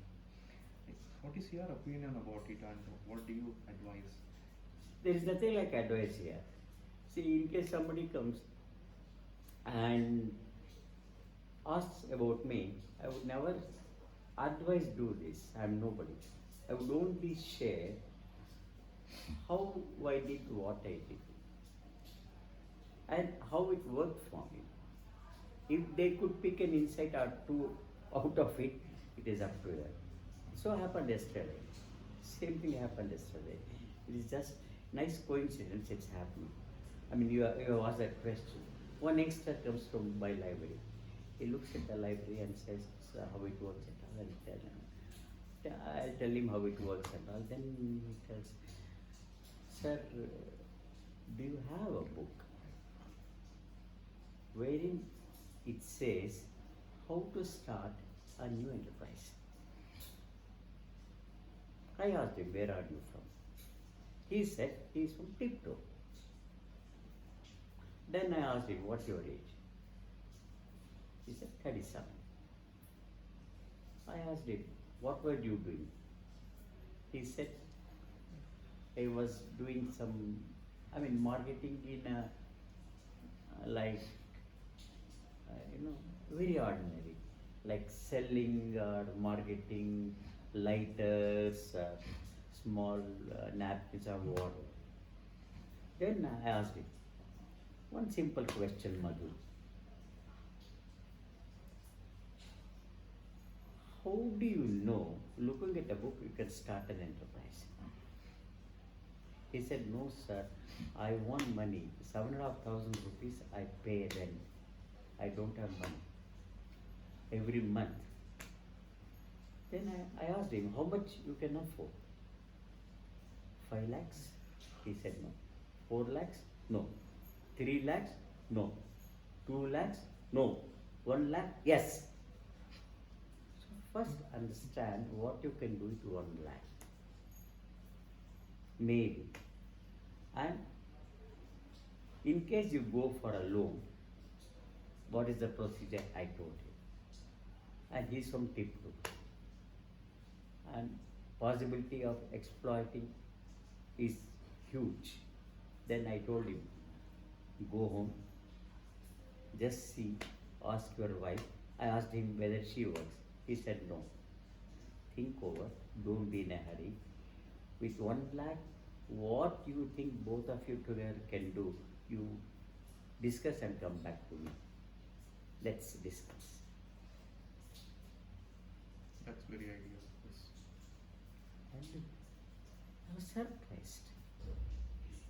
What is your opinion about it and what do you advise? There is nothing like advice here. See, in case somebody comes and asks about me, I would never advise do this. I am nobody. I would only share how I did what I did and how it worked for me. If they could pick an insight or two out of it, it is up to them. So happened yesterday. Same thing happened yesterday. It is just nice coincidence it's happening. I mean, you have asked that question. One youngster comes from my library. He looks at the library and says how it works and all. I'll tell him how it works and all. Then he tells, sir, do you have a book wherein it says how to start a new enterprise? I asked him, where are you from? He said he is from Tipto. Then I asked him, what's your age? He said 37. I asked him, what were you doing? He said, I was doing some, marketing in a, very ordinary, like selling or marketing lighters, small napkins or water. Then I asked him, one simple question, Madhu. How do you know, looking at a book, you can start an enterprise? He said, no sir, I want money, 7,500 rupees I pay rent. I don't have money. Every month. Then I asked him, how much you can afford? 5 lakhs? He said no. 4 lakhs? No. 3 lakhs? No. 2 lakhs? No. 1 lakh? Yes. So first understand what you can do with 1 lakh. Maybe. And in case you go for a loan, what is the procedure I told him? And he's from Tipto. And possibility of exploiting is huge. Then I told him, go home, just see, ask your wife. I asked him whether she works. He said no. Think over, don't be in a hurry. With 1 lakh, what you think both of you together can do, you discuss and come back to me. Let's discuss. That's very ideal. Yes. And I was surprised.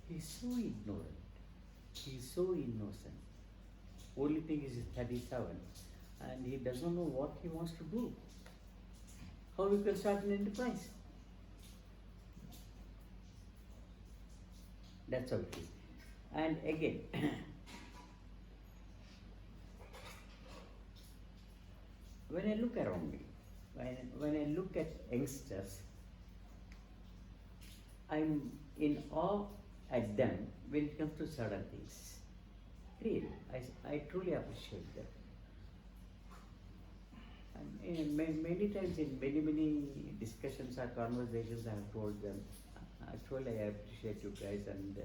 He's so ignorant. He's so innocent. Only thing is he's 37 and he doesn't know what he wants to do. How he can start an enterprise? That's how it is. And again, when I look around me, when I look at youngsters, I'm in awe at them when it comes to certain things. Really, I truly appreciate them. And many times in many discussions or conversations I have told them, actually I appreciate you guys and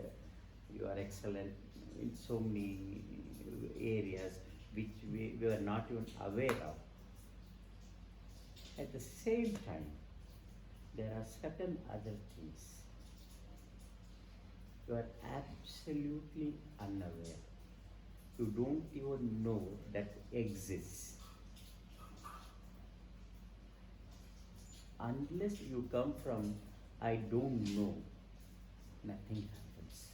you are excellent in so many areas which we were not even aware of. At the same time, there are certain other things you are absolutely unaware. You don't even know that exists. Unless you come from I don't know, nothing happens.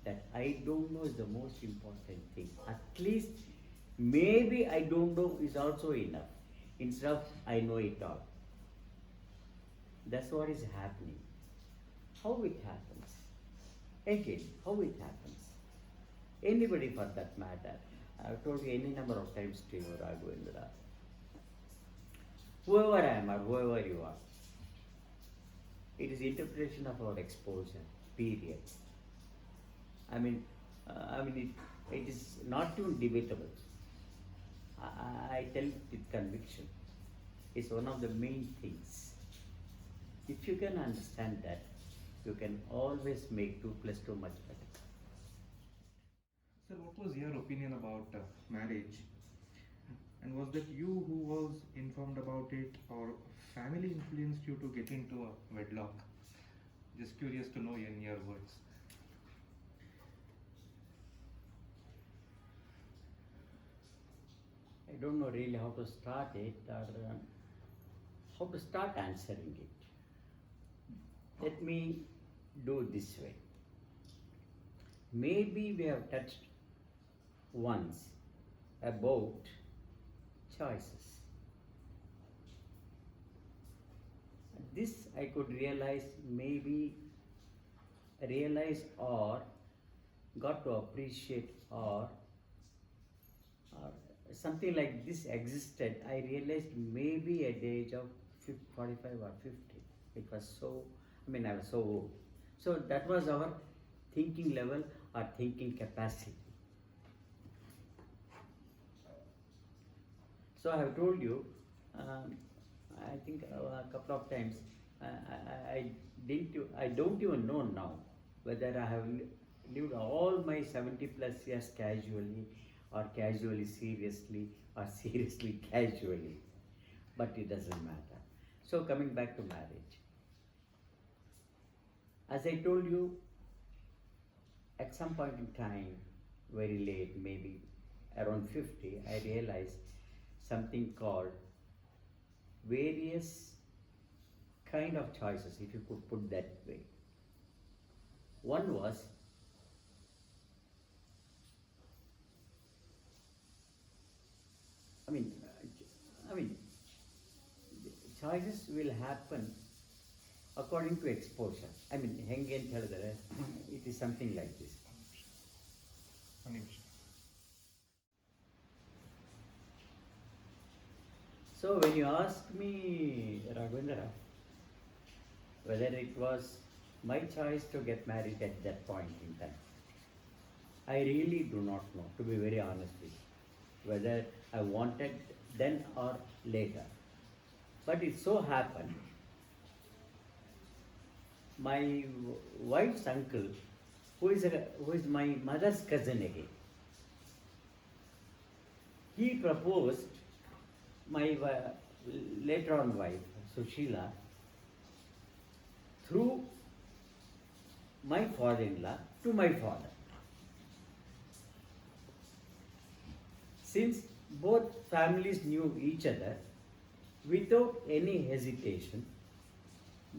That I don't know is the most important thing. At least maybe I don't know is also enough. Instead of I know it all. That's what is happening. How it happens? Again, how it happens? Anybody for that matter. I've told you any number of times to you, Raghavendra. Whoever I am or whoever you are, it is interpretation of our exposure, period. I mean, it is not even debatable. I tell it with conviction. It's one of the main things. If you can understand that, you can always make 2 plus 2 much better. Sir, what was your opinion about marriage? And was that you who was informed about it, or family influenced you to get into a wedlock? Just curious to know in your words. I don't know really how to start it or how to start answering it. Let me do it this way. Maybe we have touched once about choices. This I could realize or got to appreciate or something like this existed. I realized maybe at the age of 45 or 50. It was so, I was so old. So that was our thinking level or thinking capacity. So I have told you, I think a couple of times, I don't even know now whether I have lived all my 70 plus years casually or casually seriously or seriously casually, but it doesn't matter. So coming back to marriage, as I told you, at some point in time, very late, maybe around 50, I realized something called various kind of choices, if you could put that way. One was choices will happen according to exposure. Henge ಅಂತ ಹೇಳಿದರೆ it is something like this. So when you ask me, Raghavendra, whether it was my choice to get married at that point in time, I really do not know, to be very honest with you, whether I wanted then or later. But it so happened, my wife's uncle, who is my mother's cousin again, he proposed my later on wife, Sushila, through my father-in-law to my father. Since both families knew each other, without any hesitation,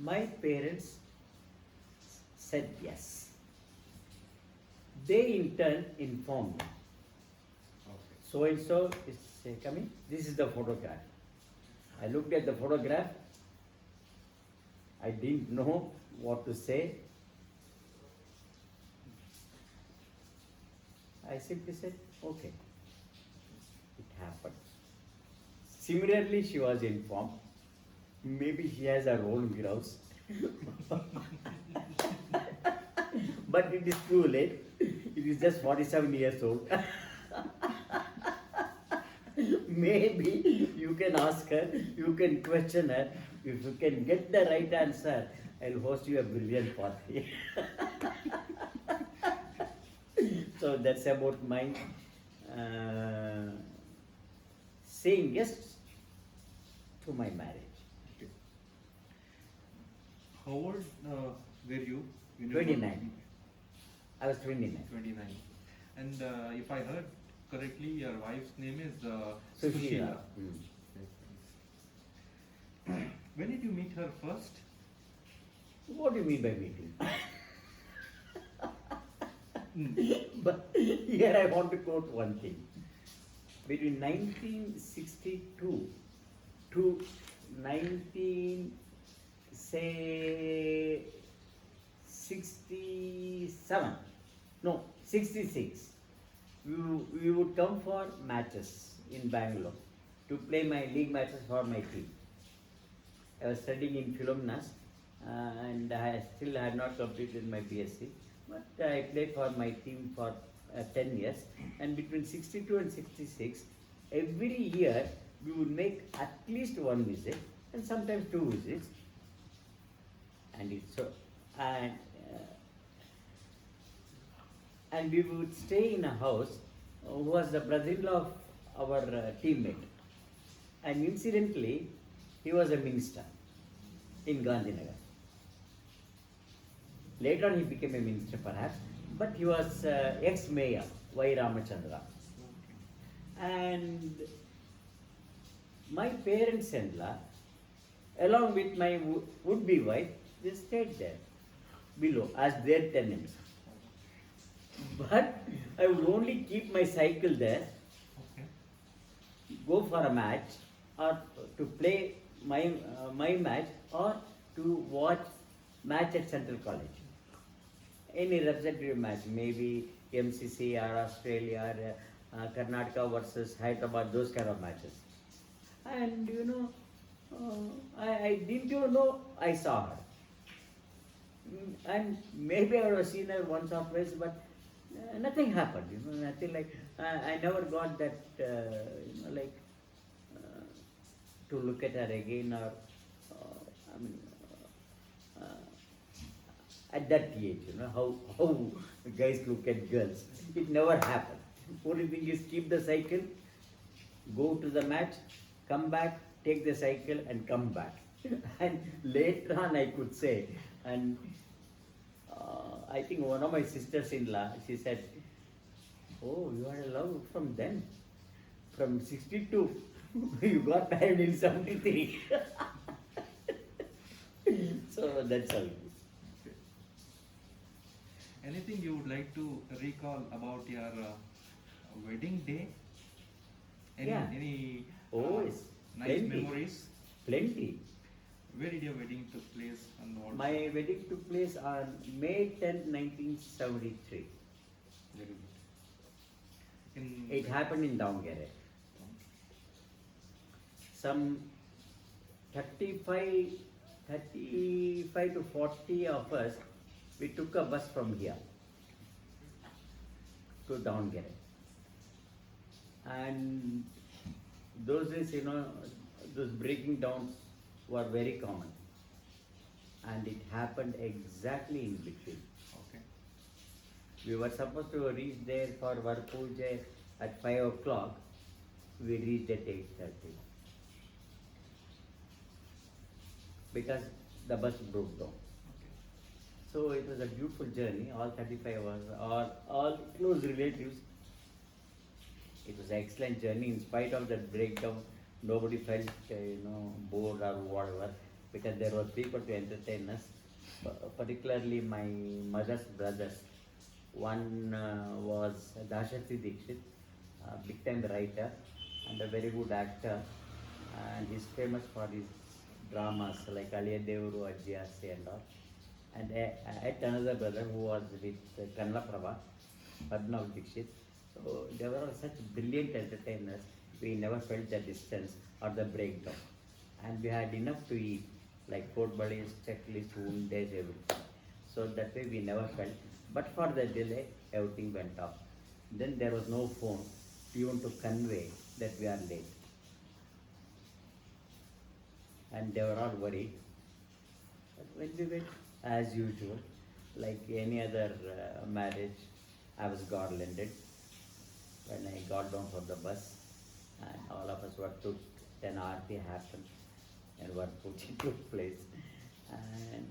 my parents said yes. They in turn informed me. Okay. So and so is coming. This is the photograph. I looked at the photograph. I didn't know what to say. I simply said, okay. It happened. Similarly, she was informed. Maybe she has her own grouse. But it is too late. It is just 47 years old. Maybe you can ask her, you can question her. If you can get the right answer, I'll host you a brilliant party. So that's about my saying yes to my marriage. Okay. How old were you? 29. I was 29. 29. And if I heard correctly, your wife's name is Sushila. When did you meet her first? What do you mean by meeting? But here I want to quote one thing. Between 1962 to 1967, no, 66, we would come for matches in Bangalore to play my league matches for my team. I was studying in Philomenas and I still had not completed my BSc, but I played for my team for 10 years, and between 62 and 66, every year we would make at least one visit and sometimes two visits, and it's so, and and we would stay in a house who was the brother-in-law of our teammate, and incidentally he was a minister in Gandhinagar. Later on he became a minister perhaps, but he was ex-mayor Y. Ramachandra. And my parents-in-law, along with my would-be wife, they stayed there below as their tenants. But I would only keep my cycle there, Okay. go for a match, or to play my match, or to watch match at Central College. Any representative match, maybe MCC or Australia or Karnataka versus Hyderabad, those kind of matches. And I didn't even know I saw her. And maybe I would have seen her once or twice, but nothing happened. Nothing like I never got that to look at her again, or at that age, how guys look at girls. It never happened. Only thing is keep the cycle, go to the match, come back, take the cycle and come back. And later on I could say, and I think one of my sisters-in-law, she said, "Oh, you had a love from then, from 62, you got married in 73. So that's all. Anything you would like to recall about your wedding day? Any Oh, yes. nice Plenty. memories? Plenty. Where did your wedding took place and what? My wedding took place on May 10th, 1973. Very good. In It happened in Davangere. Some 35 to 40 of us, we took a bus from here to Davangere. And those days, those breaking downs were very common. And it happened exactly in between. Okay. We were supposed to reach there for Varpuja at 5 o'clock. We reached at 8:30. Because the bus broke down. Okay. So it was a beautiful journey, all 35 of us, all close relatives. It was an excellent journey in spite of that breakdown. Nobody felt, bored or whatever, because there were people to entertain us, particularly my mother's brothers. One was Dashati Dixit, a big time writer and a very good actor, and he's famous for his dramas like Aliya Devuru, Ajjiyase and all. And I had another brother who was with Kannalaprabha, Padmav Dixit. So they were all such brilliant entertainers. We never felt the distance or the breakdown. And we had enough to eat, like portbodies, checklist, wounds, everything. So that way we never felt. But for the delay, everything went off. Then there was no phone even to convey that we are late. And they were all worried. But when we went, as usual, like any other marriage, I was garlanded. When I got down from the bus, and all of us were took, then Aarti happened, and one puja took place. And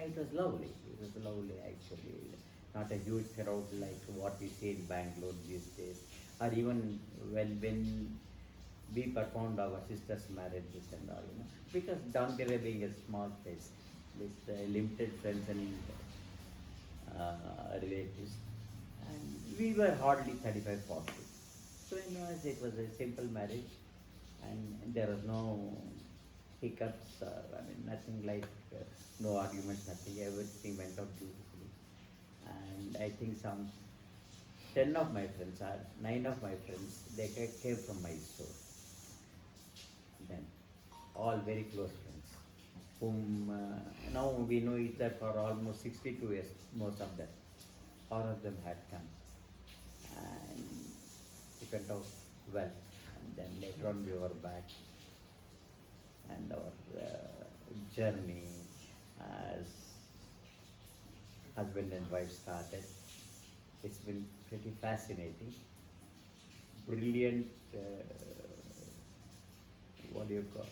it was lovely. It was lovely actually. Not a huge crowd like what we see in Bangalore these days. Or even when we performed our sisters' marriages and all, because Davangere being a small place with limited friends and relatives, and we were hardly 35-40. So it was a simple marriage, and there was no hiccups, nothing like no arguments, nothing. Everything went out beautifully, and I think some 10 of my friends, or 9 of my friends, they came from Mysore. Then, all very close friends, whom now we know each other for almost 62 years, most of them. All of them had come. And it went out well. And then later on we were back. And our journey as husband and wife started. It's been pretty fascinating. Brilliant, what do you call?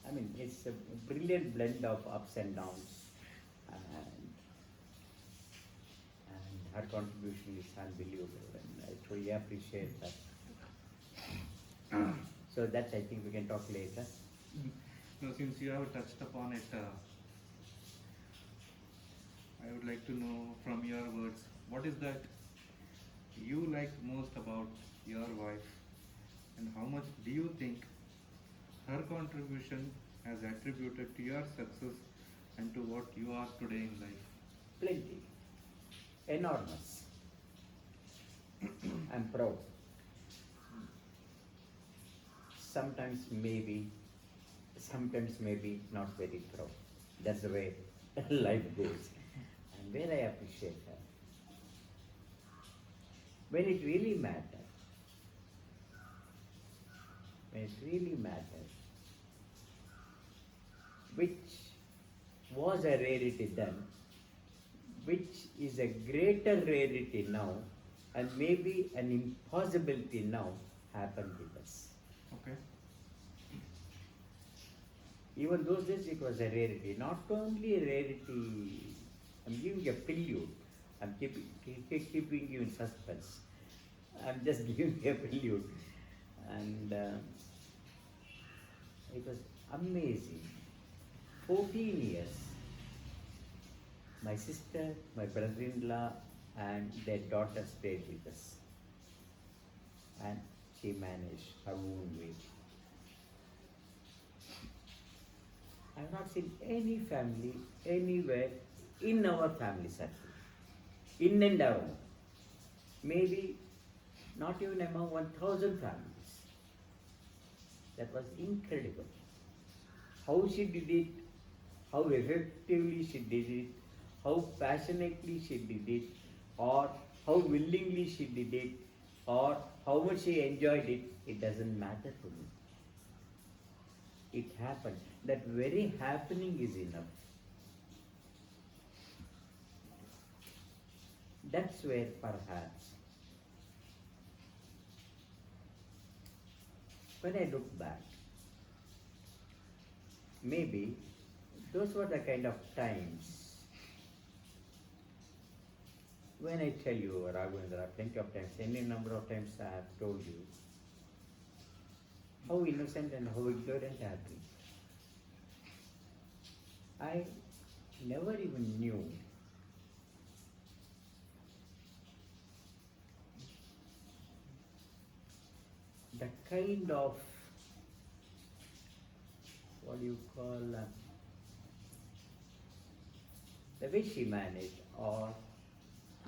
I mean, it's a brilliant blend of ups and downs. And her contribution is unbelievable, and I truly appreciate that. So that I think we can talk later. Now, since you have touched upon it, I would like to know from your words, what is that you like most about your wife, and how much do you think her contribution has attributed to your success and to what you are today in life? Plenty. Enormous. I'm proud. Sometimes maybe not very proud. That's the way life goes. And where I appreciate her. When it really matters, which was a rarity then, which is a greater rarity now, and maybe an impossibility now, happened with us. Okay. Even those days it was a rarity. Not only a rarity, I'm giving a prelude. I'm keeping you in suspense. I'm just giving a prelude. And it was amazing. 14 years. My sister, my brother-in-law, and their daughter stayed with us. And she managed her own way. I have not seen any family anywhere in our family circle, in and around, maybe not even among 1,000 families. That was incredible. How she did it, how effectively she did it, how passionately she did it, or how willingly she did it, or how much she enjoyed it, it doesn't matter to me. It happened. That very happening is enough. That's where perhaps, when I look back, maybe those were the kind of times when I tell you, Raghavendra, plenty of times, any number of times I have told you how innocent and how ignorant I have been. I never even knew the kind of, what do you call, the way she managed, or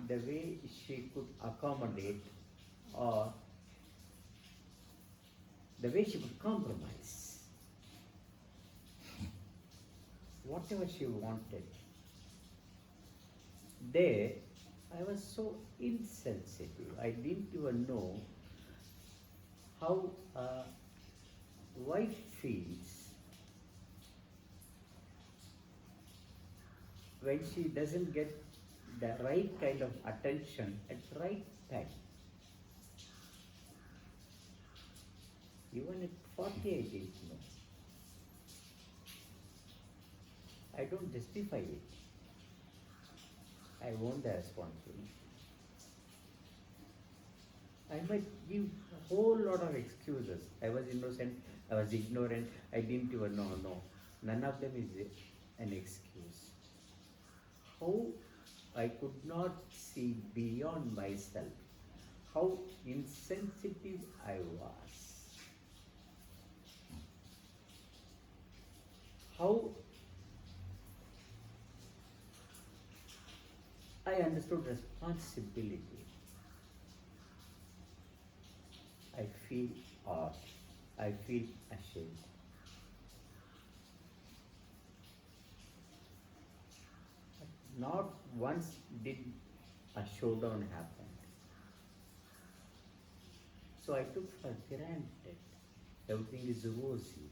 the way she could accommodate, or the way she could compromise. Whatever she wanted. There, I was so insensitive. I didn't even know how a wife feels when she doesn't get the right kind of attention at the right time. Even at 48 age, no. I don't justify it. I own the responsibility. I might give a whole lot of excuses. I was innocent, I was ignorant, I didn't even know. No, none of them is an excuse. How I could not see beyond myself, how insensitive I was, how I understood responsibility. feel odd. I feel ashamed. Not once did a showdown happen. So I took for granted everything is rosy.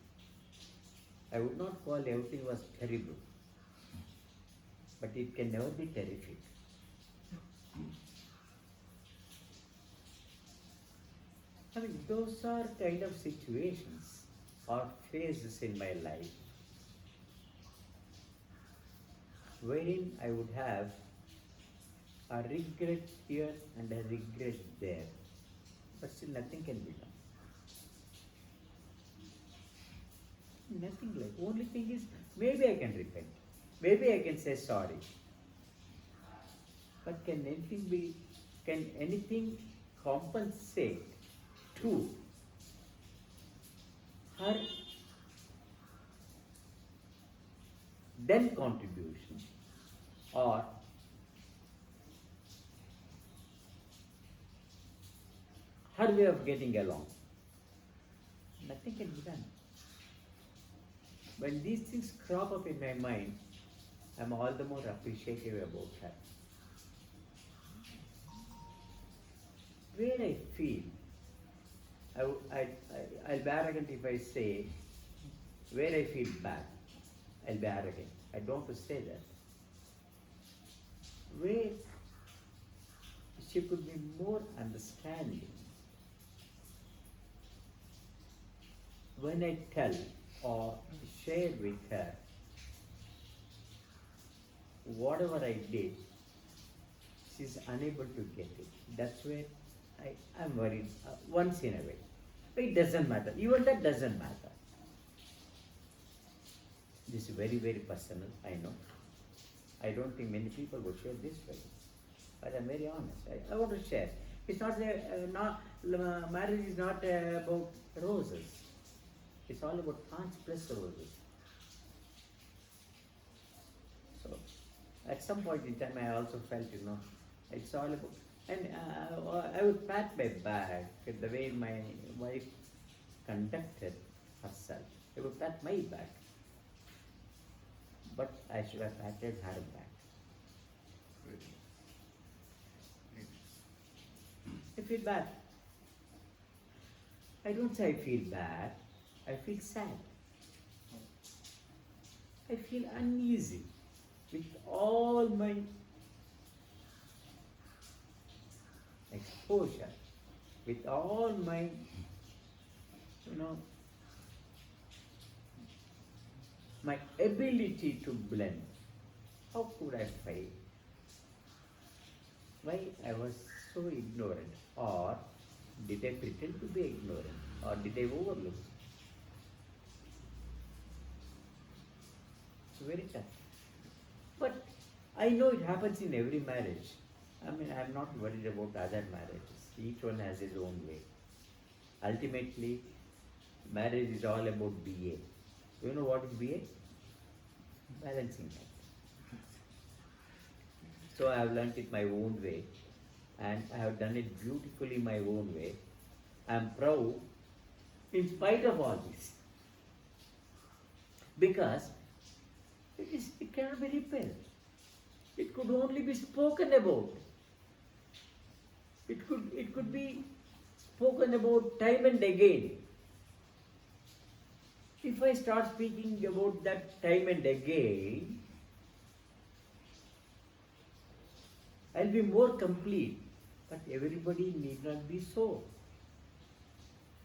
I would not call everything was terrible, but it can never be terrific. I mean, those are kind of situations or phases in my life wherein I would have a regret here and a regret there, but still nothing can be done. Nothing like. Only thing is, maybe I can repent, maybe I can say sorry. But can anything compensate to her then contribution or her way of getting along? Nothing can be done. When these things crop up in my mind, I'm all the more appreciative about her. Where I feel, I'll be arrogant if I say, where I feel bad, I'll be arrogant. I don't want to say that. Where she could be more understanding when I tell or share with her whatever I did, she's unable to get it. That's where I'm worried once in a way. But it doesn't matter. Even that doesn't matter. This is very, very personal, I know. I don't think many people would share this way. But I'm very honest. I want to share. It's not, marriage is not about roses. It's all about thorns plus roses. So, at some point in time, I also felt, it's all about, and I would pat my back at the way my wife conducted herself. I would pat my back. But I should have patted her back. Great. Great. I feel bad. I don't say I feel bad. I feel sad. I feel uneasy with all my exposure, with all my, my ability to blend. How could I fail? Why I was so ignorant? Or did I pretend to be ignorant? Or did I overlook? It's very tough. But I know it happens in every marriage. I mean, I'm not worried about other marriages. Each one has his own way. Ultimately, marriage is all about BA. You know what is BA? Balancing act. So I have learnt it my own way, and I have done it beautifully my own way. I am proud in spite of all this. Because it cannot be repelled. It could only be spoken about. It could be spoken about time and again. If I start speaking about that time and again, I'll be more complete. But everybody need not be so.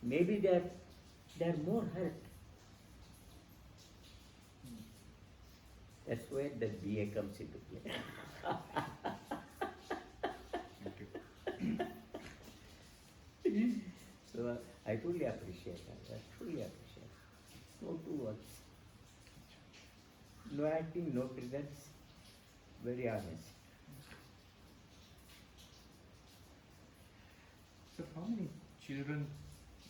Maybe they're more hurt. That's where the BA comes into play. So I truly appreciate that. I truly appreciate it. No two words. No acting, no pretense. Very honest. So how many children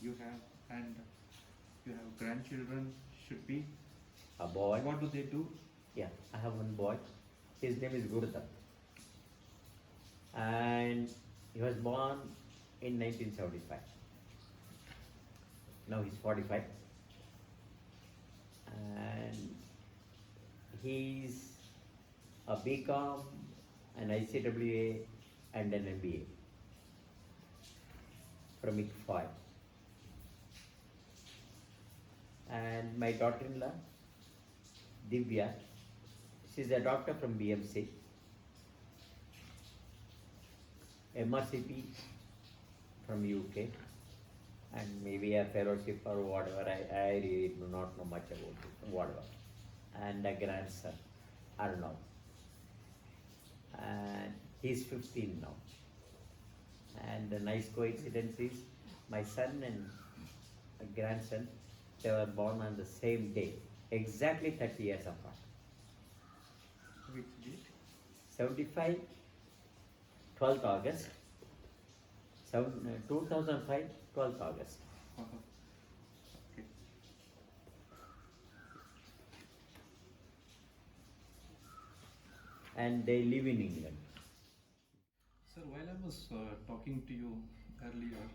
you have and you have grandchildren should be? A boy. What do they do? Yeah, I have one boy. His name is Gurudhav. And he was born in 1975. Now he's 45. And he's a BCom, an ICWA, and an MBA from ICFI. And my daughter-in-law, Divya, she's a doctor from BMC, MRCP from UK, and maybe a fellowship or whatever. I really do not know much about it, whatever. And a grandson, Arnav. And he's 15 now. And the nice coincidence is my son and a grandson, they were born on the same day, exactly 30 years apart. Which date? 75, 12th August, 2005, 12th August. Okay. And they live in England. Sir, while I was talking to you earlier,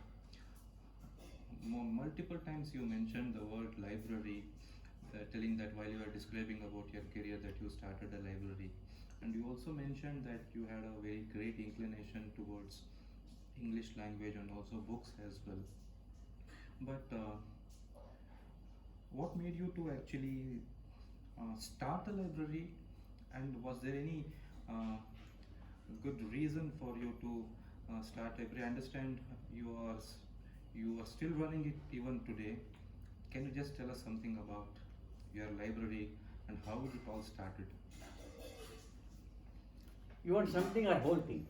multiple times you mentioned the word library, telling that while you were describing about your career that you started a library, and you also mentioned that you had a very great inclination towards English language and also books as well. But what made you to actually start a library, and was there any good reason for you to start library? I understand you are still running it even today. Can you just tell us something about your library and how it all started? You want something or whole thing?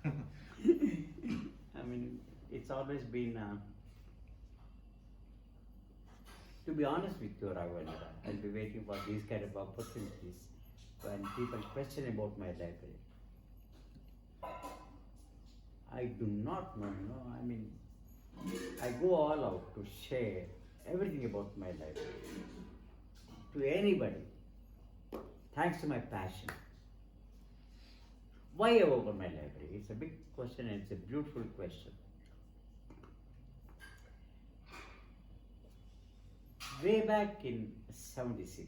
I mean, it's always been, to be honest with you, Raghavendra, I'll be waiting for these kind of opportunities when people question about my library. I do not know, I mean, I go all out to share everything about my library to anybody, thanks to my passion. Why I open my library? It's a big question and it's a beautiful question. Way back in 76,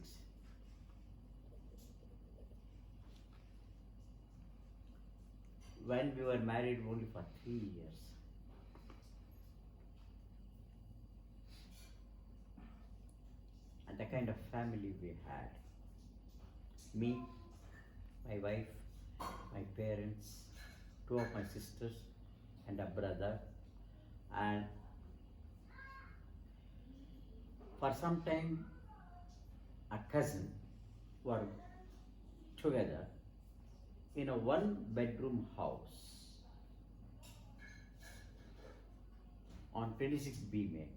when we were married only for 3 years, and the kind of family we had, me, my wife, my parents, 2 of my sisters, and a brother, and for some time a cousin were together in a 1-bedroom house on 26 B Main,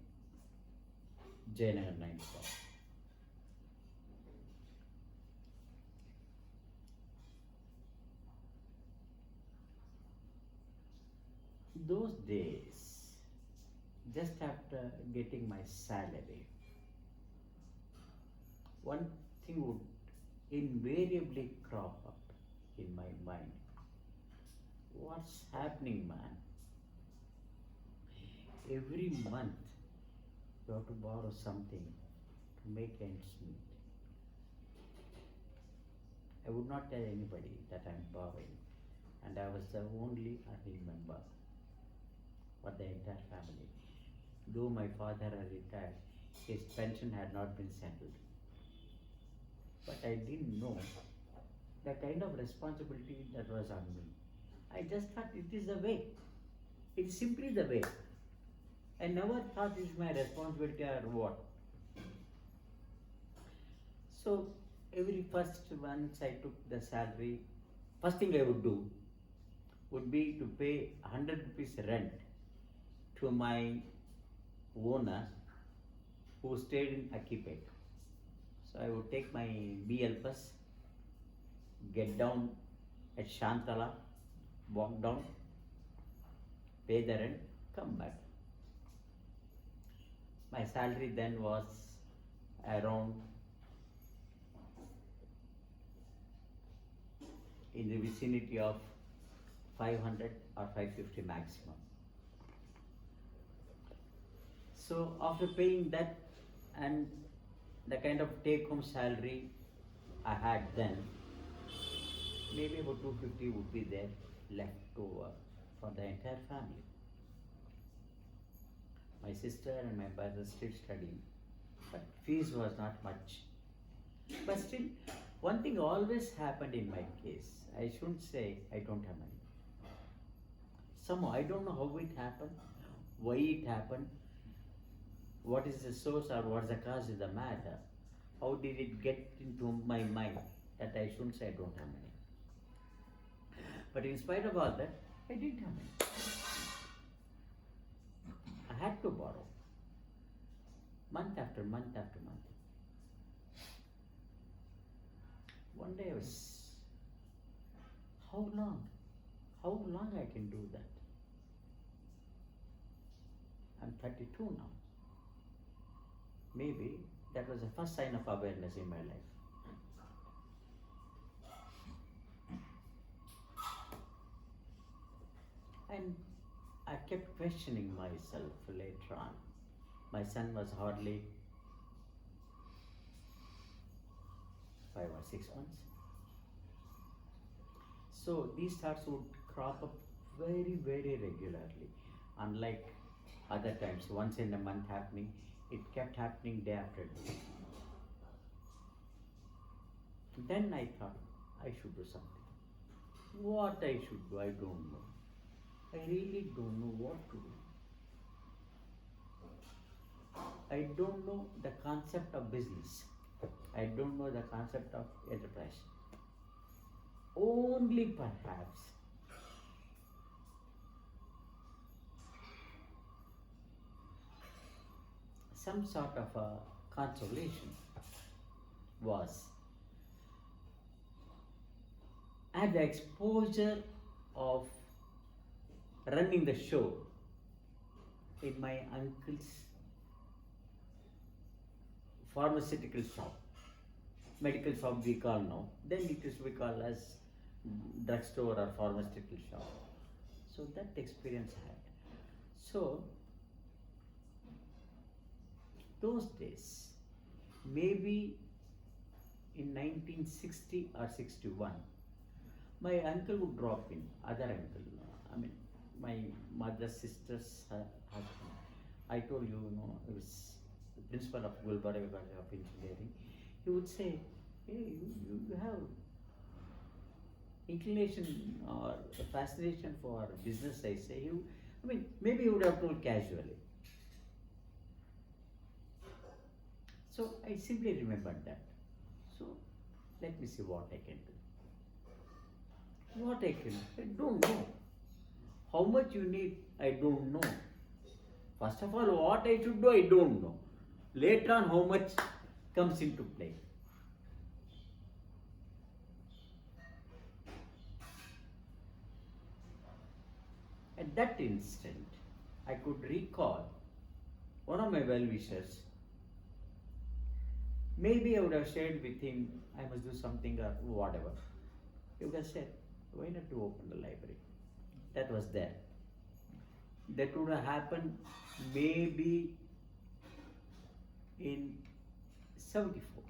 Jayanagar 94. Those days, just after getting my salary, one thing would invariably crop up in my mind. What's happening, man? Every month you have to borrow something to make ends meet. I would not tell anybody that I'm borrowing, and I was the only earning member for the entire family. Though my father had retired, his pension had not been settled. But I didn't know the kind of responsibility that was on me. I just thought it is the way. It's simply the way. I never thought it's my responsibility or what. So every first once I took the salary, first thing I would do would be to pay 100 rupees rent to my owner who stayed in Akipet. So I would take my BL bus, get down at Shantala, walk down, pay the rent, come back. My salary then was around in the vicinity of 500 or 550 maximum. So after paying that and the kind of take home salary I had then, maybe about 250 would be there left over for the entire family. My sister and my brother still studying, but fees was not much. But still, one thing always happened in my case. I shouldn't say I don't have money. Somehow, I don't know how it happened, why it happened, what is the source or what's the cause of the matter. How did it get into my mind that I shouldn't say I don't have money. But in spite of all that, I didn't have money. I had to borrow month after month after month. One day I was, how long? How long I can do that? I'm 32 now. Maybe that was the first sign of awareness in my life. And I kept questioning myself later on. My son was hardly 5 or 6 months. So these thoughts would crop up very, very regularly. Unlike other times, once in a month happening, it kept happening day after day. Then I thought I should do something. What I should do, I don't know. I really don't know what to do. I don't know the concept of business. I don't know the concept of enterprise. Only perhaps some sort of a consolation was at the exposure of running the show in my uncle's pharmaceutical shop, medical shop we call now, then it used to be called as drugstore or pharmaceutical shop. So that experience I had. So those days, maybe in 1960 or 61, my uncle would drop in, other uncle, my mother's sister's husband. I told you, he was the principal of Gulbarga College of Engineering. He would say, hey, you have inclination or a fascination for business, I say. Maybe he would have told casually. So I simply remembered that. So let me see what I can do. What I can do, I don't know. How much you need, I don't know. First of all, what I should do, I don't know. Later on, how much comes into play. At that instant, I could recall one of my well-wishers. Maybe I would have shared with him, I must do something or whatever. He would have said, why not to open the library? That was there. That would have happened maybe in 74.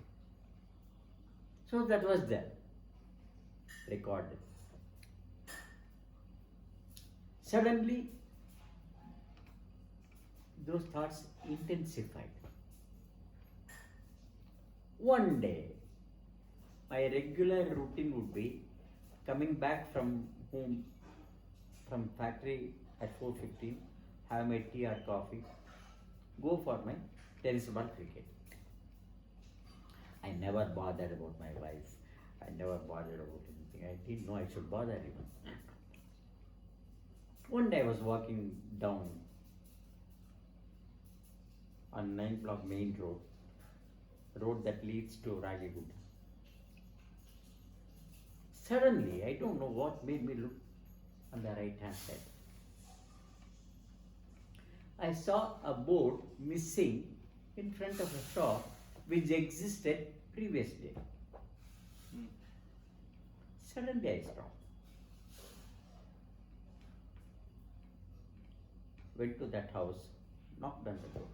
So that was there, recorded. Suddenly, those thoughts intensified. One day, my regular routine would be coming back from home, from factory at 4:15, have my tea or coffee, go for my tennis ball cricket. I never bothered about my wife. I never bothered about anything. I didn't know I should bother even. One day I was walking down on 9 block main road that leads to Raghavendra. Suddenly, I don't know what made me look on the right hand side. I saw a board missing in front of a shop which existed previous day. Suddenly I stopped. Went to that house, knocked on the door.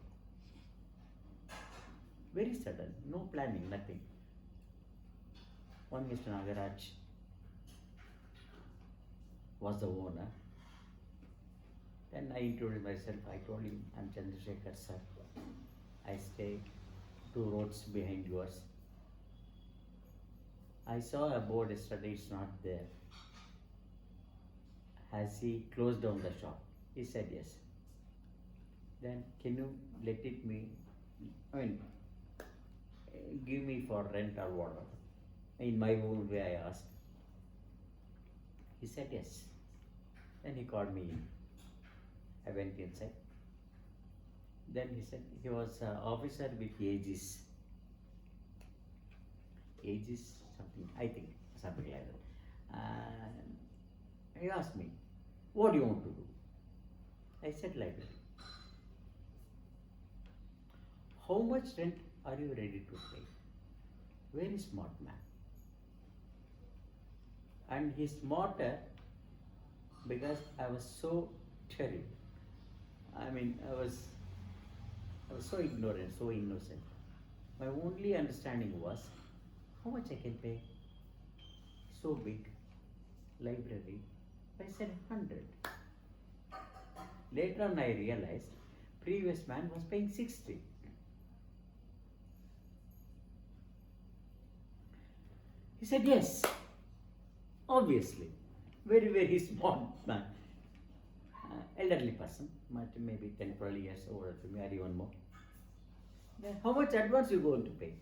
Very sudden, no planning, nothing. One Mr. Nagaraj was the owner. Then I introduced myself. I told him, I'm Chandrasekhar sir. I stay 2 roads behind yours. I saw a board yesterday, it's not there. Has he closed down the shop? He said yes. Then can you let it me, give me for rent or whatever? In my own way I asked. He said yes. Then he called me in. I went inside. Then he said he was an officer with Aegis. Aegis something, I think, something like that. And he asked me, what do you want to do? I said library. How much rent are you ready to pay? Very smart man. And he's smarter because I was so terrible. I was so ignorant, so innocent. My only understanding was how much I can pay. So big library. I said 100. Later on I realized previous man was paying 60. He said yes. Obviously. Very, very smart man. Elderly person, maybe 10, 12 years older to me or even more. Then how much advance you going to pay?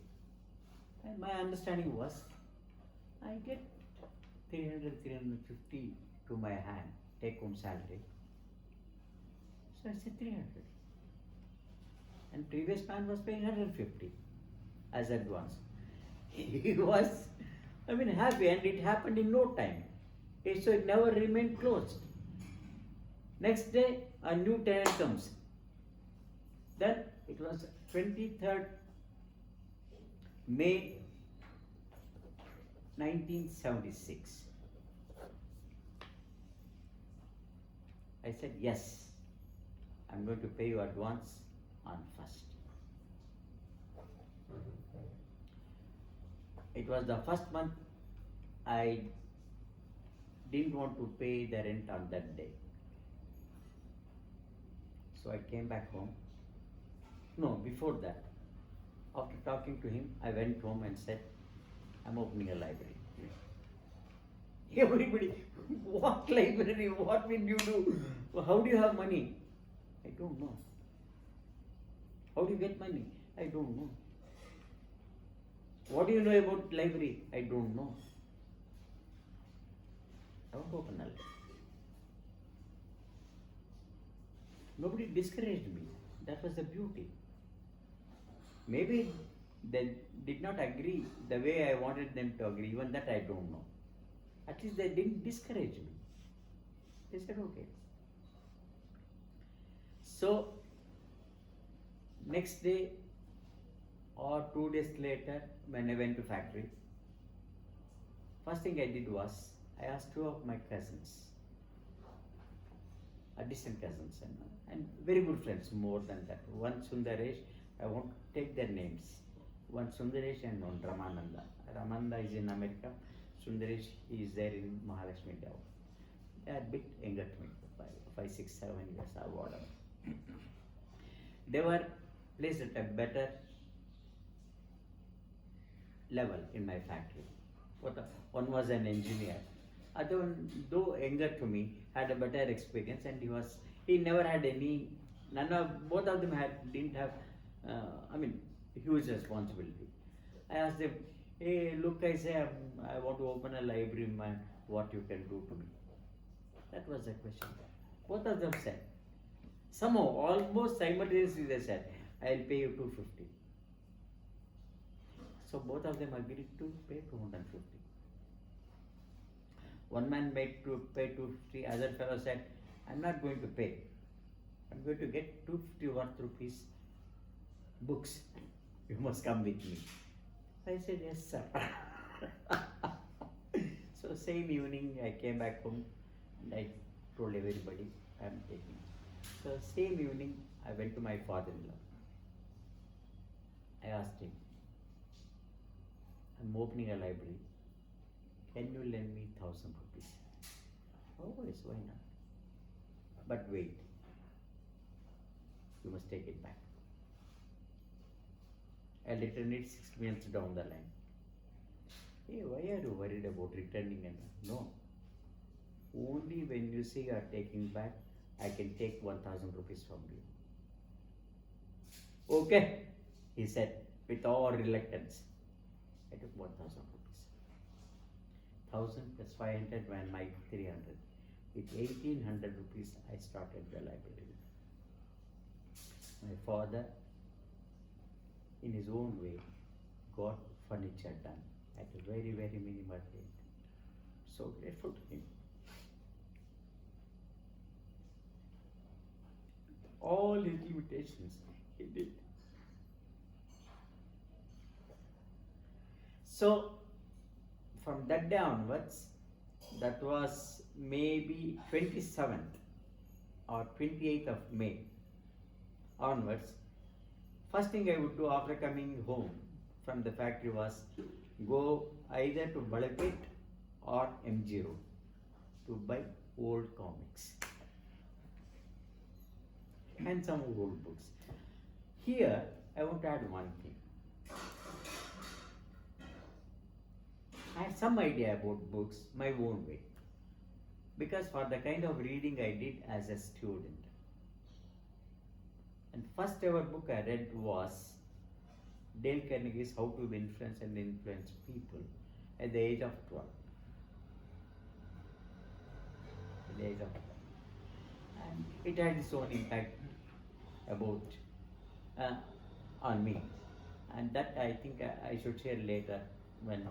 And my understanding was, I get 300, 350 to my hand, take home salary. So I said 300. And previous man was paying 150 as advance. He was, happy, and it happened in no time. So it never remained closed. Next day, a new tenant comes. Then it was 23rd May 1976. I said, yes, I'm going to pay you advance on 1st. It was the first month I didn't want to pay the rent on that day. So I came back home. No, before that, after talking to him, I went home and said, I'm opening a library. Everybody, what library? What will you do? How do you have money? I don't know. How do you get money? I don't know. What do you know about library? I don't know. I want to open a library. Nobody discouraged me. That was the beauty. Maybe they did not agree the way I wanted them to agree. Even that I don't know. At least they didn't discourage me. They said, okay. So, next day or 2 days later, when I went to factory, first thing I did was, I asked 2 of my cousins, distant cousins, and very good friends, more than that. One Sundaresh, I won't take their names. One Sundaresh and one Ramananda. Ramananda is in America. Sundaresh is there in Mahalakshmi Dow. They are a bit younger to me, 5, 6, 7 years or whatever. They were placed at a better level in my factory. One was an engineer. Other one, though younger to me, had a better experience, and he never had any, both of them didn't have, huge responsibility. I asked them, hey, look, I say, I want to open a library, man, what you can do to me? That was the question. Both of them said, somehow, almost simultaneously they said, I'll pay you 250. So both of them agreed to pay 250. One man made to pay 250, other fellow said, I'm not going to pay. I'm going to get 250 worth rupees books. You must come with me. I said, yes, sir. So same evening I came back home and I told everybody I'm taking. So same evening I went to my father-in-law. I asked him, I'm opening a library. Can you lend me 1,000 rupees? Oh, yes, why not? But wait, you must take it back. I'll return it 6 months down the line. Hey, why are you worried about returning? And no, only when you say you are taking back, I can take 1,000 rupees from you. Okay, he said with all reluctance. I took 1,000 rupees. 1,000 plus 500 when my 300. With 1,800 rupees, I started the library. My father, in his own way, got furniture done at a very, very minimal rate. So grateful to him. All his limitations, he did. So, from that day onwards, that was maybe 27th or 28th of May onwards, first thing I would do after coming home from the factory was go either to Balapet or MG Road to buy old comics and some old books. Here, I want to add one thing. I had some idea about books my own way, because for the kind of reading I did as a student. And first ever book I read was Dale Carnegie's How to Influence and Influence People at the age of 12. At the age of 12. And it had its own impact about on me. And that I think I should share later when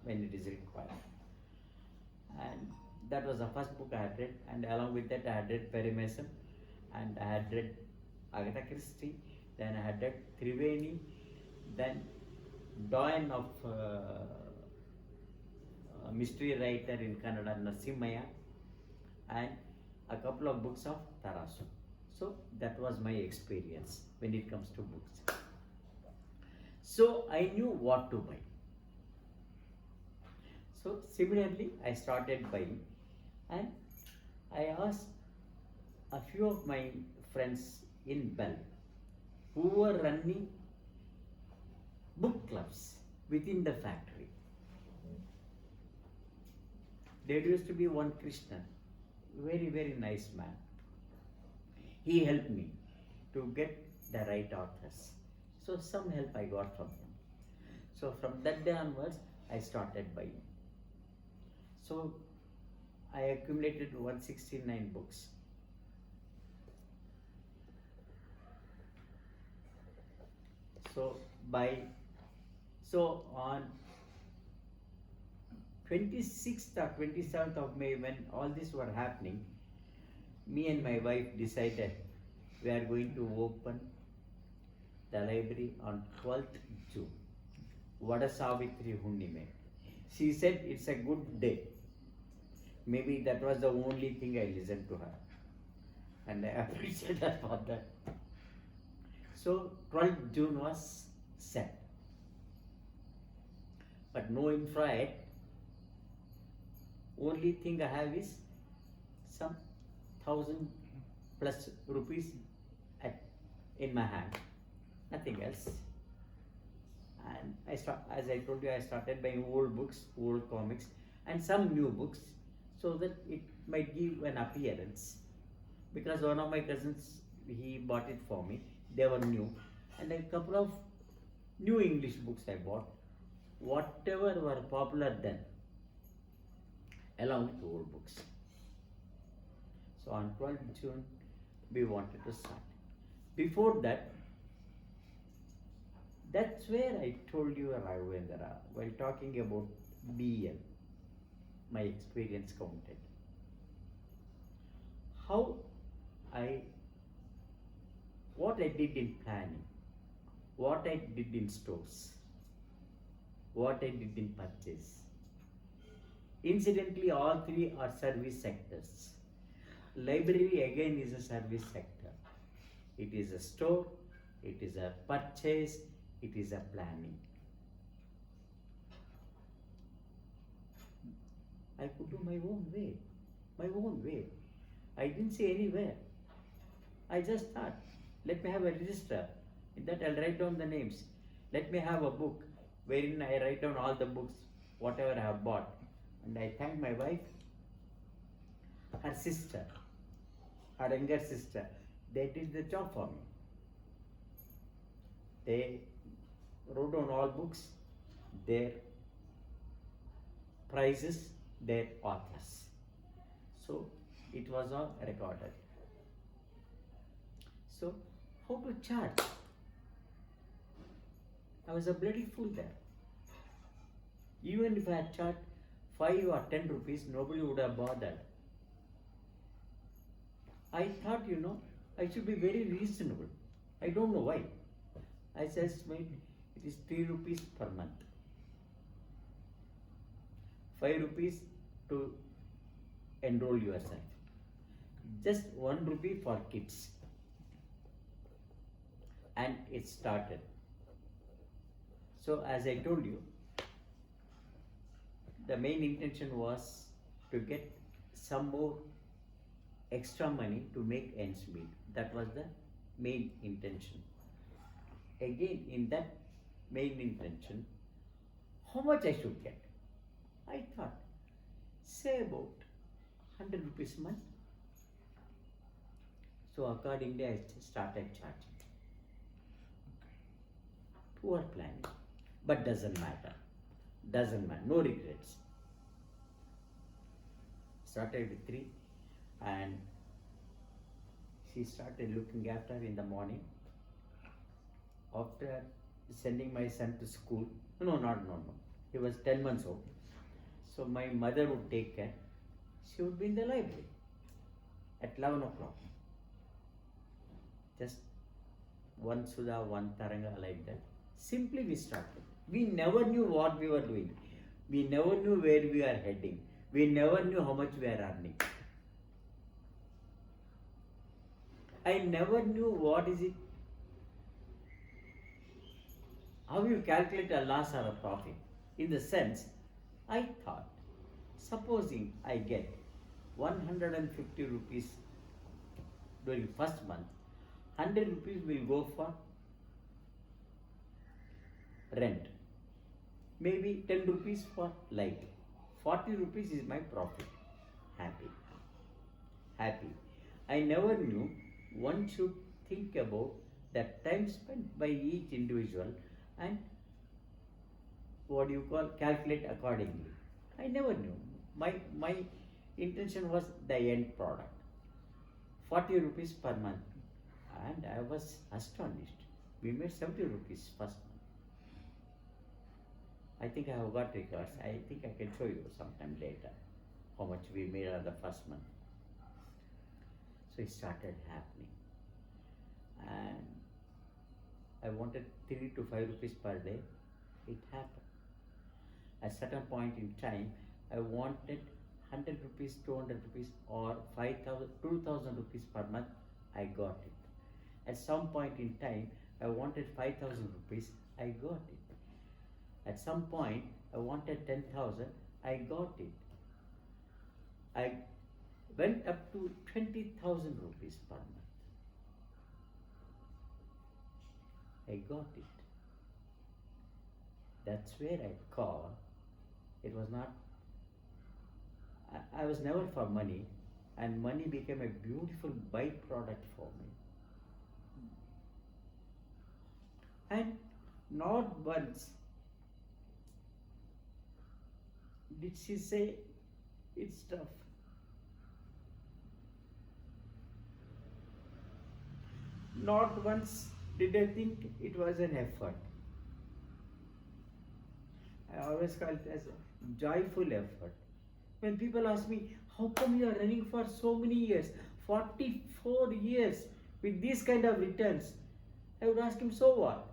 it is required. And that was the first book I had read, and along with that I had read Perry Mason, and I had read Agatha Christie, then I had read Triveni, then Doyen of mystery writer in Kannada, Narasimhaya, and a couple of books of Tarasu. So that was my experience when it comes to books. So I knew what to buy. So similarly, I started buying, and I asked a few of my friends in Bell who were running book clubs within the factory. There used to be one Krishna, very, very nice man. He helped me to get the right authors. So some help I got from him. So from that day onwards, I started buying. So I accumulated 169 books. So on 26th or 27th of May, when all this were happening, me and my wife decided we are going to open the library on 12th June. Vada Savitri Hunnime. She said it's a good day. Maybe that was the only thing I listened to her. And I appreciate her for that. So 12th June was set. But no infrared. Only thing I have is some 1,000 plus rupees in my hand. Nothing else. And as I told you, I started buying old books, old comics, and some new books, so that it might give an appearance. Because one of my cousins, he bought it for me. They were new, and a couple of new English books I bought, whatever were popular then, along with old books. So on 12th June, we wanted to start. Before that, that's where I told you, Raghavendra, while talking about BL, my experience counted. What I did in planning, what I did in stores, what I did in purchase. Incidentally, all three are service sectors. Library again is a service sector. It is a store, it is a purchase, it is a planning. I could do my own way. My own way. I didn't say anywhere. I just thought, let me have a register. In that I'll write down the names. Let me have a book wherein I write down all the books, whatever I have bought. And I thank my wife, her sister, her younger sister. They did the job for me. They wrote down all books, their prices, their authors. So it was all recorded. So how to charge? I was a bloody fool there. Even if I had charged 5 or 10 rupees, nobody would have bothered. I thought, I should be very reasonable. I don't know why. I said, it is 3 rupees per month. 5 rupees to enroll yourself. Just 1 rupee for kids. And it started. So as I told you, the main intention was to get some more extra money to make ends meet. That was the main intention. Again, in that main intention, how much I should get? I thought, say about 100 rupees a month. So accordingly, I started charging. Poor planning, but doesn't matter. Doesn't matter, no regrets. Started with 3, and she started looking after in the morning. After sending my son to school, no, he was 10 months old. So my mother would take care. She would be in the library at 11 o'clock. Just one Sudha, one Taranga, like that. Simply we started. We never knew what we were doing. We never knew where we are heading. We never knew how much we are earning. I never knew what is it, how you calculate a loss or a profit. In the sense, I thought, supposing I get 150 rupees during first month, 100 rupees will go for rent, maybe 10 rupees for light, 40 rupees is my profit. Happy. I never knew one should think about the time spent by each individual and calculate accordingly. I never knew. My intention was the end product, 40 rupees per month, and I was astonished. We made 70 rupees first month. I think I have got records. I think I can show you sometime later how much we made on the first month. So it started happening, and I wanted 3 to 5 rupees per day. It happened. At certain point in time, I wanted 100 rupees, 200 rupees, or 5,000, 2,000 rupees per month. I got it. At some point in time, I wanted 5,000 rupees. I got it. At some point, I wanted 10,000. I got it. I went up to 20,000 rupees per month. I got it. That's where I call. It was not, I was never for money, and money became a beautiful byproduct for me. And not once did she say, it's tough. Not once did I think it was an effort. I always call it as a joyful effort. When people ask me, how come you are running for so many years, 44 years with these kind of returns? I would ask him, so what?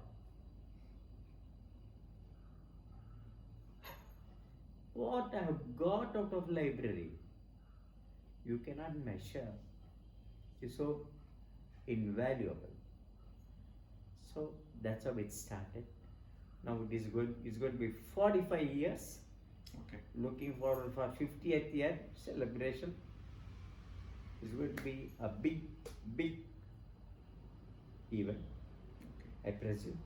What I have got out of library, you cannot measure. It's so invaluable. So that's how it started. Now it's going to be 45 years. Okay. Looking forward for 50th year celebration. It's going to be a big event, Okay. I presume.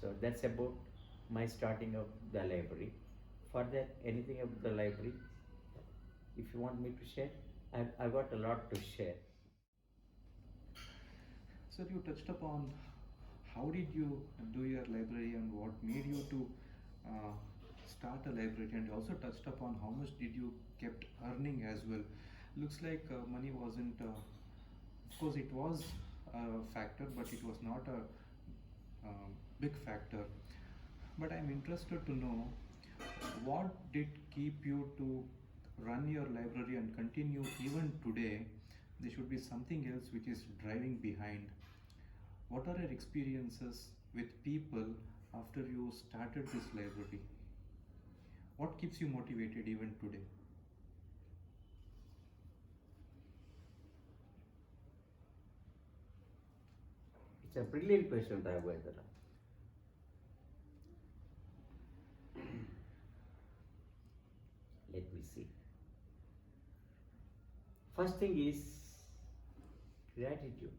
So that's about my starting of the library. Further, anything about the library, if you want me to share, I've got a lot to share. Sir, you touched upon how did you do your library and what made you to uh, start a library, and you also touched upon how much did you kept earning as well. Looks like money wasn't, of course it was a factor, but it was not a big factor. But I'm interested to know what did keep you to run your library and continue even today. There should be something else which is driving behind. What are your experiences with people after you started this library? What keeps you motivated even today? It's a brilliant question, Raghavendra. Let me see. First thing is gratitude.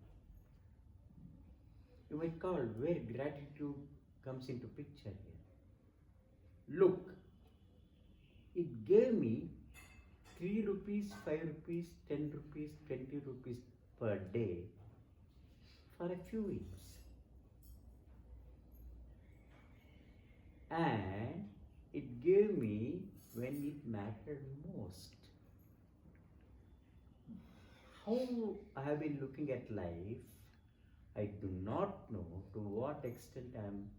You might call where gratitude comes into picture here. Look, it gave me 3 rupees, 5 rupees, 10 rupees, 20 rupees per day for a few weeks. And it gave me when it mattered most. How I have been looking at life, I do not know to what extent I am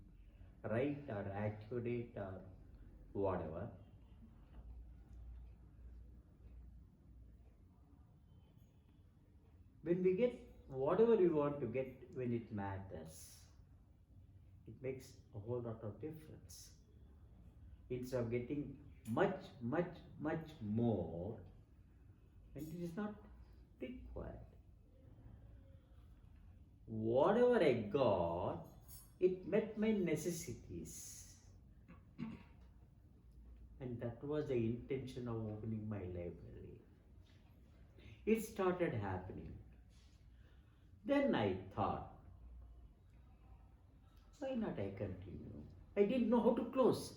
right or accurate or whatever. When we get whatever we want to get when it matters, it makes a whole lot of difference. Instead of getting much more when it is not required. Whatever I got, it met my necessities. And that was the intention of opening my library. It started happening. Then I thought, why not I continue? I didn't know how to close.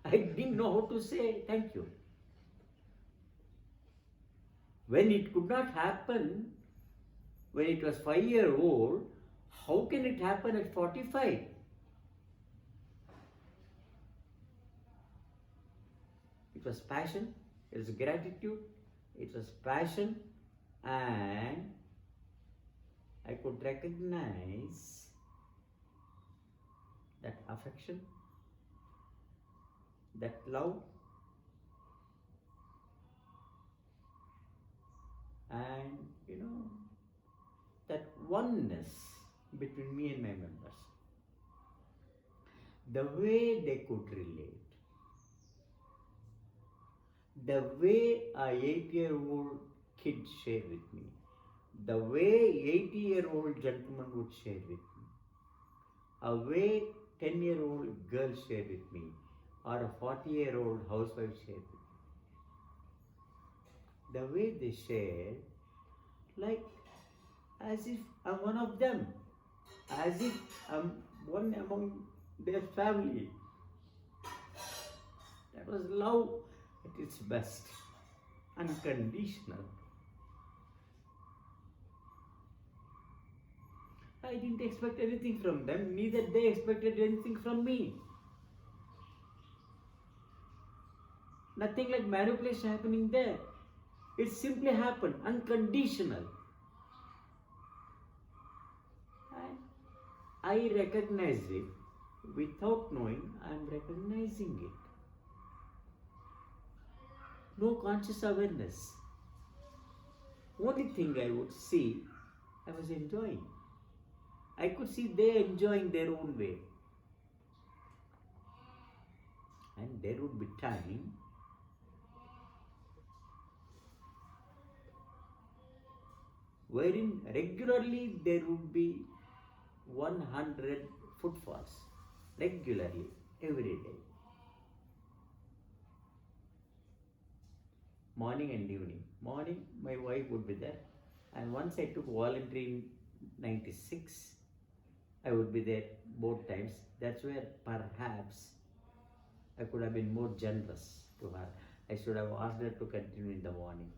I didn't know how to say thank you. When it could not happen, when it was 5-year-old, how can it happen at 45? It was passion, it was gratitude, it was passion, and I could recognize that affection, that love, and that oneness between me and my members. The way they could relate, the way a 8-year-old kid shared with me, the way 80-year-old gentleman would share with me, a way 10-year-old girl shared with me, or a 40-year-old housewife shared with me. The way they shared, like as if I'm one of them, as if I'm one among their family. That was love at its best, unconditional. I didn't expect anything from them, neither they expected anything from me. Nothing like manipulation happening there. It simply happened, unconditional. And I recognize it without knowing I am recognizing it. No conscious awareness. Only thing I would see, I was enjoying. I could see they enjoying their own way. And there would be time wherein regularly there would be 100 footfalls. regularly, every day, morning and evening. Morning, my wife would be there, and once I took voluntary in '96, I would be there both times. That's where perhaps I could have been more generous to her. I should have asked her to continue in the morning,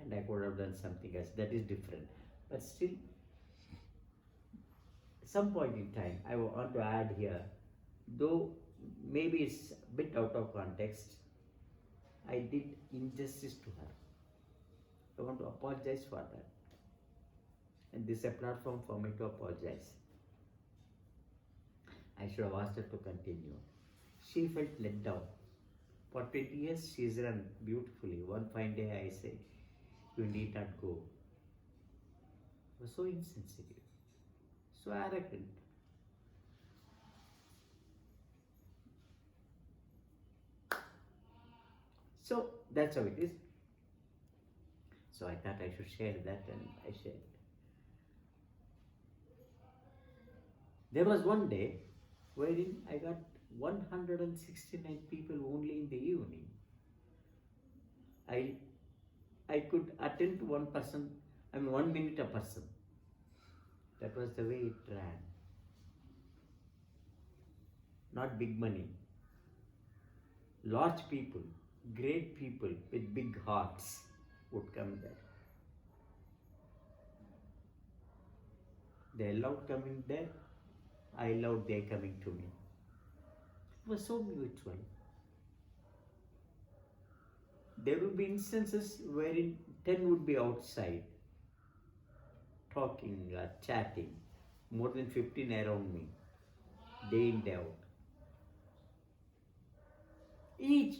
and I could have done something else. That is different. But still, at some point in time, I want to add here, though maybe it's a bit out of context, I did injustice to her. I want to apologize for that. And this is a platform for me to apologize. I should have asked her to continue. She felt let down. For 20 years, she's run beautifully. One fine day, I say, you need not go. I was so insensitive, so arrogant. So that's how it is. So I thought I should share that, and I shared. There was one day wherein I got 169 people only in the evening. I could attend to one person, 1 minute a person. That was the way it ran. Not big money. Large people, great people with big hearts would come there. They allowed coming there. I allowed their coming to me. It was so mutual. There would be instances wherein 10 would be outside, talking or chatting, more than 15 around me, day in, day out. Each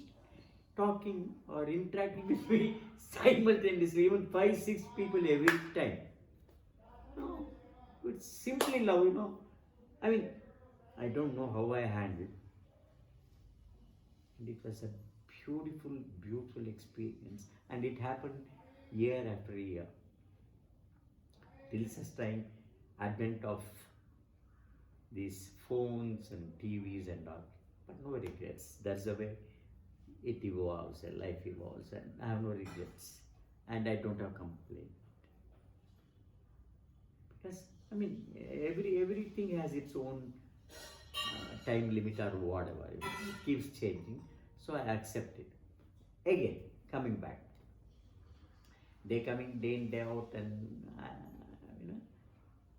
talking or interacting with me simultaneously, even 5-6 people every time. No, it's simply love, I don't know how I handled. And it was a beautiful, beautiful experience. And it happened year after year. Till such time, advent of these phones and TVs and all. But no regrets. That's the way it evolves and life evolves. And I have no regrets. And I don't have complaint. Because, everything has its own time limit or whatever. It keeps changing. So I accept it. Again, coming back. They coming day in, day out, and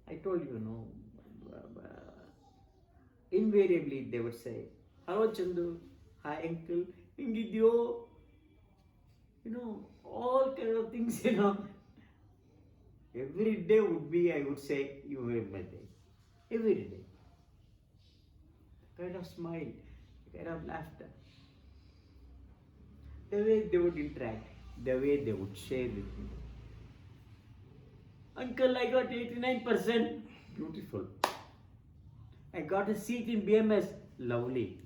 I told you, invariably they would say, hello Chandu, hi uncle, ingidyo, all kind of things, Every day would be, I would say, you made my day. Every day. Kind of smile, kind of laughter. The way they would interact, the way they would share with me. Uncle, I got 89%. Beautiful. I got a seat in BMS. Lovely.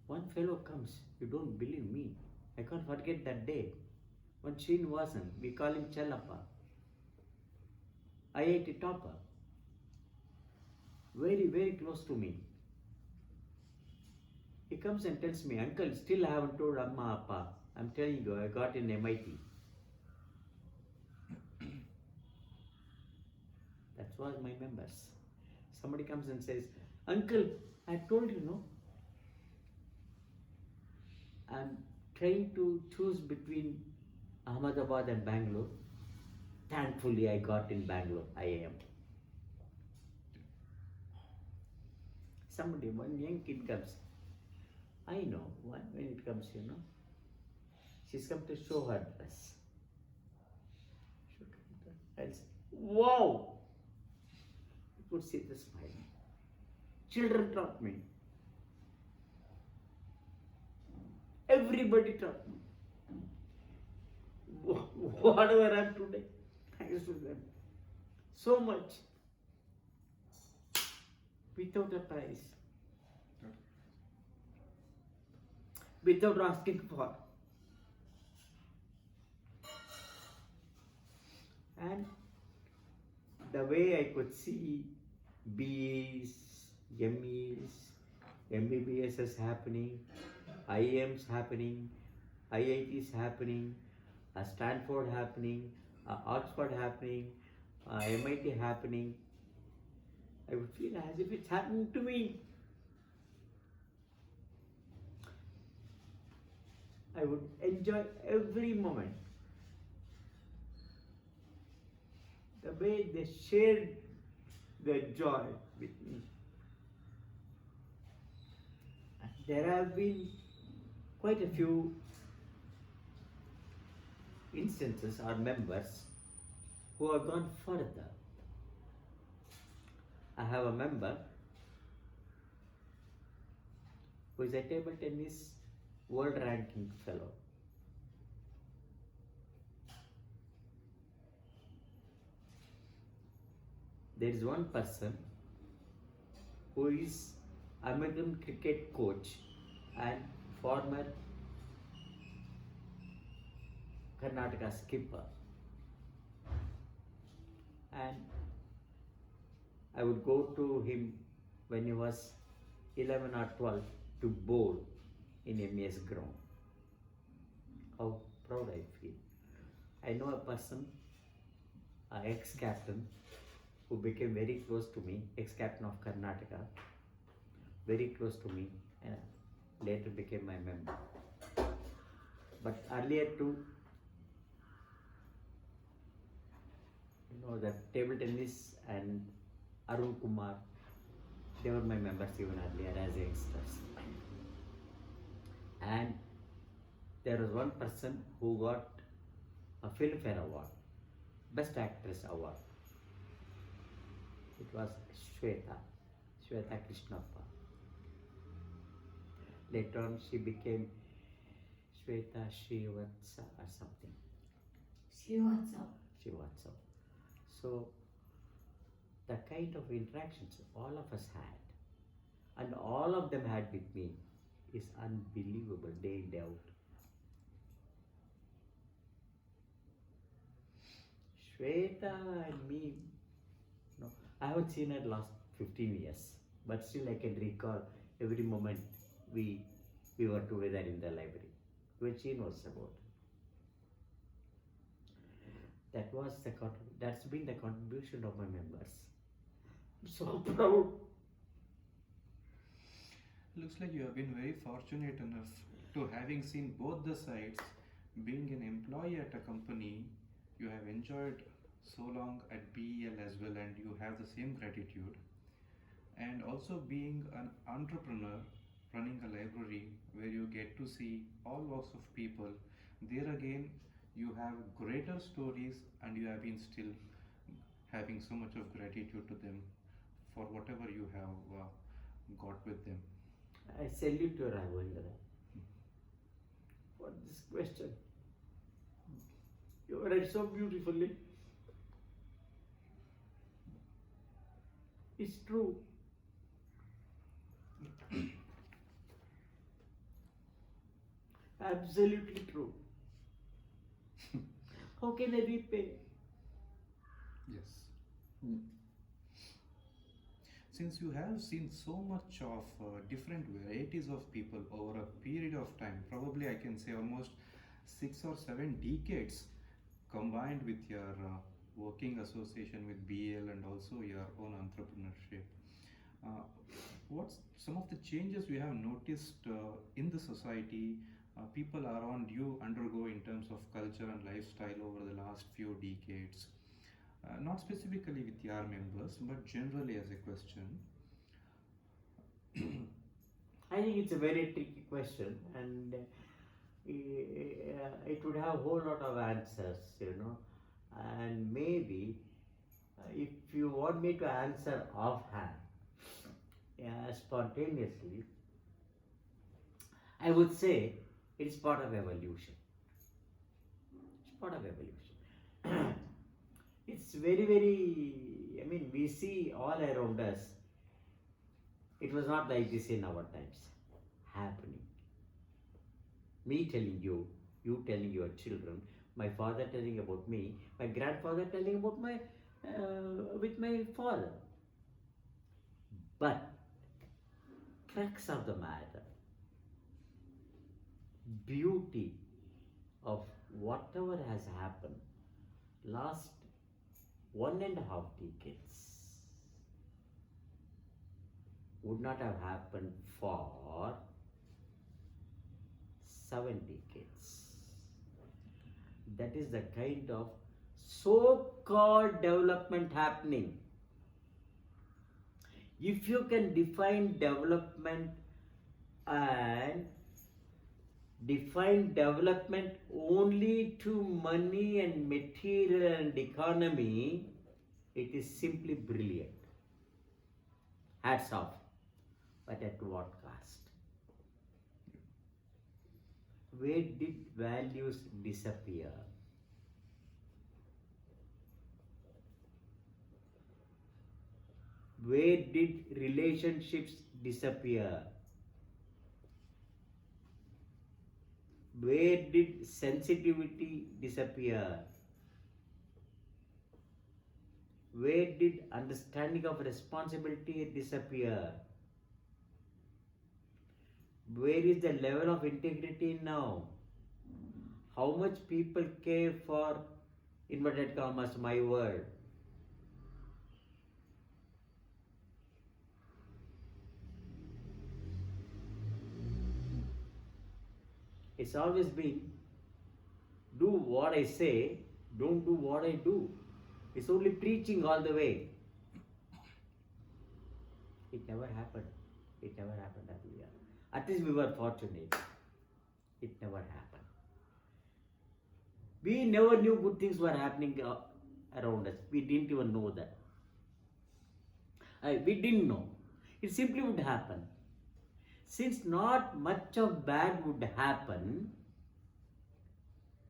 One fellow comes. You don't believe me. I can't forget that day. One Srinivasan. We call him Chellappa. IIT topper. Very, very close to me. He comes and tells me, Uncle, still I haven't told Amma, Appa. I'm telling you, I got in MIT. That was my members. Somebody comes and says, Uncle, I told you, no? I'm trying to choose between Ahmedabad and Bangalore. Thankfully, I got in Bangalore, IIM. Somebody, one young kid comes. I know, when it comes, she's come to show her dress. I'll say, wow! You could see the smile. Children taught me. Everybody taught me. Whatever I am today, thanks to them. So much. Without a price. Without asking for. And the way I could see BAs, MEs, MBBS is happening, IIMs happening, IITs happening, Stanford happening, Oxford happening, MIT happening. I would feel as if it's happening to me. I would enjoy every moment. The way they shared their joy with me. And there have been quite a few instances or members who have gone further. I have a member who is a table tennis world ranking fellow. There is one person who is American cricket coach and former Karnataka skipper, and I would go to him when he was 11 or 12 to bowl in MES ground. How proud I feel. I know a person, an ex-captain, who became very close to me, ex-captain of Karnataka, very close to me, and later became my member. But earlier too, the table tennis and Arun Kumar, they were my members even earlier as youngsters. And there was one person who got a Filmfare Award, Best Actress Award. It was Shweta Krishnappa. Later on she became Shweta Srivatsa or something. Srivatsa. So the kind of interactions all of us had, and all of them had with me, is unbelievable day in, day out. Shweta and me, no, I haven't seen her last 15 years, but still I can recall every moment we were together in the library, which she knows about. That's been the contribution of my members. I'm so proud. Looks like you have been very fortunate enough to having seen both the sides. Being an employee at a company, you have enjoyed so long at BEL as well, and you have the same gratitude. And also being an entrepreneur, running a library where you get to see all walks of people. There again, you have greater stories, and you have been still having so much of gratitude to them for whatever you have got with them. I salute you, Raghavendra, for this question. You read so beautifully. It's true. Absolutely true. How can I repay? Yes. Since you have seen so much of different varieties of people over a period of time, probably I can say almost 6 or 7 decades, combined with your working association with BL and also your own entrepreneurship, what's some of the changes you have noticed in the society people around you undergo in terms of culture and lifestyle over the last few decades? Not specifically with your members, but generally as a question. I think it's a very tricky question, and it would have a whole lot of answers. And maybe if you want me to answer offhand, spontaneously, I would say it's part of evolution. It's part of evolution. It's very, very, we see all around us. It was not like this in our times happening. Me telling you, you telling your children, my father telling about me, my grandfather telling about with my father. But crux of the matter, beauty of whatever has happened last 1.5 decades would not have happened for 7 decades. That is the kind of so-called development happening. If you can define development and define development only to money and material and economy, it is simply brilliant. Hats off. But at what cost? Where did values disappear? Where did relationships disappear? Where did sensitivity disappear? Where did understanding of responsibility disappear? Where is the level of integrity now? How much people care for, inverted commas, my word? It's always been, do what I say, don't do what I do. It's only preaching all the way. It never happened. It never happened earlier. At least we were fortunate. It never happened. We never knew good things were happening around us. We didn't even know that. We didn't know. It simply would happen. Since not much of bad would happen,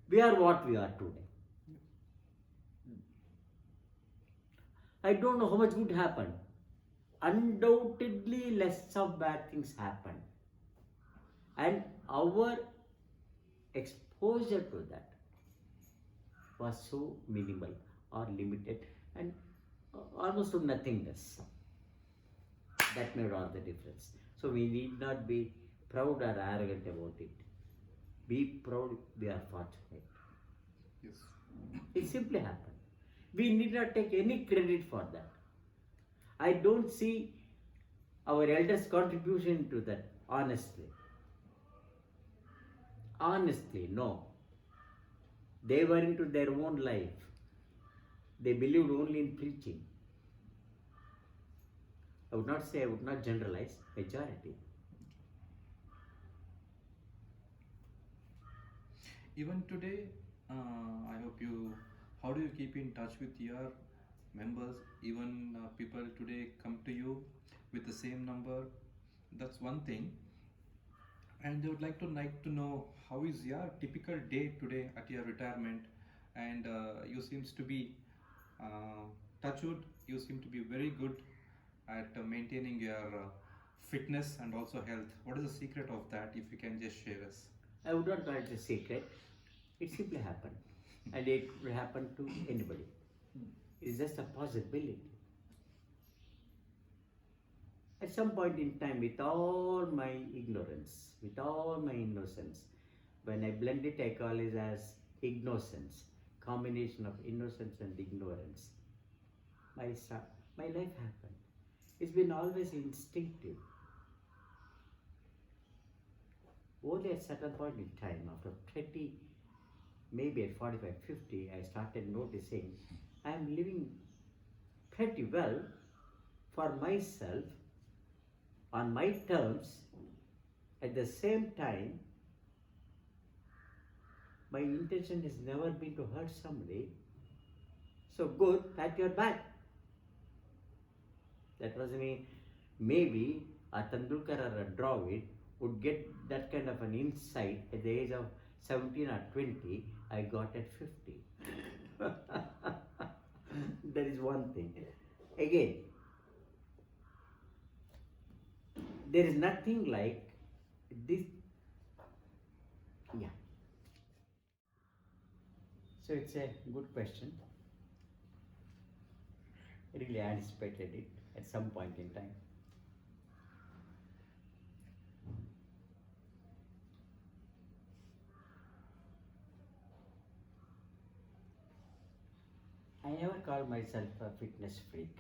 we are what we are today. I don't know how much good happened. Undoubtedly less of bad things happened. And our exposure to that was so minimal or limited and almost to nothingness. That made all the difference. So we need not be proud or arrogant about it. Be proud, we are fortunate. Yes. It simply happened. We need not take any credit for that. I don't see our elders' contribution to that, honestly. Honestly, no. They were into their own life. They believed only in preaching. I would not generalize, majority. Even today, I hope how do you keep in touch with your members? Even people today come to you with the same number. That's one thing. And they would like to know how is your typical day today at your retirement, and you seems to be touchwood. You seem to be very good at maintaining your fitness and also health. What is the secret of that? If you can just share us. I would not call it a secret. It simply happened. And it will happen to anybody. It's just a possibility. At some point in time, with all my ignorance, with all my innocence, when I blend it, I call it as innocence, combination of innocence and ignorance. My life happened. It's been always instinctive. Only at a certain point in time, after 30, maybe at 45, 50, I started noticing I am living pretty well for myself, on my terms. At the same time, my intention has never been to hurt somebody. So good, pat your back. That was me. Maybe a Tendulkar or a Dravid would get that kind of an insight at the age of 17 or 20. I got at 50. That is one thing. Again, there is nothing like this. Yeah. So it's a good question. I really anticipated it at some point in time. call myself a fitness freak.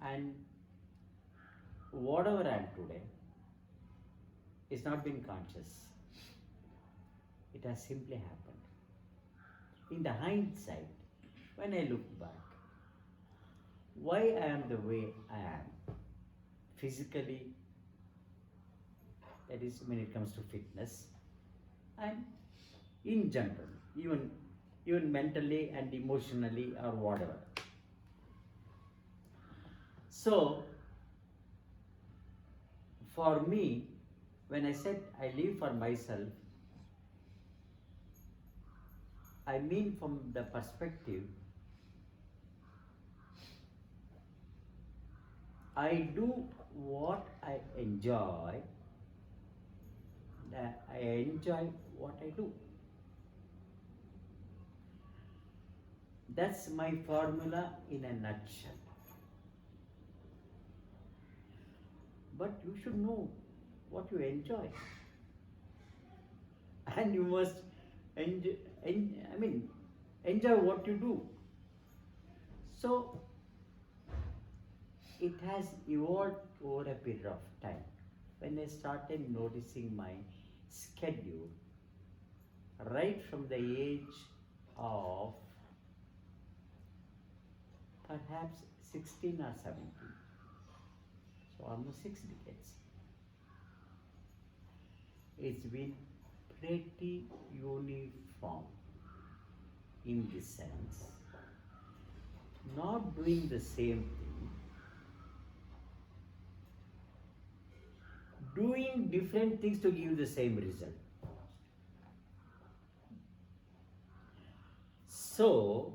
And whatever I am today is not been conscious. It has simply happened. In the hindsight, when I look back, why I am the way I am, physically, that is when it comes to fitness, and in general, even mentally and emotionally or whatever. So, for me, when I said I live for myself, I mean from the perspective I do what I enjoy, that I enjoy what I do. That's my formula in a nutshell. But you should know what you enjoy. And you must enjoy what you do. So, it has evolved over a period of time. When I started noticing my schedule, right from the age of perhaps 16 or 17, so almost 6 decades, it's been pretty uniform in this sense, not doing the same thing, doing different things to give the same result. So,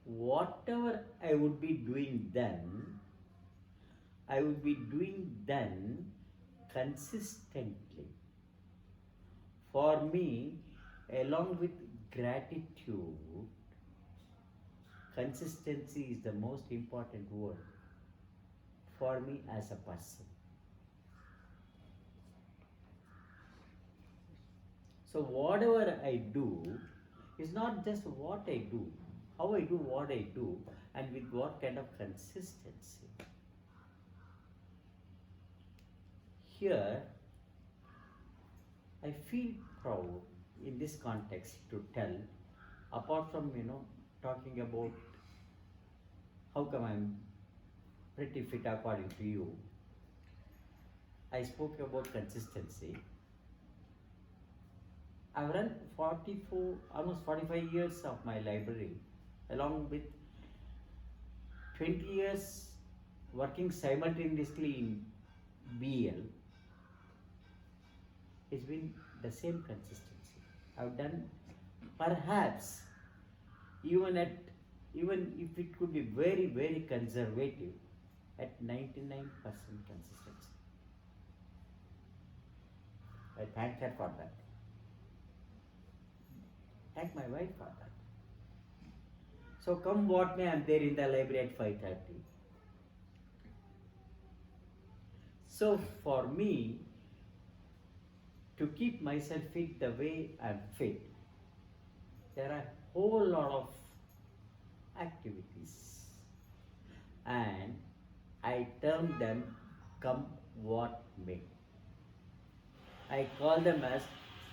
whatever I would be doing then, I would be doing then consistently. For me, along with gratitude, consistency is the most important word for me as a person. So whatever I do is not just what I do, how I do what I do, and with what kind of consistency. Here, I feel proud in this context to tell, apart from talking about how come I'm pretty fit according to you, I spoke about consistency. I've run almost 45 years of my library, along with 20 years working simultaneously in BL. It's been the same consistency. I've done perhaps even if it could be very, very conservative, at 99% consistency. I thank her for that. Thank my wife for that. So come what may, I'm there in the library at 5:30. So for me, to keep myself fit the way I'm fit, there are a whole lot of activities, and I term them come what may. I call them as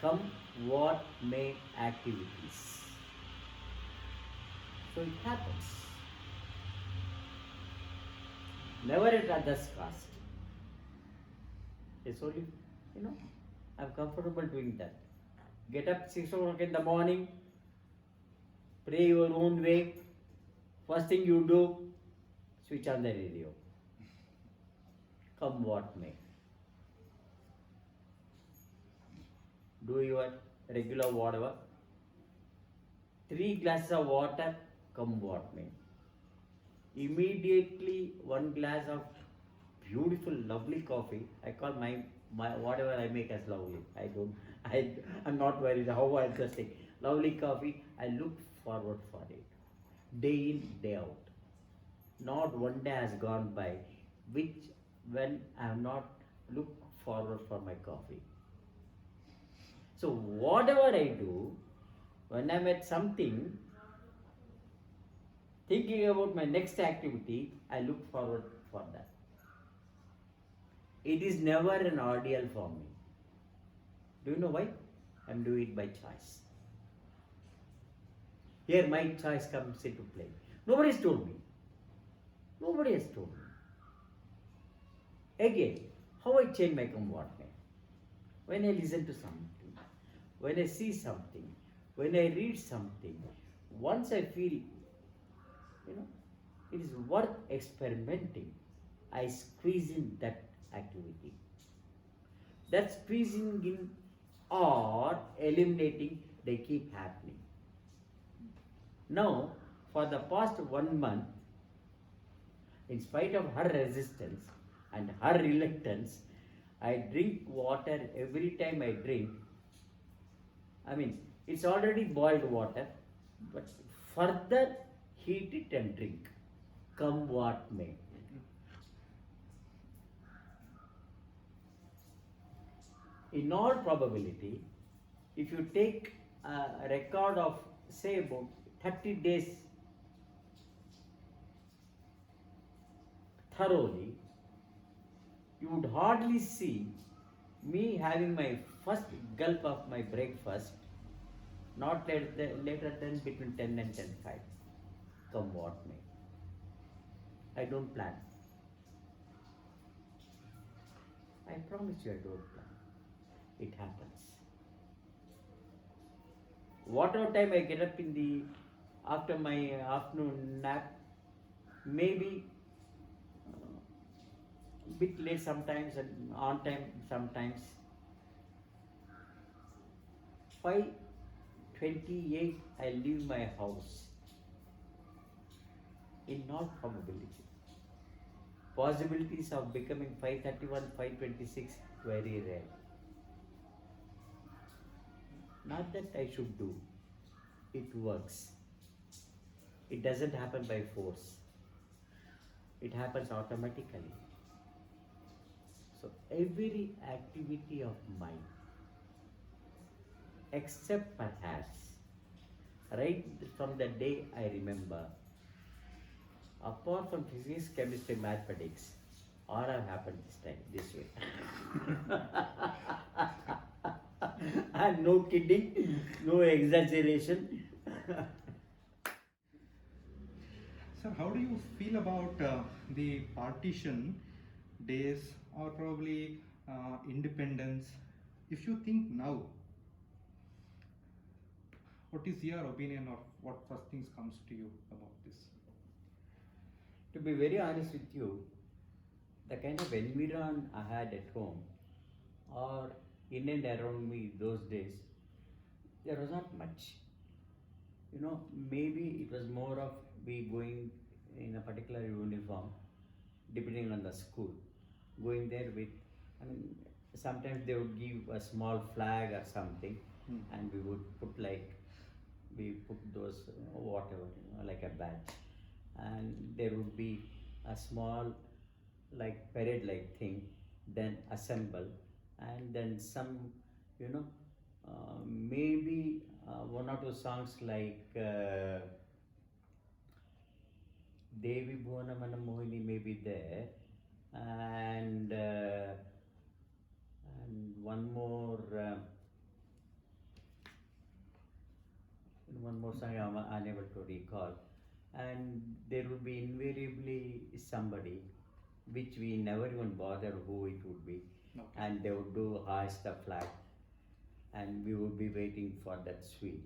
come what may activities. So it happens. Never at others' cost. It's only, I'm comfortable doing that. Get up 6 o'clock in the morning, pray your own way. First thing you do, switch on the radio. Come what may. Do your regular whatever. 3 glasses of water, come what may. Immediately 1 glass of beautiful, lovely coffee. I call my whatever I make as lovely. I'm not worried how I'm just saying. Lovely coffee, I look forward for it. Day in, day out. Not one day has gone by when I have not looked forward for my coffee. So whatever I do, When I'm at something, thinking about my next activity, I look forward for that. It is never an ordeal for me. Do you know why? I'm doing it by choice. Here my choice comes into play. Nobody has told me. Nobody has told me. Again, how I change my comportment? When I listen to something, when I see something, when I read something, once I feel, it is worth experimenting, I squeeze in that activity. That squeezing in or eliminating, they keep happening. Now, for the past 1 month, in spite of her resistance and her reluctance, I drink water every time I drink. I mean, it's already boiled water, but further heat it and drink, come what may. In all probability, if you take a record of, say, about 30 days thoroughly, you would hardly see me having my first gulp of my breakfast not later than between 10 and 10:05, come what may. I don't plan. I promise you I don't plan. It happens. Whatever time I get up in the after my afternoon nap, maybe bit late sometimes and on time sometimes. 5:28 I leave my house. In all probability, possibilities of becoming 5:31, 5:26 very rare. Not that I should do. It works. It doesn't happen by force. It happens automatically. So every activity of mine, except perhaps right from the day I remember, apart from physics, chemistry, mathematics, all have happened this way. And no kidding, no exaggeration. Sir, how do you feel about the partition days or probably independence? If you think now, what is your opinion or what first things comes to you about this? To be very honest with you, the kind of environment I had at home or in and around me those days, there was not much. Maybe it was more of we going in a particular uniform, depending on the school, going there with, sometimes they would give a small flag or something, and we would put those whatever, like a badge, and there would be a small parade like thing, then assemble, and then some, maybe one or two songs like Devi Bhuvana Mana Mohini may be there, and one more song I'm unable to recall, and there would be invariably somebody which we never even bothered who it would be, and they would do hoist the flag, and we would be waiting for that sweet.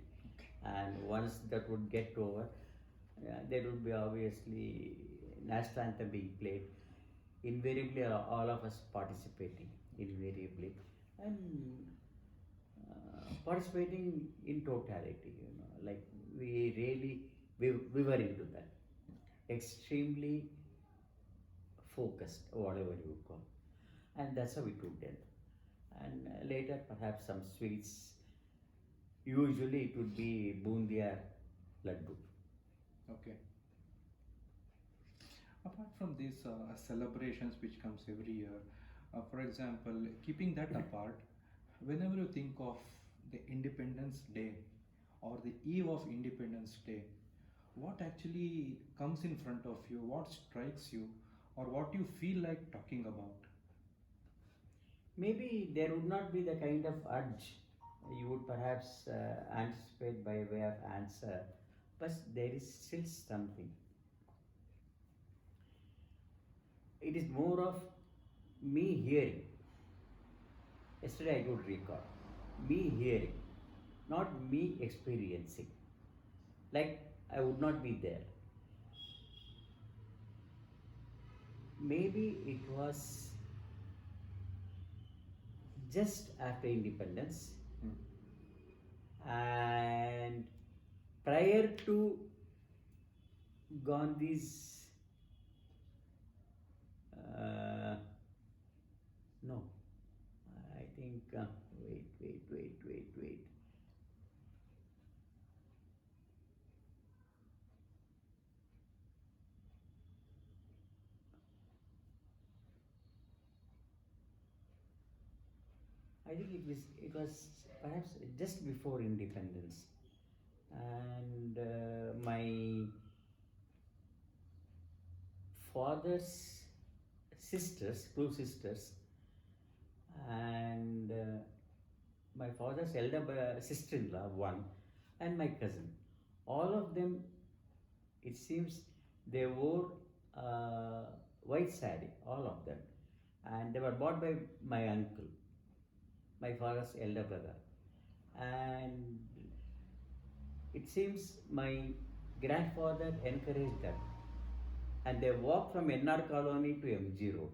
And once that would get over, there would be obviously national anthem being played. Invariably, all of us participating, invariably, and participating in totality. We were into that, extremely focused, whatever you call, and that's how we took it. And later, perhaps some sweets. Usually, it would be bundia laddu. Okay. Apart from these celebrations which comes every year, for example, keeping that apart, whenever you think of the Independence Day or the eve of Independence Day, what actually comes in front of you, what strikes you, or what you feel like talking about? Maybe there would not be the kind of urge you would perhaps anticipate by way of answer, but there is still something. It is more of me hearing. Yesterday I could recall me hearing, not me experiencing. Like I would not be there. Maybe it was just after independence and prior to Gandhi's no, I think wait. I think it was perhaps just before independence, and my father's sisters, two sisters, and my father's elder sister-in-law, one, and my cousin. All of them, it seems, they wore white sari, all of them, and they were bought by my uncle, my father's elder brother, and it seems my grandfather encouraged them, and they walked from NR Colony to MG Road,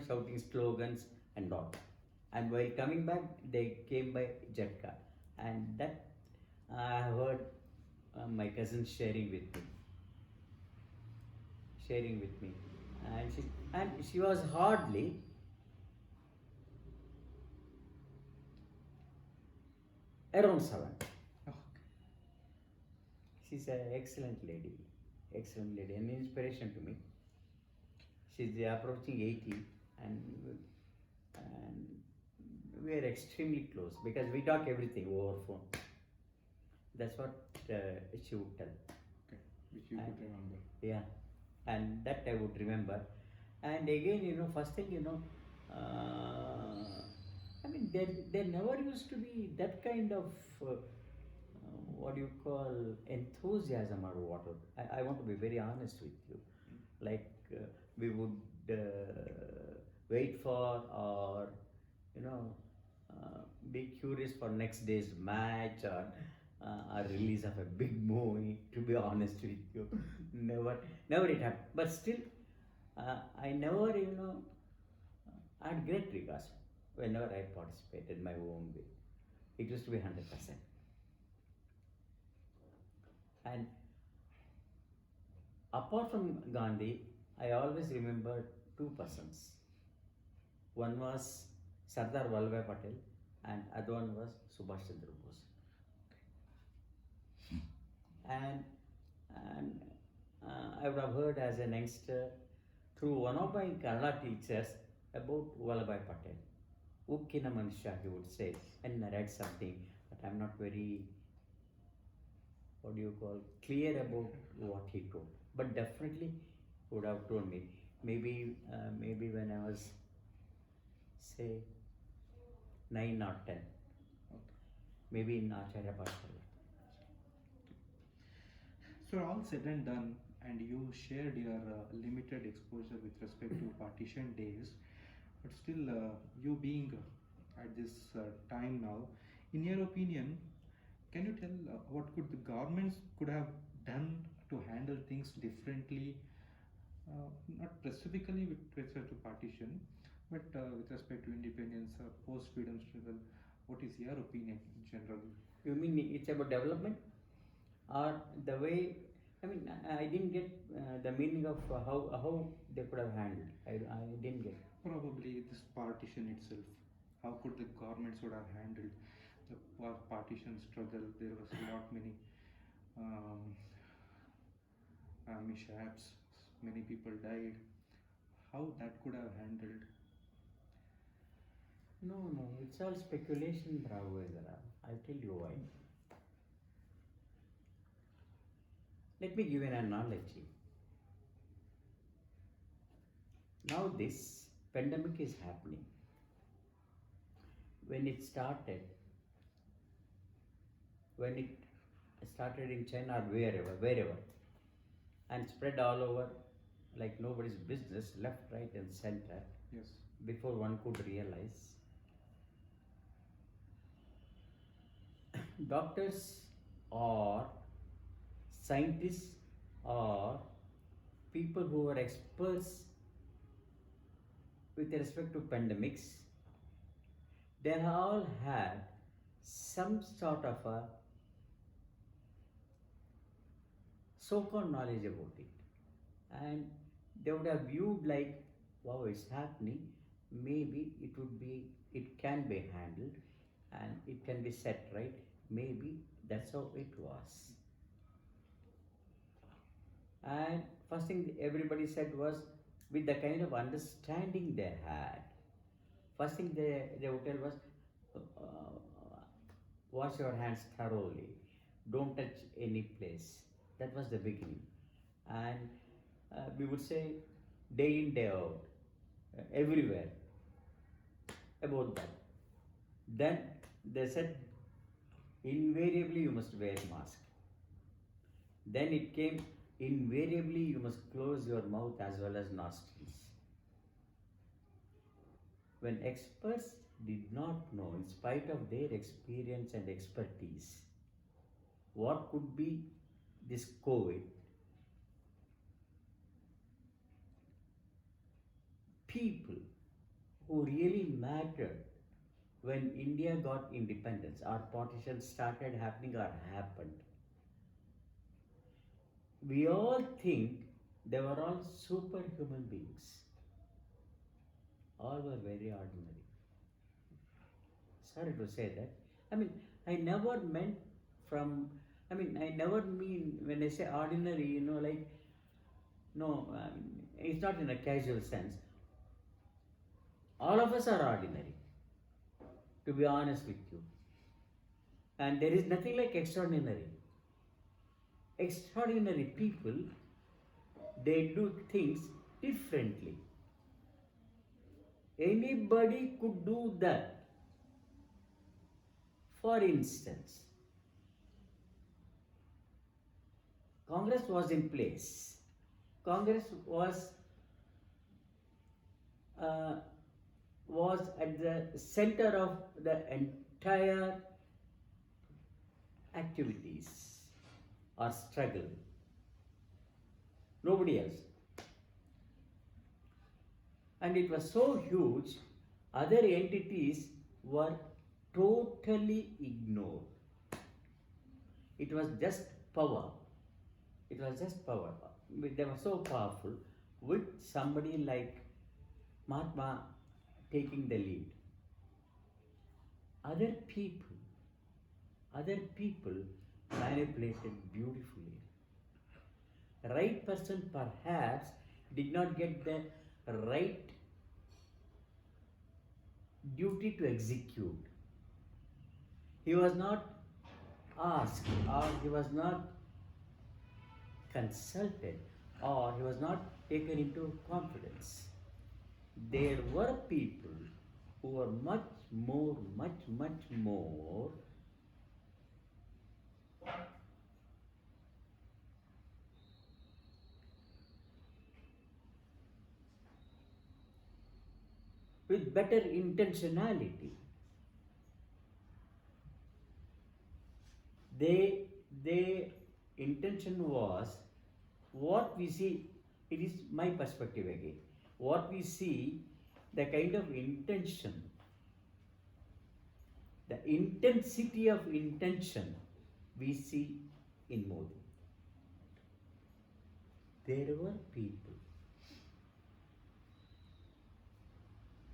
shouting slogans and all. And while coming back, they came by jet car, and that I heard my cousin sharing with me, and she was hardly around 7. Oh, She's an excellent lady, an inspiration to me. She's approaching 80, and we are extremely close because we talk everything over phone. That's what she would tell. okay, which you could remember. Yeah, and that I would remember. And again, first thing, I mean, there never used to be that kind of what you call enthusiasm or whatever. I want to be very honest with you. Like we would wait for, or be curious for next day's match, or a release of a big movie. To be honest with you, never it happened. But still, I never, I had great regards whenever I participated in my own way. It used to be 100%. And apart from Gandhi, I always remember two persons. One was Sardar Vallabhbhai Patel, and other one was Subhash Chandra Bose. And I would have heard as an youngster through one of my Kannada teachers about Vallabhbhai Patel. Ukkina Manushya, he would say, and narrate something, but I'm not very, clear about what he told. But definitely would have told me. Maybe when I was, say, 9 or 10. Okay. Maybe in Acharya Pathshala. So all said and done, and you shared your limited exposure with respect to partition days, but still you being at this time now, in your opinion, can you tell what could the governments could have done to handle things differently, not specifically with respect to partition, but with respect to independence, post-freedom struggle? What is your opinion generally? You mean it's about development? Or the way, I mean, I didn't get the meaning of how they could have handled. I didn't get. Probably this partition itself. How could the governments would have handled the partition struggle? There was not many mishaps. Many people died. How that could have handled? No, it's all speculation, Raghavendra. I'll tell you why. Let me give an analogy. Now this pandemic is happening. When it started in China or wherever, and spread all over like nobody's business, left, right, and center, Yes. before one could realize. Doctors or scientists or people who are experts with respect to pandemics, they all had some sort of a so-called knowledge about it, and they would have viewed like, wow, it's happening, maybe it can be handled and it can be set right, maybe that's how it was. And first thing everybody said was, with the kind of understanding they had, first thing they would tell was, wash your hands thoroughly, don't touch any place. That was the beginning. And we would say day in, day out, everywhere about that. Then they said, invariably you must wear mask. Then it came, invariably you must close your mouth as well as nostrils. When experts did not know, in spite of their experience and expertise, what could be this COVID, people who really mattered when India got independence, our partition started happening or happened, we all think they were all superhuman beings. All were very ordinary. Sorry to say that. I never meant I never mean, when I say ordinary, it's not in a casual sense. All of us are ordinary, to be honest with you. And there is nothing like extraordinary. Extraordinary people, they do things differently. Anybody could do that. For instance, Congress was in place. Congress was at the center of the entire activities or struggle. Nobody else. And it was so huge, other entities were totally ignored. It was just power. It was just power. They were so powerful, with somebody like Mahatma taking the lead. Other people manipulated beautifully. Right person perhaps did not get the right duty to execute. He was not asked, or he was not consulted, or he was not taken into confidence. There were people who were much more with better intentionality. Their intention was, what we see, it is my perspective again, what we see, the kind of intention, the intensity of intention we see in Modi. There were people,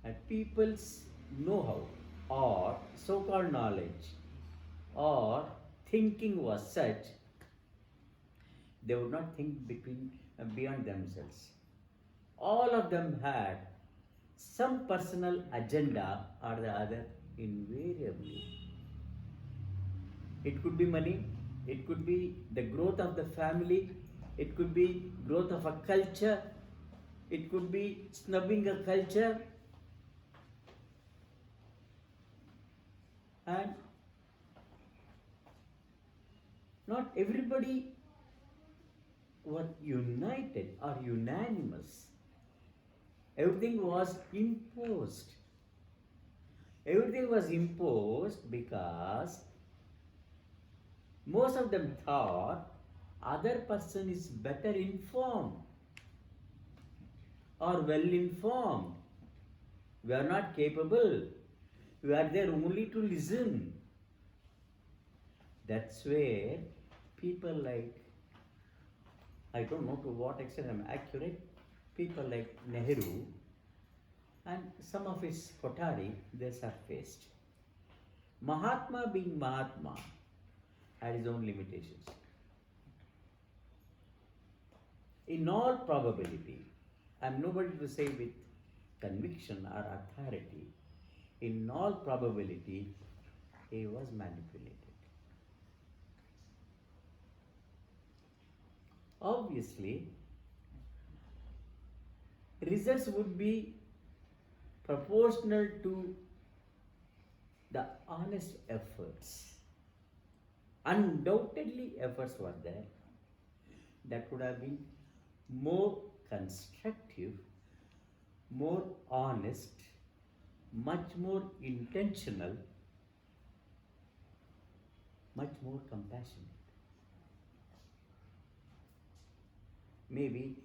and people's know-how or so-called knowledge or thinking was such, they would not think beyond themselves. All of them had some personal agenda or the other, invariably. It could be money, it could be the growth of the family, it could be growth of a culture, it could be snubbing a culture. And not everybody were united or unanimous. Everything was imposed. Everything was imposed because most of them thought other person is better informed or well informed. We are not capable. We are there only to listen. That's where people like, I don't know to what extent I'm accurate, people like Nehru and some of his Kotari, they surfaced. Mahatma being Mahatma had his own limitations. In all probability, I'm nobody to say with conviction or authority, in all probability, he was manipulated. Obviously, results would be proportional to the honest efforts. Undoubtedly, efforts were there that would have been more constructive, more honest, much more intentional, much more compassionate. Maybe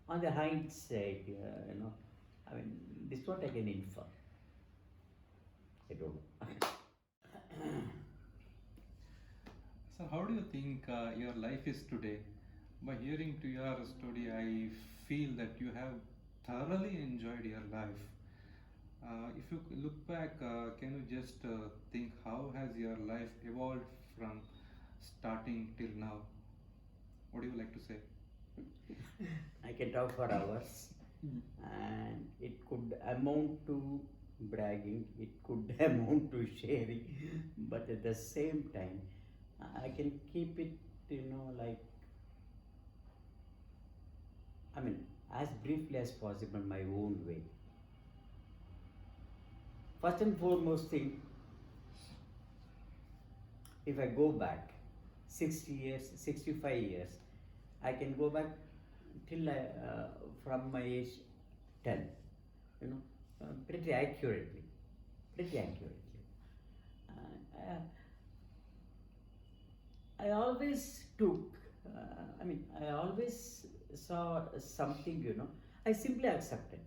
on the hindsight, I mean, this is what I can infer. I don't know. So how do you think your life is today? By hearing to your story, I feel that you have thoroughly enjoyed your life. If you look back, can you just think how has your life evolved from starting till now? What do you like to say? I can talk for hours, and it could amount to bragging, it could amount to sharing, but at the same time, I can keep it, like, I mean, as briefly as possible, my own way. First and foremost thing, if I go back 60 years, 65 years, I can go back till from my age 10, pretty accurately. I always took, I always saw something, I simply accepted,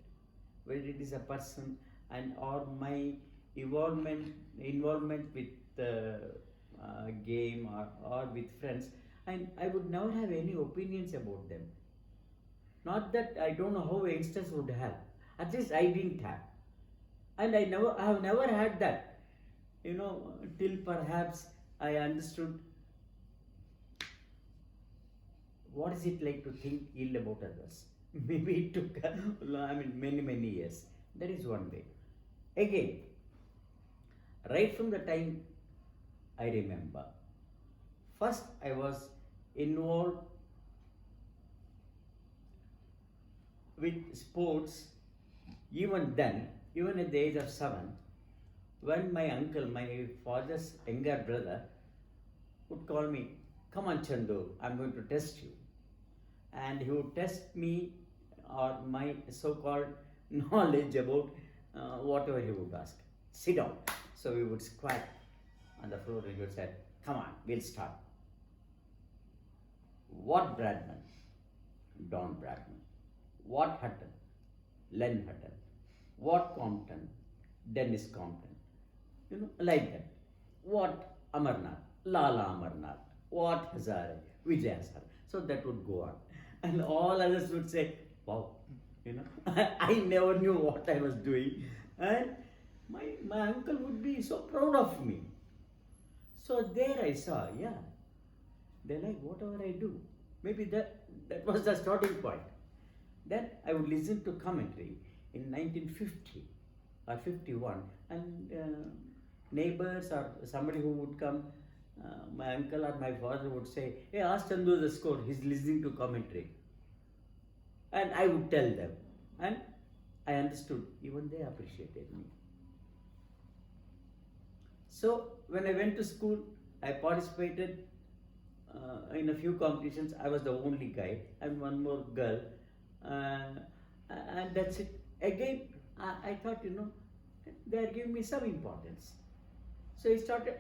whether it is a person and or my involvement with the game or with friends, and I would never have any opinions about them. Not that I don't know how youngsters would have. At least I didn't have. And I have never had that. Till perhaps I understood what is it like to think ill about others. Maybe it took many years. That is one way. Again, right from the time I remember, first I was involved with sports even then, even at the age of 7, when my uncle, my father's younger brother, would call me, "Come on Chandu, I'm going to test you." And he would test me or my so-called knowledge about whatever he would ask. "Sit down." So we would squat on the floor and he would say, "Come on, we'll start." What Bradman? Don Bradman. What Hutton? Len Hutton. What Compton? Dennis Compton. Like that. What Amarnath? Lala Amarnath. What Hazare? Vijay Hazare. So that would go on. And all others would say, "Wow, I never knew what I was doing." And my uncle would be so proud of me. So there I saw, they like whatever I do. Maybe that was the starting point. Then I would listen to commentary in 1950. or 51, and neighbors or somebody who would come, my uncle or my father would say, "Hey, ask Chandu the score, he's listening to commentary." And I would tell them, and I understood, even they appreciated me. So when I went to school, I participated in a few competitions. I was the only guy, and one more girl, uh, and that's it. Again, I thought, they are giving me some importance. So I started.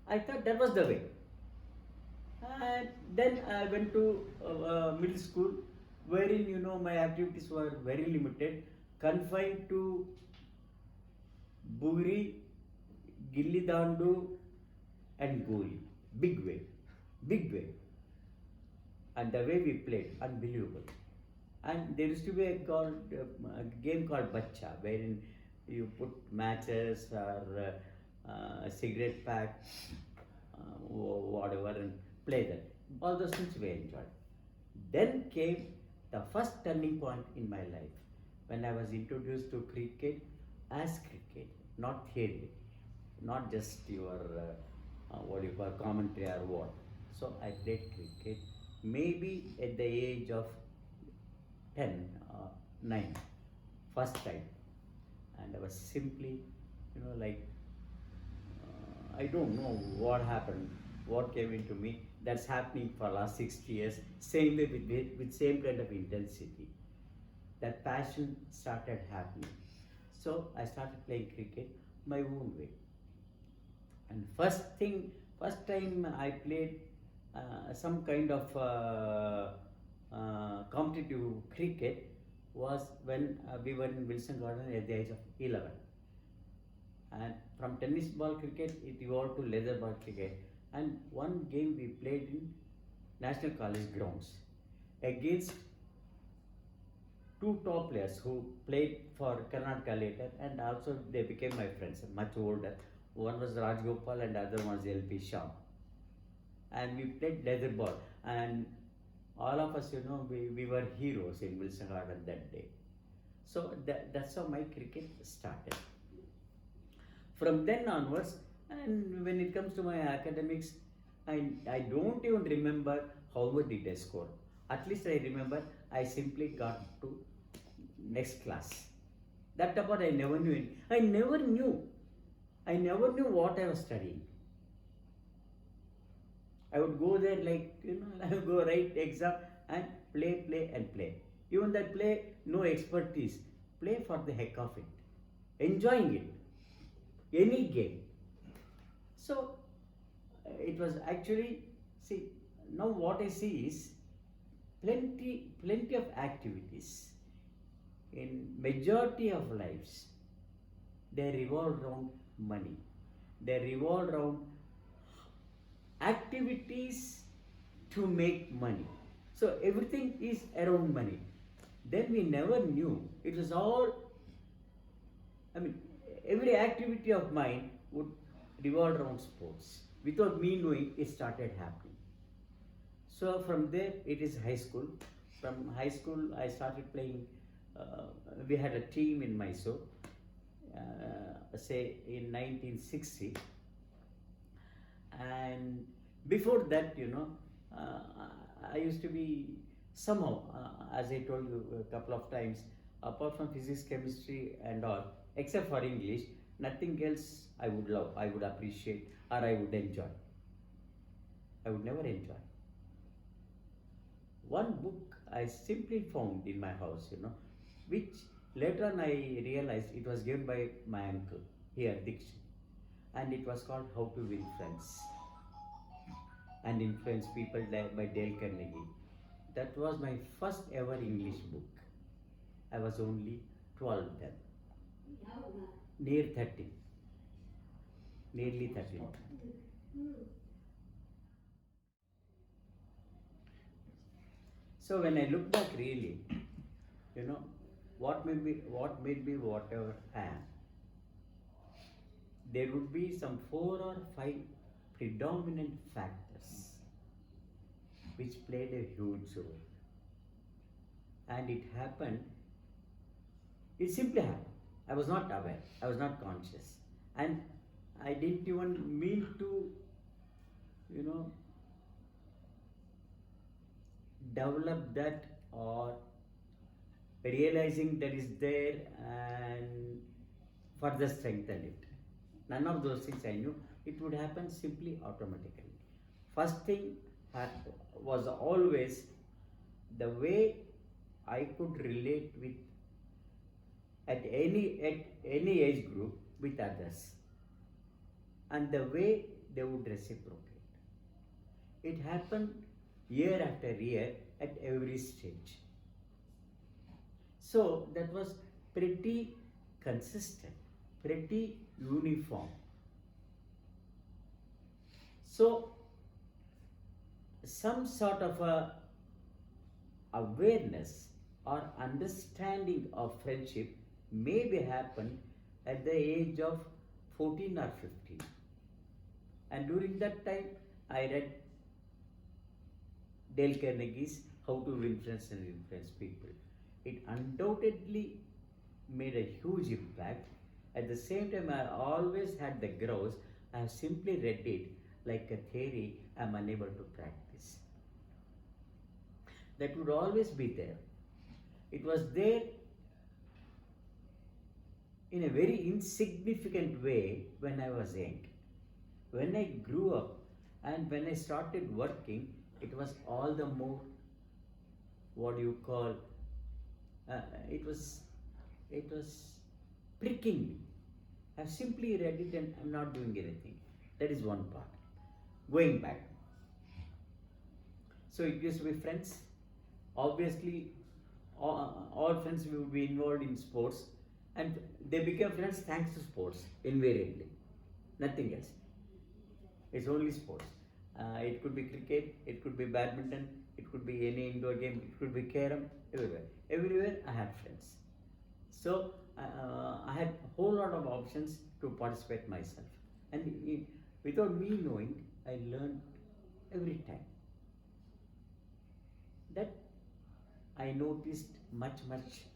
I thought that was the way. And then I went to middle school, wherein my activities were very limited, confined to bugri, gilli dandu, and goli. Big way, big way. And the way we played, unbelievable. And there used to be a game called Bacha, wherein you put matches or a cigarette pack, whatever, and play that. All those things we enjoyed. Then came the first turning point in my life when I was introduced to cricket as cricket, not theory, not just your what you call commentary or what. So I played cricket maybe at the age of 10 or 9, first time, and I was simply, I don't know what happened, what came into me. That's happening for last 60 years, same way with same kind of intensity. That passion started happening. So I started playing cricket my own way. And first time I played some kind of competitive cricket was when we were in Wilson Garden at the age of 11. And from tennis ball cricket, it evolved to leather ball cricket. And one game we played in National College grounds against two top players who played for Karnataka later, and also they became my friends, much older. One was Rajgopal and the other one was LP Shah. And we played leather ball, and all of us, we were heroes in Wilson Garden that day. So that's how my cricket started. From then onwards, and when it comes to my academics, I don't even remember how much did I score. At least I remember I simply got to next class. That about I never knew. I never knew what I was studying. I would go there I would go write exam and play and play. Even that play, no expertise. Play for the heck of it. Enjoying it. Any game. So it was actually, now what I see is plenty of activities in majority of lives. They revolve around money. They revolve around activities to make money. So everything is around money. Then we never knew. It was all, every activity of mine would revolve around sports. Without me knowing, it started happening. So from there, it is high school. From high school, I started playing. We had a team in Mysore, say in 1960. And before that, I used to be somehow, as I told you a couple of times, apart from physics, chemistry, and all, except for English, nothing else I would love, I would appreciate, or I would enjoy. I would never enjoy. One book I simply found in my house, which later on I realized it was given by my uncle here, Dixit, and it was called How to Win Friends and Influence People by Dale Carnegie. That was my first ever English book. I was only 12 then. Nearly 13. So when I look back, really, what made me whatever I am, there would be some 4 or 5 predominant factors which played a huge role. And it simply happened. I was not aware, I was not conscious, and I didn't even mean to, you know, develop that or realizing that is there and further strengthen it. None of those things I knew. It would happen simply automatically. First thing was always the way I could relate with at any age group with others, and the way they would reciprocate. It happened year after year at every stage. So that was pretty consistent, pretty uniform. So some sort of a awareness or understanding of friendship maybe happened at the age of 14 or 15. And during that time, I read Dale Carnegie's How to Influence and Influence People. It undoubtedly made a huge impact. At the same time, I always had the grouse. I have simply read it like a theory I am unable to practice. That would always be there. It was there in a very insignificant way when I was young. When I grew up and when I started working, it was all the more, what do you call, it was pricking me. I've simply read it and I'm not doing anything. That is one part. Going back. So it used to be friends. Obviously, all friends will be involved in sports, and they became friends thanks to sports, invariably. Nothing else. It's only sports. It could be cricket, it could be badminton, it could be any indoor game, it could be carom, everywhere. Everywhere I had friends. So I had a whole lot of options to participate myself. And without me knowing, I learned every time. That I noticed much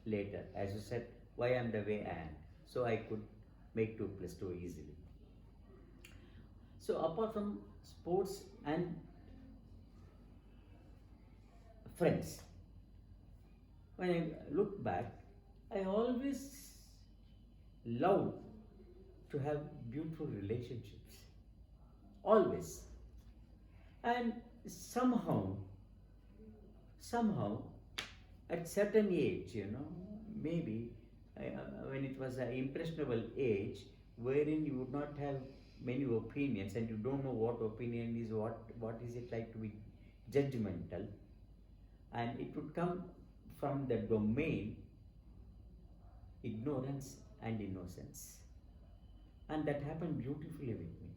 later, as you said, why I am the way I am. So I could make 2 plus 2 easily. So apart from sports and friends, when I look back, I always love to have beautiful relationships. Always. And somehow, at certain age, maybe when it was an impressionable age, wherein you would not have many opinions and you don't know what opinion is, what is it like to be judgmental, and it would come from the domain ignorance and innocence, and that happened beautifully with me.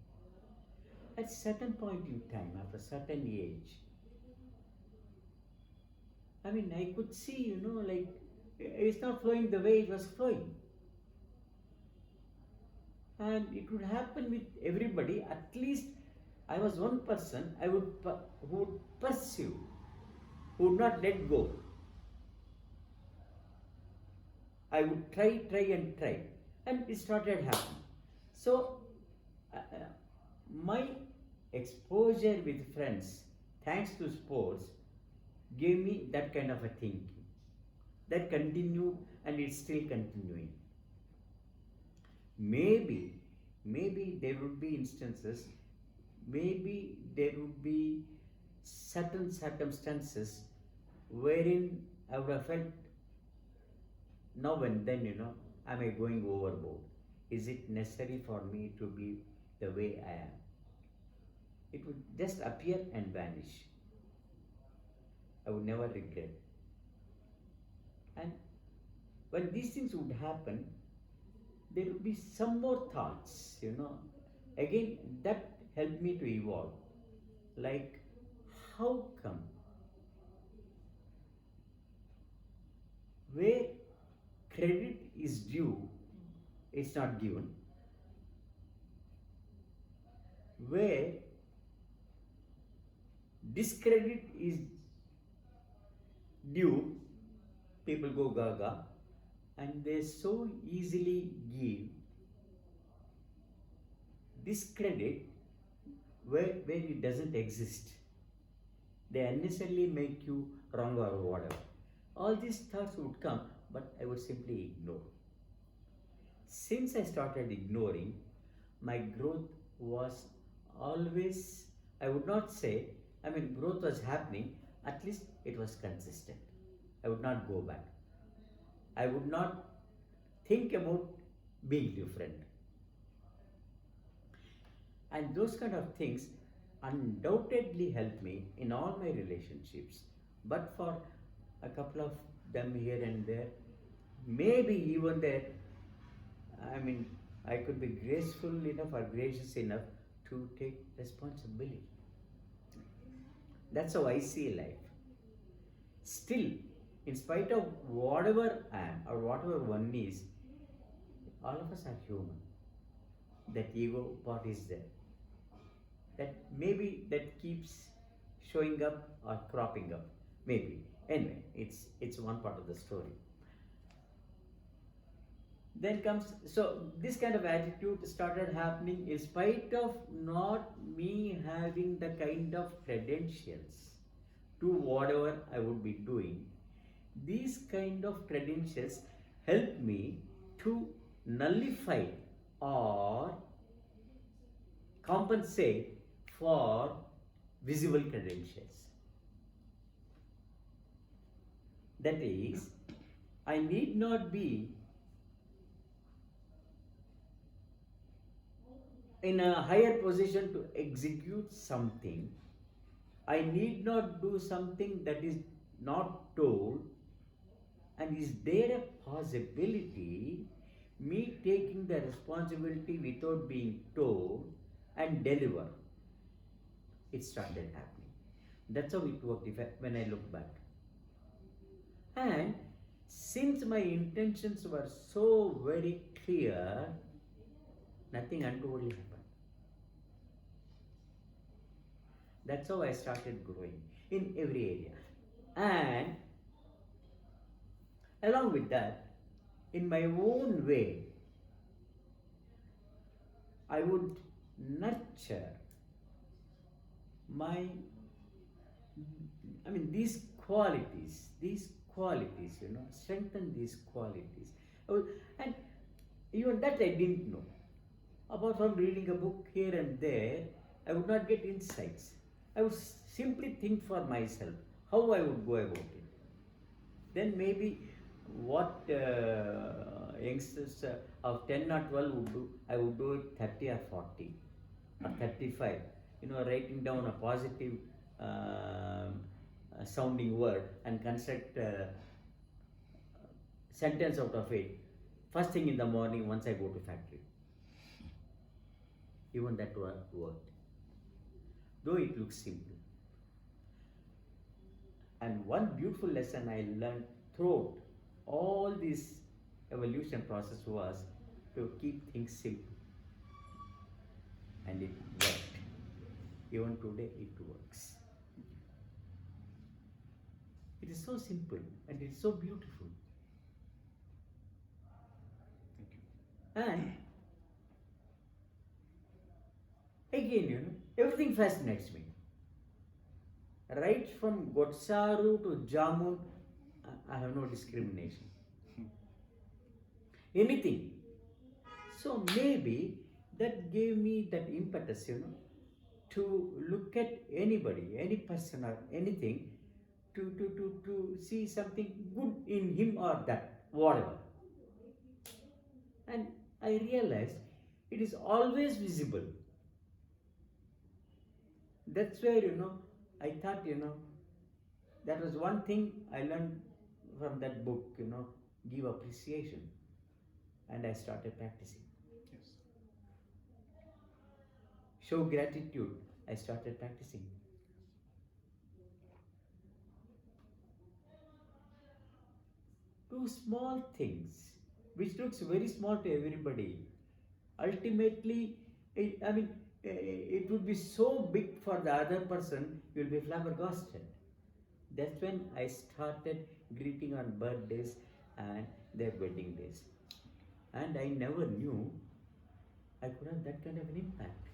At certain point in time, after certain age, I mean, I could see, like, it's not flowing the way it was flowing. And it would happen with everybody. At least I was one person who would pursue, who would not let go. I would try, and it started happening. So, my exposure with friends, thanks to sports, gave me that kind of a thinking. That continued, and it's still continuing. Maybe there would be instances, maybe there would be certain circumstances wherein I would have felt, now and then, am I going overboard? Is it necessary for me to be the way I am? It would just appear and vanish. I would never regret. And when these things would happen, there would be some more thoughts, Again, that helped me to evolve. Like, how come? Where credit is due, it's not given. Where discredit is due, people go gaga. and they so easily give discredit where it doesn't exist. They unnecessarily make you wrong or whatever. All these thoughts would come, but I would simply ignore. Since I started ignoring, my growth was always, I would not say, growth was happening, at least it was consistent. I would not go back. I would not think about being different. And those kind of things undoubtedly helped me in all my relationships. But for a couple of them here and there, maybe even there, I could be graceful enough or gracious enough to take responsibility. That's how I see life. Still, in spite of whatever I am or whatever one is, all of us are human. That ego part is there. That maybe that keeps showing up or cropping up. Maybe. Anyway, it's one part of the story. Then comes, so this kind of attitude started happening in spite of not me having the kind of credentials to whatever I would be doing. These kind of credentials help me to nullify or compensate for visible credentials. That is, I need not be in a higher position to execute something. I need not do something that is not told, and is there a possibility me taking the responsibility without being told and deliver? It started happening. That's how it worked when I look back. And since my intentions were so very clear, nothing untowardly happened. That's how I started growing in every area. And along with that, in my own way, I would nurture these qualities, strengthen these qualities. And even that I didn't know. Apart from reading a book here and there, I would not get insights. I would simply think for myself how I would go about it. Then maybe what youngsters of 10 or 12 would do, I would do it 30 or 40 or 35. Writing down a positive sounding word and construct a sentence out of it first thing in the morning once I go to factory. Even that worked, though it looks simple. And one beautiful lesson I learned throughout all this evolution process was to keep things simple. And it worked. Even today it works. It is so simple and it is so beautiful. Thank you. And again, everything fascinates me. Right from Gotsaru to Jamun, I have no discrimination. Anything. So maybe that gave me that impetus, to look at anybody, any person or anything, to see something good in him or that, whatever. And I realized it is always visible. That's where, I thought, that was one thing I learned from that book, give appreciation. And I started practicing. Yes. Show gratitude. I started practicing. Do small things, which looks very small to everybody. Ultimately, it would be so big for the other person, you'll be flabbergasted. That's when I started greeting on birthdays and their wedding days. And I never knew I could have that kind of an impact.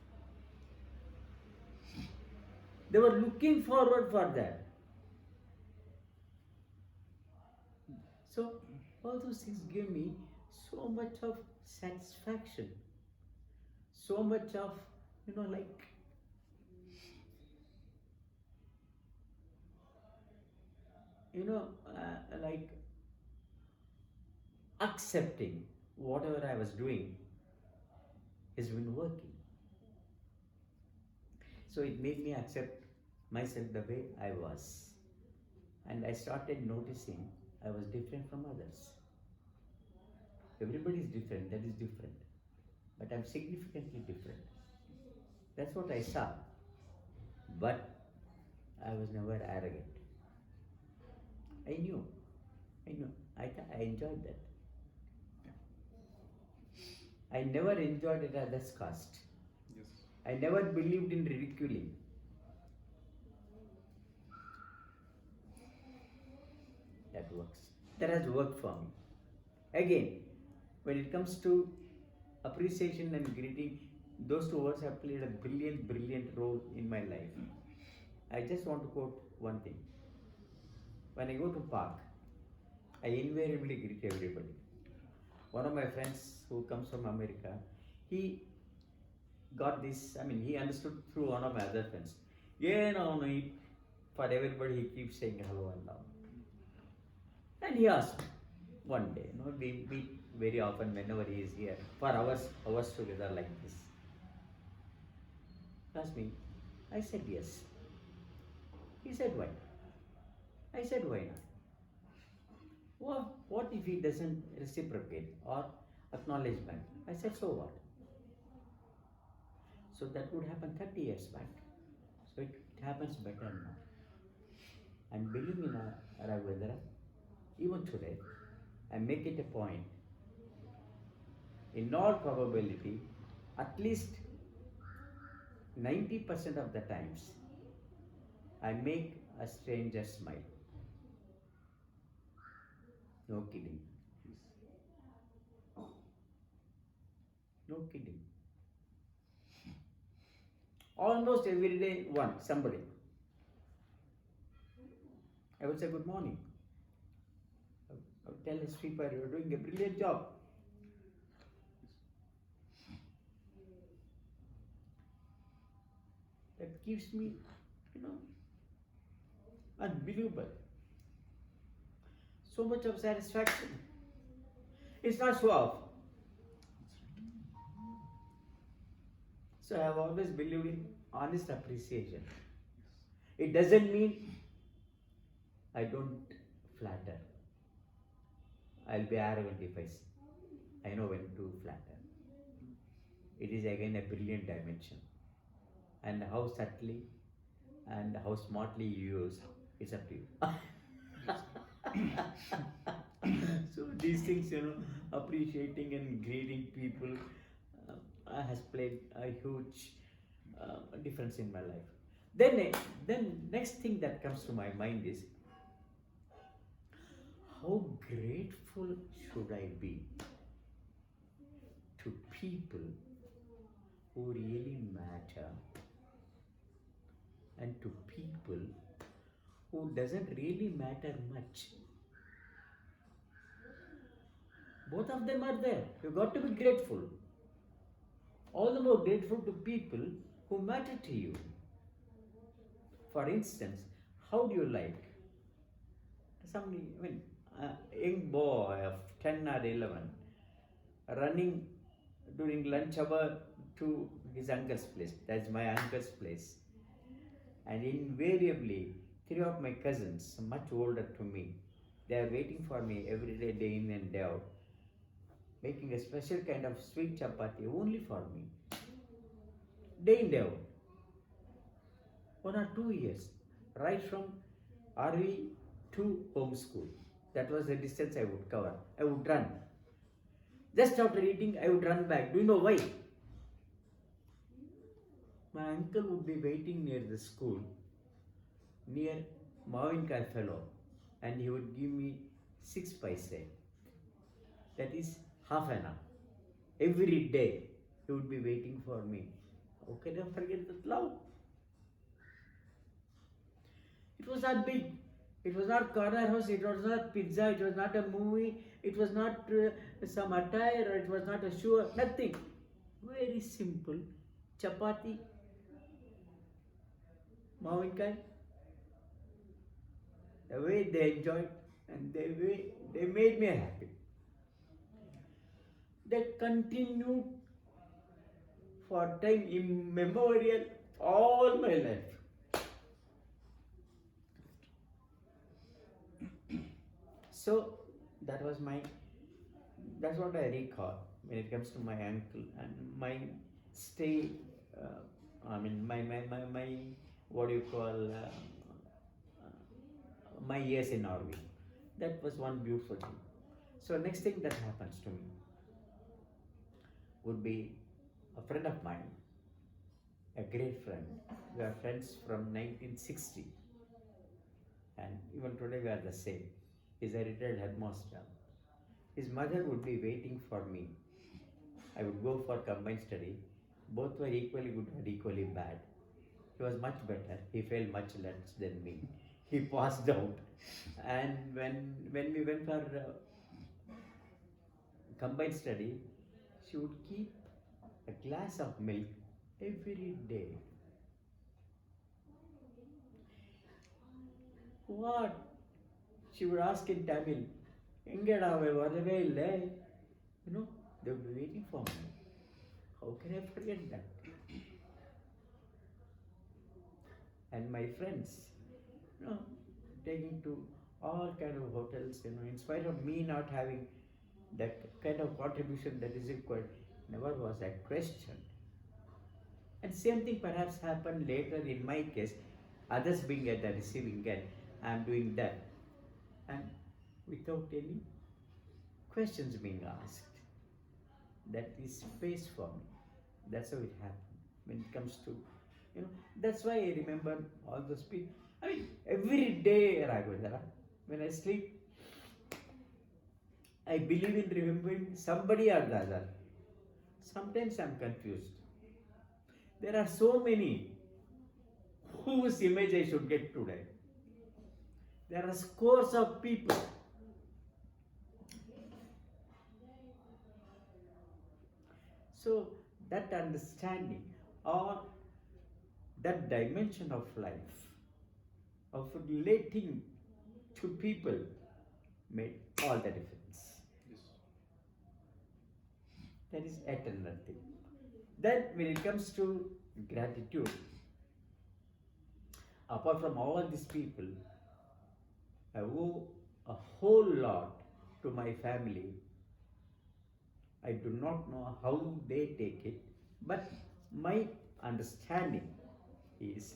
They were looking forward for that. So all those things give me so much of satisfaction, so much of, like, like accepting whatever I was doing has been working. So it made me accept myself the way I was. And I started noticing I was different from others. Everybody is different, that is different. But I'm significantly different. That's what I saw. But I was never arrogant. I knew. I enjoyed that. I never enjoyed it at others' cost. Yes. I never believed in ridiculing. That works. That has worked for me. Again, when it comes to appreciation and greeting, those two words have played a brilliant, brilliant role in my life. I just want to quote one thing. When I go to park, I invariably greet everybody. One of my friends who comes from America, he got this, he understood through one of my other friends. For everybody he keeps saying hello and all. And he asked me one day, we meet very often whenever he is here, for hours together like this. He asked me, I said yes. He said why? I said why not? Well, what if he doesn't reciprocate or acknowledgement? I said so what? So that would happen 30 years back. So it happens better now. And believe me, Raghavendra, even today, I make it a point, in all probability, at least 90% of the times, I make a stranger smile. No kidding. No kidding. Almost every day, somebody. I would say good morning. I would tell a sweeper, you're doing a brilliant job. That gives me, unbelievable. So much of satisfaction. It's not suave. So I have always believed in honest appreciation. It doesn't mean I don't flatter. I'll be arrogant if I know when to flatter. It is again a brilliant dimension. And how subtly and how smartly you use, it's up to you. So these things, appreciating and greeting people has played a huge difference in my life. Then next thing that comes to my mind is, how grateful should I be to people who really matter and to people who doesn't really matter much. Both of them are there. You've got to be grateful. All the more grateful to people who matter to you. For instance, how do you like somebody, a young boy of 10 or 11 running during lunch hour to his uncle's place. That's my uncle's place. And invariably, 3 of my cousins, much older to me, they are waiting for me every day, day in and day out, making a special kind of sweet chapati only for me. Day in, day out. 1 or 2 years, right from RV to home school. That was the distance I would cover. I would run. Just after eating, I would run back. Do you know why? My uncle would be waiting near the school, near Mavinkai Fellow, and he would give me 6 paise. That is half an hour. Every day he would be waiting for me. How can I forget that love? It was not big. It was not corner house. It was not pizza. It was not a movie. It was not some attire. Or it was not a shoe. Nothing. Very simple. Chapati, mavinkai. The way they enjoyed and the way they made me happy. They continued for time immemorial all my life. So that's what I recall when it comes to my uncle and my stay. My what do you call my years in Norway. That was one beautiful thing. So next thing that happens to me would be a friend of mine, a great friend. We are friends from 1960, and even today we are the same. He's a retired headmaster. His mother would be waiting for me. I would go for combined study. Both were equally good and equally bad. He was much better. He failed much less than me. He passed out. And when we went for combined study, she would keep a glass of milk every day. What? She would ask in Tamil, Engada varave ille. They would be waiting for me. How can I forget that? And my friends, taking to all kind of hotels, in spite of me not having that kind of contribution that is required, never was a question. And same thing perhaps happened later in my case, others being at the receiving end, I am doing that. And without any questions being asked. That is space for me. That's how it happened. When it comes to, that's why I remember all those people. I mean, every day, Raghavendra, when I sleep, I believe in remembering somebody or the other. Sometimes I'm confused. There are so many whose image I should get today. There are scores of people. So that understanding or that dimension of life, of relating to people, made all the difference. Yes. That is eternal thing. Then when it comes to gratitude, apart from all these people, I owe a whole lot to my family. I do not know how they take it, but my understanding is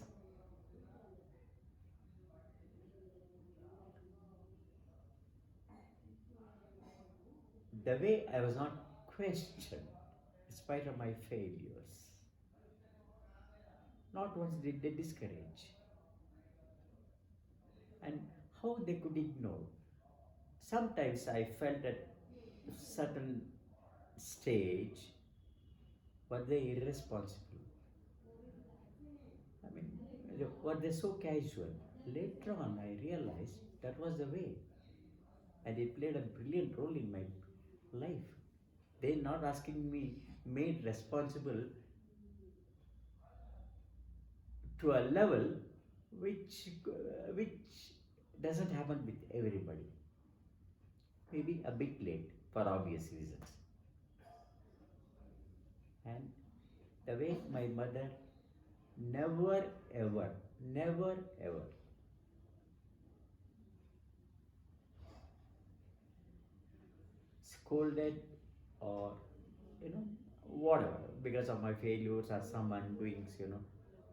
the way I was not questioned in spite of my failures. Not once did they discourage. And how they could ignore. Sometimes I felt at a certain stage, were they irresponsible? I mean, were they so casual? Later on, I realized that was the way. And it played a brilliant role in my life. They not asking me made responsible to a level which doesn't happen with everybody. Maybe a bit late for obvious reasons. And the way my mother never ever scolded or whatever because of my failures or some undoings,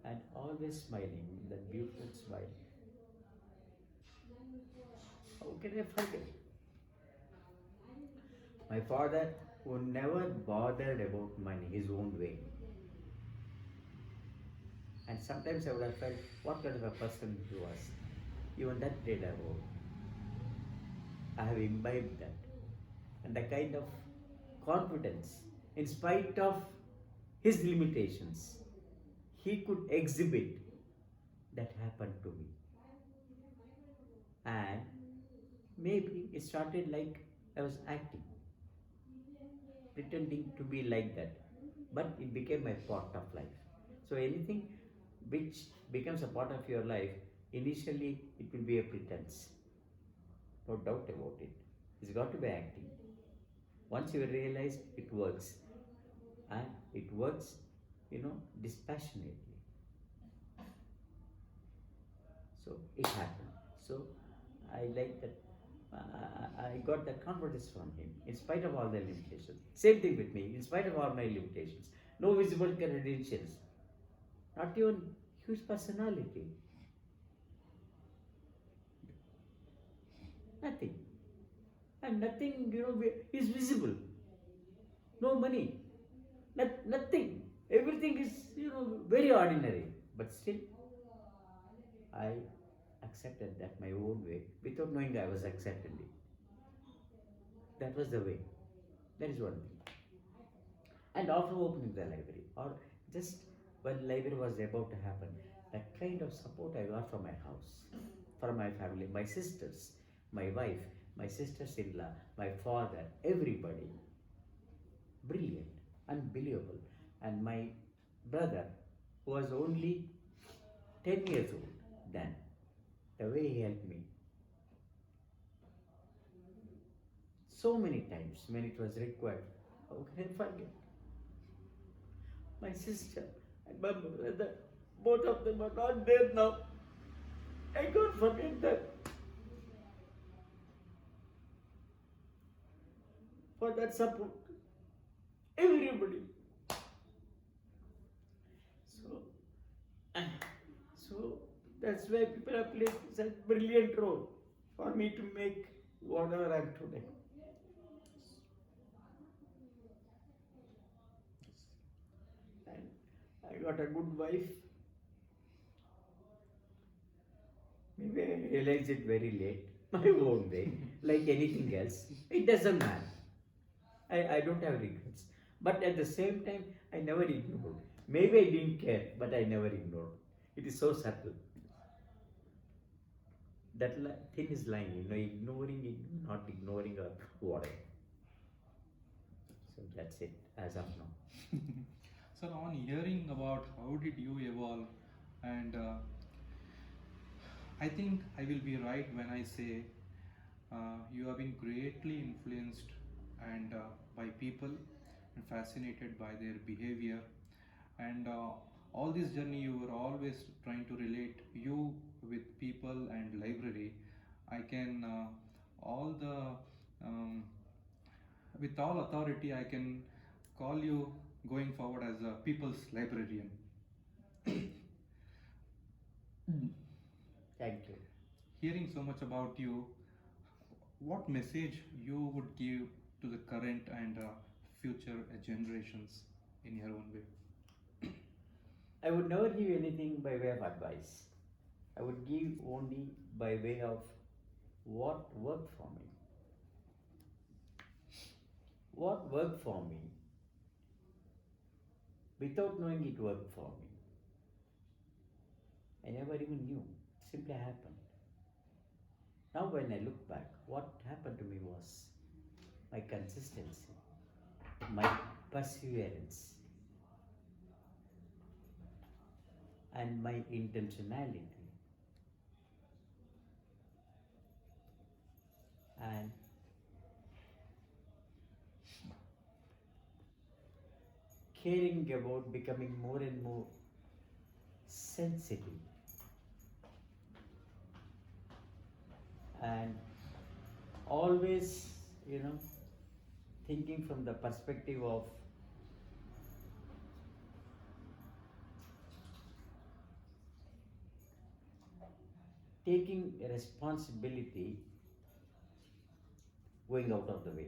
and always smiling, that beautiful smile. How can I forget? My father, who never bothered about money his own way. And sometimes I would have felt, what kind of a person he was. Even that day I have imbibed that. and the kind of confidence, in spite of his limitations, he could exhibit, that happened to me. And maybe it started like I was acting, pretending to be like that, but it became a part of life. So anything which becomes a part of your life, initially it will be a pretense, no doubt about it. It's got to be acting. Once you realize it works, and it works, dispassionately. So it happened. So I like that. I got that confidence from him, in spite of all the limitations. Same thing with me, in spite of all my limitations. No visible credentials, not even huge personality. Nothing. And nothing, is visible. No money. Nothing. Everything is, very ordinary. But still, I accepted that my own way without knowing I was accepting it. That was the way. That is one thing. And after opening the library, or just when library was about to happen, the kind of support I got from my house, from my family, my sisters, my wife, my sisters-in-law, my father, everybody, brilliant, unbelievable. And my brother, who was only 10 years old then, the way he helped me so many times when it was required, how can I forget? My sister and my brother, both of them are not there now. I can't forget them. For that support, everybody. So that's why people have played such a brilliant role for me to make whatever I am today. And I got a good wife. Maybe I realized it very late, my own way, like anything else. It doesn't matter. I don't have regrets. But at the same time, I never ignored. Maybe I didn't care, but I never ignored. It is so subtle. That thing is lying, ignoring it, not ignoring or whatever. So that's it as of now. So on hearing about how did you evolve, and I think I will be right when I say you have been greatly influenced and by people and fascinated by their behavior, and all this journey you were always trying to relate you with people and library. I can all the um, with all authority I can call you going forward as a people's librarian. Thank you. Hearing so much about you, what message you would give to the current and future generations in your own way? I would never give anything by way of advice. I would give only by way of what worked for me. What worked for me without knowing it worked for me. I never even knew. It simply happened. Now, when I look back, what happened to me was my consistency, my perseverance, and my intentionality. And caring about becoming more and more sensitive and always, thinking from the perspective of taking a responsibility, going out of the way.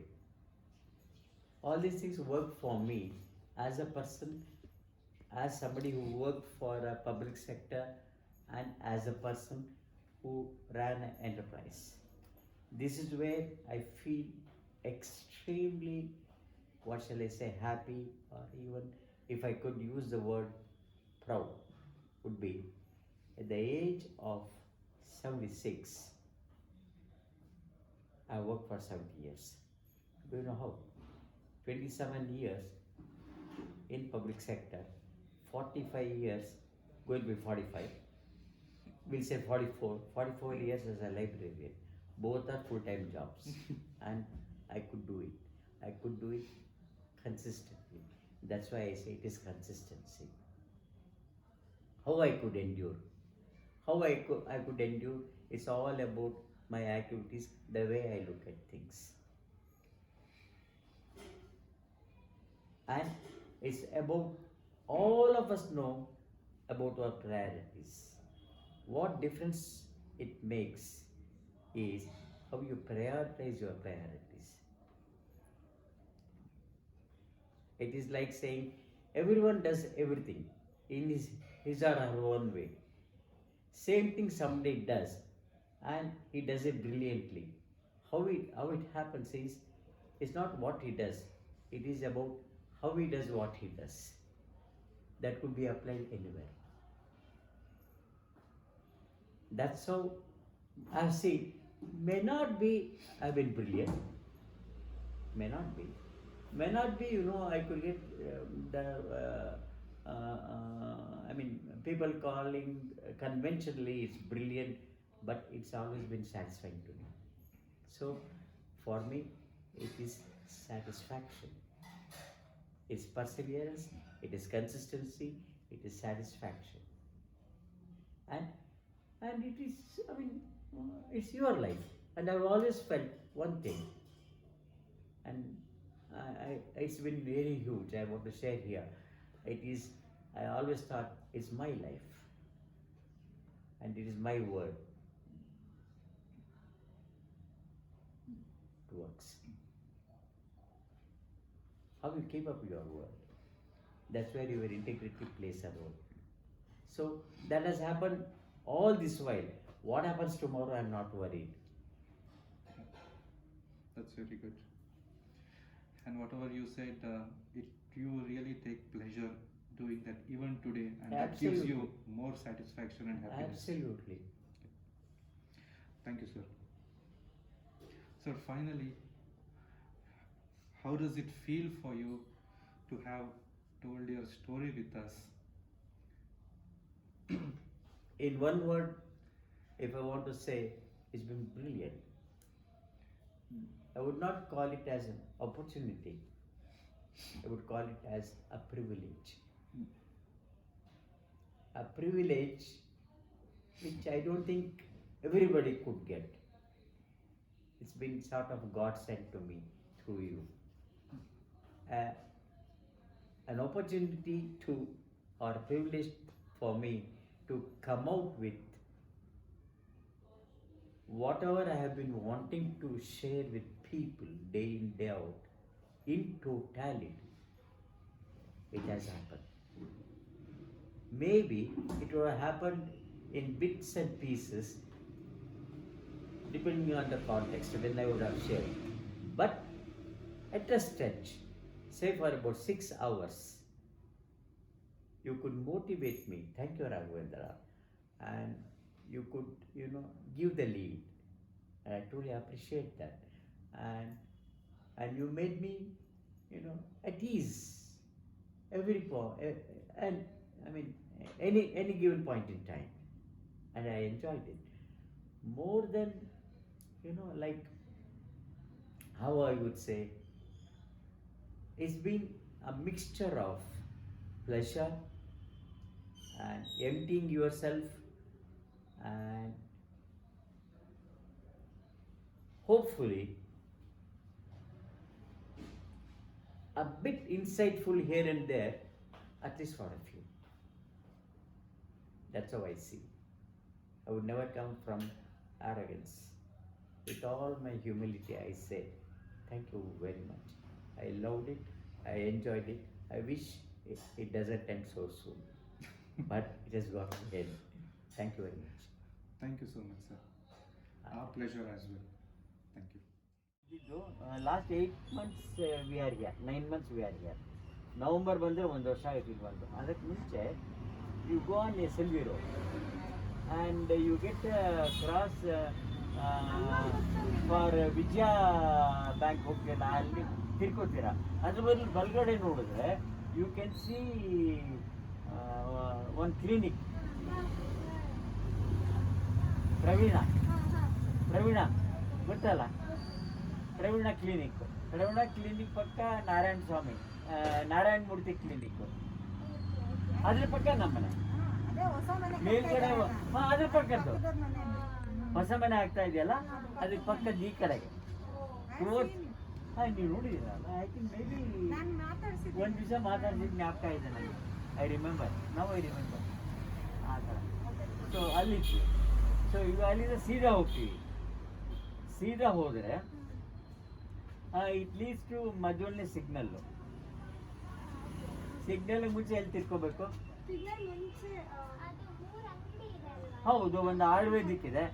All these things work for me as a person, as somebody who worked for a public sector, and as a person who ran an enterprise. This is where I feel extremely, what shall I say, happy, or even if I could use the word proud, would be at the age of 76, I worked for 70 years. Do you know how? 27 years in public sector, 45 years, going to be 45, we'll say 44 years as a librarian. Both are full-time jobs. And I could do it. I could do it consistently. That's why I say it is consistency. How I could endure. I could endure, it's all about my activities, the way I look at things. And it's about all of us know about our priorities. What difference it makes is how you prioritize your priorities. It is like saying everyone does everything in his or her own way. Same thing somebody does, and he does it brilliantly. How it happens is, it's not what he does, it is about how he does what he does. That could be applied anywhere. That's how I've seen. May not be I've been brilliant. May not be. May not be, I could get people calling conventionally it's brilliant, but it's always been satisfying to me. So, for me, it is satisfaction. It's perseverance, it is consistency, it is satisfaction. And it is, it's your life. And I've always felt one thing, and it's been very huge. I want to share here. I always thought it's my life, and it is my word. It works. How you keep up your word? That's where your integrity plays a role. So that has happened all this while. What happens tomorrow, I'm not worried. That's very good. And whatever you said, you really take pleasure doing that even today, and that gives you more satisfaction and happiness. Absolutely. Thank you, sir. Sir, finally, how does it feel for you to have told your story with us? In one word, if I want to say, it's been brilliant. I would not call it as an opportunity. I would call it as a privilege. A privilege which I don't think everybody could get. It's been sort of God sent to me through you. An opportunity to, or a privilege for me to come out with whatever I have been wanting to share with people day in, day out, in totality. It has happened. Maybe it would have happened in bits and pieces, depending on the context when I would have shared. But at a stretch, say for about 6 hours, you could motivate me. Thank you, Raghavendra. And you could, give the lead. And I truly appreciate that. And you made me, at ease. Every point, and any given point in time. And I enjoyed it. More than, like, how I would say, it's been a mixture of pleasure and emptying yourself and hopefully a bit insightful here and there, at least for a few. That's how I see. I would never come from arrogance. With all my humility, I say, thank you very much. I loved it, I enjoyed it. I wish it doesn't end so soon. But it has got to end. Thank you very much. Thank you so much, sir. Our pleasure as well. Thank you. Last 8 months we are here, 9 months we are here. November ಬಂದರೆ 1 ವರ್ಷ ಆಯ್ತು ಇಲ್ಲಿ ಬಂದು. ಅದಕ್ಕೆ ಮುಂಚೆ you go on S L V road and you get cross for Vijaya bank ಹೋಗ್ತೀರ, ಅಲ್ಲಿ ತಿರ್ಕೋತೀರ. ಅದ್ರ ಬದಲು ಬಲಗಡೆ ನೋಡಿದ್ರೆ you can see one clinic, Praveena ಗೊತ್ತಲ್ಲ, ಪ್ರವೀಣ ಕ್ಲಿನಿಕ್ ಪಕ್ಕ ನಾರಾಯಣ ಮೂರ್ತಿ ಕ್ಲಿನಿಕ್, ಅದ್ರ ಪಕ್ಕ ನಮ್ಮನೆ ಮೇಲ್ಗಡೆ. ಅದ್ರ ಪಕ್ಕದ್ದು ಹೊಸ ಮನೆ ಆಗ್ತಾ ಇದೆಯಲ್ಲ, ಅದಕ್ಕೆ ಪಕ್ಕದ ಈ ಕಡೆಗೆ ನೀವು ನೋಡಿದಿರಲ್ಲ. ಐ ಥಿಂಕ್ ಮೇ ಬಿ ಒಂದು ದಿವಸ ಮಾತಾಡ್ಸಿದ್ದು ಜ್ಞಾಪಕ ಇದೆ ನನಗೆ. ಐ ರಿಮೆಂಬರ್ ಆ ಥರ. ಸೊ ಅಲ್ಲಿತ್ತು. ಸೊ ಈಗ ಅಲ್ಲಿಂದ ಸೀದಾ ಹೋಗ್ತೀವಿ. ಸೀದಾ ಹೋದರೆ ಇಟ್ ಲೀಡ್ಸ್ ಟು ಮಧ್ಯವಲ್ಲೇ ಸಿಗ್ನಲ್ಲು. ಸಿಗ್ನಲ್ ಮುಂಚೆ ಎಲ್ಲಿ ತಿರ್ಕೋಬೇಕು? ಹೌದು, ಒಂದು ಆಳ್ವೆ ದಿಕ್ಕಿದೆ.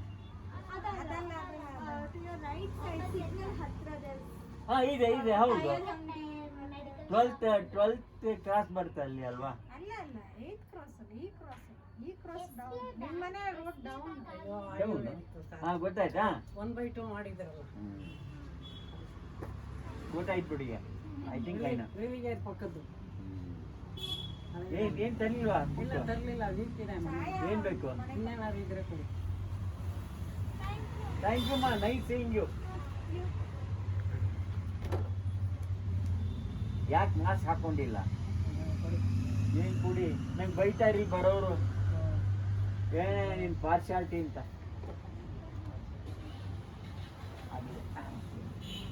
ಇದೆ ಹೌದು. 12th ಕ್ರಾಸ್ ಬರುತ್ತೆ ಅಲ್ಲಿ ಅಲ್ವಾ? ಗೊತ್ತಾಯ್ತಾ? 1/2 ಮಾಡಿದ್ರಲ್ಲ, ಗೊತ್ತಾಯ್ತು ಬಿಡಿ. ಐ ಥಿಂಕ್ ರಿವಿಗೇರ್ ಪಕ್ಕದ್ದು. ಏನ್ ತರ್ಲಿಲ್ವಾ? ಇಲ್ಲ ತರ್ಲಿಲ್ಲ, ಏನ್ ಬೇಕು? ಇನ್ನೇನಾದ್ರು ಇದ್ರೆ ಕೊಡಿ. ಥ್ಯಾಂಕ್ ಯು ಮಾ, ನೈಸ್ ಸೀಯಿಂಗ್ ಯು. ಯಾಕೆ ಮಾಸ್ಕ್ ಹಾಕೊಂಡಿಲ್ಲ? ಏನ್ ಕುಡಿ, ನಂಗೆ ಬೈತಾರಿ ಬರೋರು, ಏನೇ ನಿನ್ ಪಾರ್ಶಾಲಿಟಿ ಅಂತ.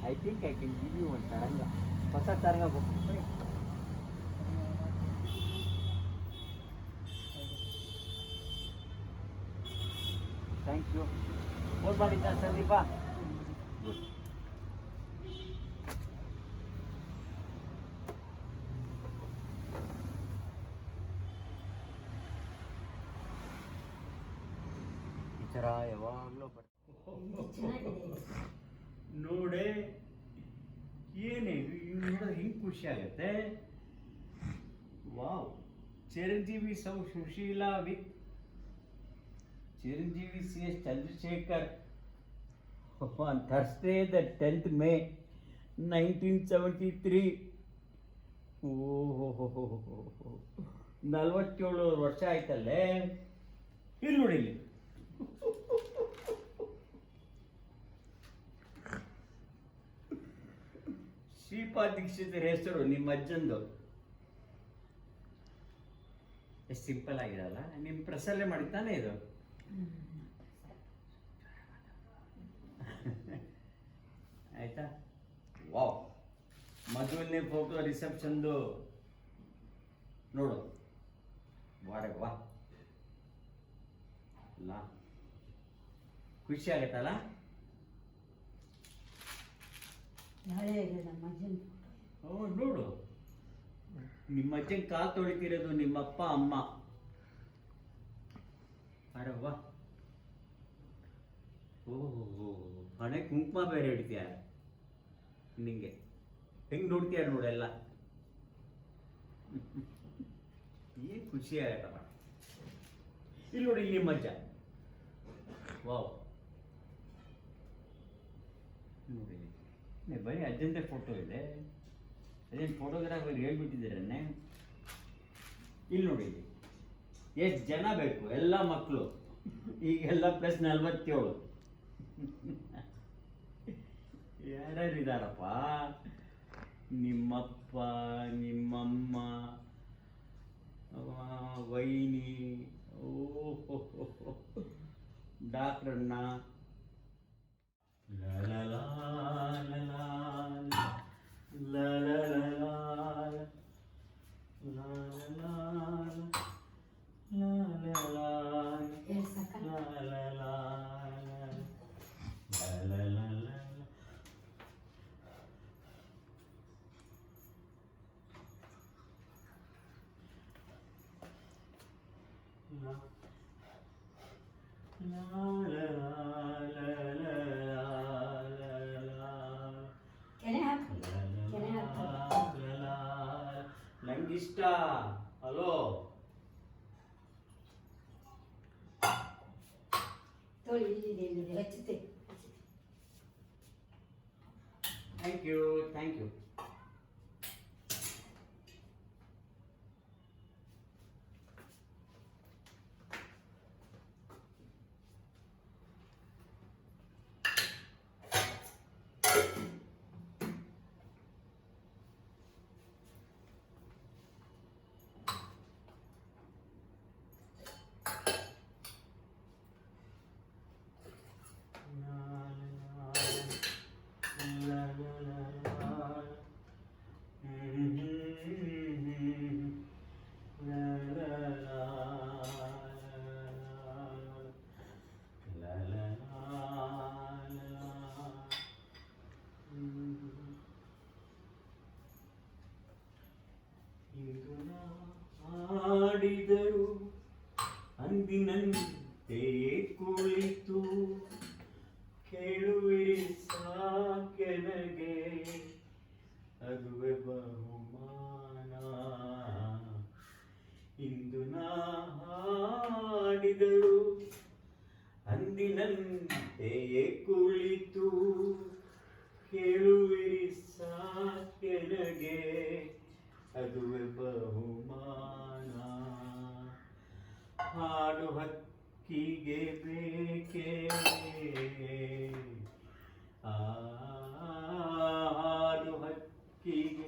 I think I can give you ಒಂದು ತರಂಗ, ಹೊಸ ತರಂಗ ಹೋಗ್ತೀನಿ. Thank you. ಫೋನ್ ಮಾಡಿದ್ದ ಸಂದೀಪ? ಗುಡ್. ಈ ಥರ ಯಾವಾಗಲೂ ನೋಡೆ, ಏನೇ ಇವ್ ನೋಡಿದ್ರೆ ಹಿಂಗೆ ಖುಷಿ ಆಗುತ್ತೆ. Wow, Chiranjeevi Sushila with Chiranjeevi S Chandrasekhar on Thursday the 10th May 1973. ಓಹೋ, 47 ವರ್ಷ ಆಯ್ತಲ್ಲೇ. ಇಲ್ಲಿ ನೋಡಿ, ಇಲ್ಲಿ ಶ್ರೀಪಾದ್ ದೀಕ್ಷಿತರ ಹೆಸರು ನಿಮ್ಮ ಅಜ್ಜಂದು. ಎಷ್ಟು ಸಿಂಪಲ್ ಆಗಿರಲ್ಲ. ನಿಮ್ಮ ಪ್ರೆಸ್ಸಲ್ಲೇ ಮಾಡಿದ್ದಾನೆ ಇದು. ಆಯ್ತಾ? ವಾವ್, ಮದುವೆನೇ ಫೋಟೋ ರಿಸೆಪ್ಷನ್ದು ನೋಡು. ವಾರವ್ವಾ, ಅಲ್ಲ ಖುಷಿ ಆಗತ್ತಲ್ಲ? ನೋಡು, ನಿಮ್ಮ ಅಜ್ಜನ ಕಾಲು ತೊಳಿತಿರೋದು ನಿಮ್ಮಪ್ಪ ಅಮ್ಮ. ಅರವ್ವ, ಓಹೋ, ಹಣೆ ಕುಂಕುಮ ಬೇರೆ ಹಿಡಿತೀಯ ನಿಂಗೆ. ಹೆಂಗೆ ನೋಡ್ತೀಯ ನೋಡೆಲ್ಲ. ಏನು ಖುಷಿ ಆಗತ್ತಪ್ಪ. ಇಲ್ಲಿ ನೋಡಿ, ಇಲ್ಲಿ ನಿಮ್ಮ ಅಜ್ಜ. ವಾವ್, ನೋಡಿ, ಬರೀ ಅಜ್ಜಂದೇ ಫೋಟೋ ಇದೆ. ಅದೇನು ಫೋಟೋಗ್ರಾಫರ್ ಹೇಳ್ಬಿಟ್ಟಿದ್ದೀರನ್ನೇ. ಇಲ್ಲಿ ನೋಡಿ, ಎಷ್ಟು ಜನ ಬೇಕು, ಎಲ್ಲ ಮಕ್ಕಳು. ಈಗೆಲ್ಲ +47. ಯಾರ್ಯಾರಿದ್ದಾರಪ್ಪ? ನಿಮ್ಮಪ್ಪ, ನಿಮ್ಮಮ್ಮ, ವೈನಿ, ಓಹೋ, ಡಾಕ್ಟ್ರಣ್ಣ. Thank you, thank you. ಹಾಡಿದರು ಅಂದಿನಂತೆ ಕುಳಿತು ಕೇಳುವಿರಿ ಸಾಕೆನಗೆ ಅದುವೆ ಬಹುಮಾನ. ಇಂದು ನಾ ಹಾಡಿದರು ಅಂದಿನಂತೆ ಕುಳಿತು ಕೇಳುವಿರಿ ಸಾಕೆನಗೆ ಅದುವೆ ಬಹುಮಾನ. ಹಾಡು ಹಕ್ಕಿಗೆ ಬೇಕೆ ಹಾಡು ಹಕ್ಕಿಗೆ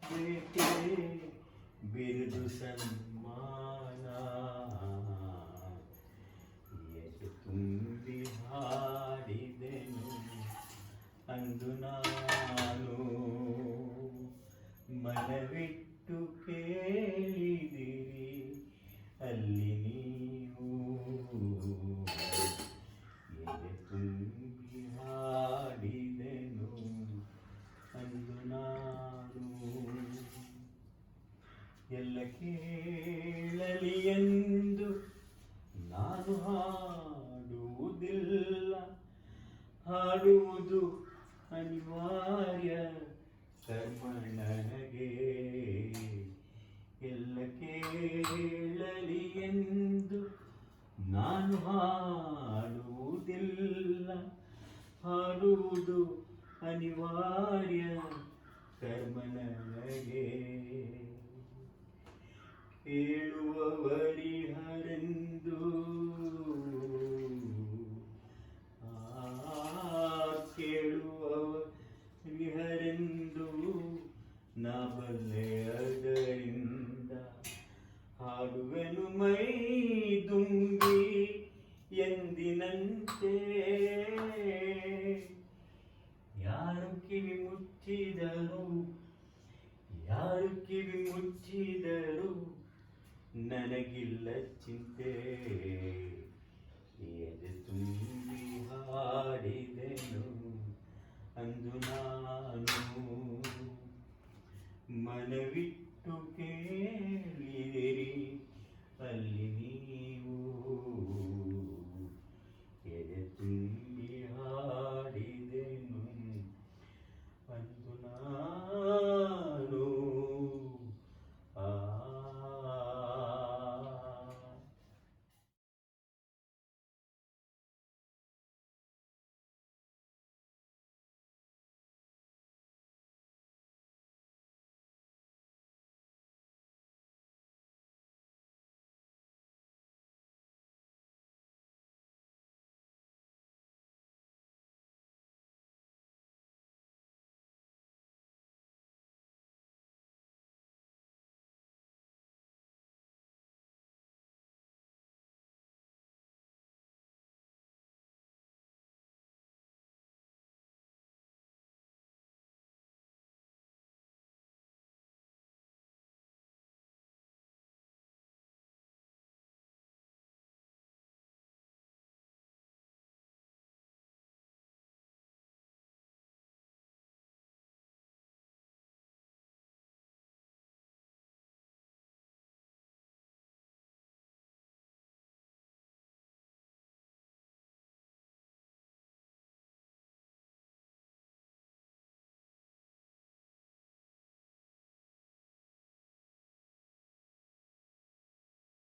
ಬೇಕೆ ಬಿರುದು ಸನ್ಮಾನ. ಎದೆ ತುಂಬಿ ಹಾಡಿದೆನು ಅಂದು ನಾನು, ಮನವಿಟ್ಟು ಕೇಳಿದಿರಿ ಅಲ್ಲಿ ನೀವು. ಎದೆ ತುಂಬಿ ಹಾಡಿದೆನು ಅಂದು ನಾನು. ಎಲ್ಲ ಕೇಳಲಿ ಎಂದು ನಾನು ಹಾಡುವುದಿಲ್ಲ, ಹಾಡುವುದು ಅನಿವಾರ್ಯ ಕರ್ಮ ನನಗೆ. ಎಲ್ಲ ಕೇಳಲಿ ಎಂದು ನಾನು ಹಾಡುವುದಿಲ್ಲ, ಹಾಡುವುದು ಅನಿವಾರ್ಯ ಕರ್ಮ ನನಗೆ. ಕೇಳುವವರಿಹರೆಂದು ಕೇಳುವವರಿಹರೆಂದು ನಾ ಬಲ್ಲೆ ಅದರಿಂದ. ಹಾಡುವೆನು ಮೈ ದುಂಬಿ ಎಂದಿನಂತೆ, ಯಾರು ಕಿವಿ ಮುಚ್ಚಿದರು, ಯಾರು ಕಿವಿ ಮುಚ್ಚಿದರು ನನಗಿಲ್ಲ ಚಿಂತೆ. ಎದೆ ತುಂಬಿ ಹಾಡಿದೆನು ಅಂದು ನಾನು, ಮನವಿಟ್ಟು ಕೇಳಿದಿರಿ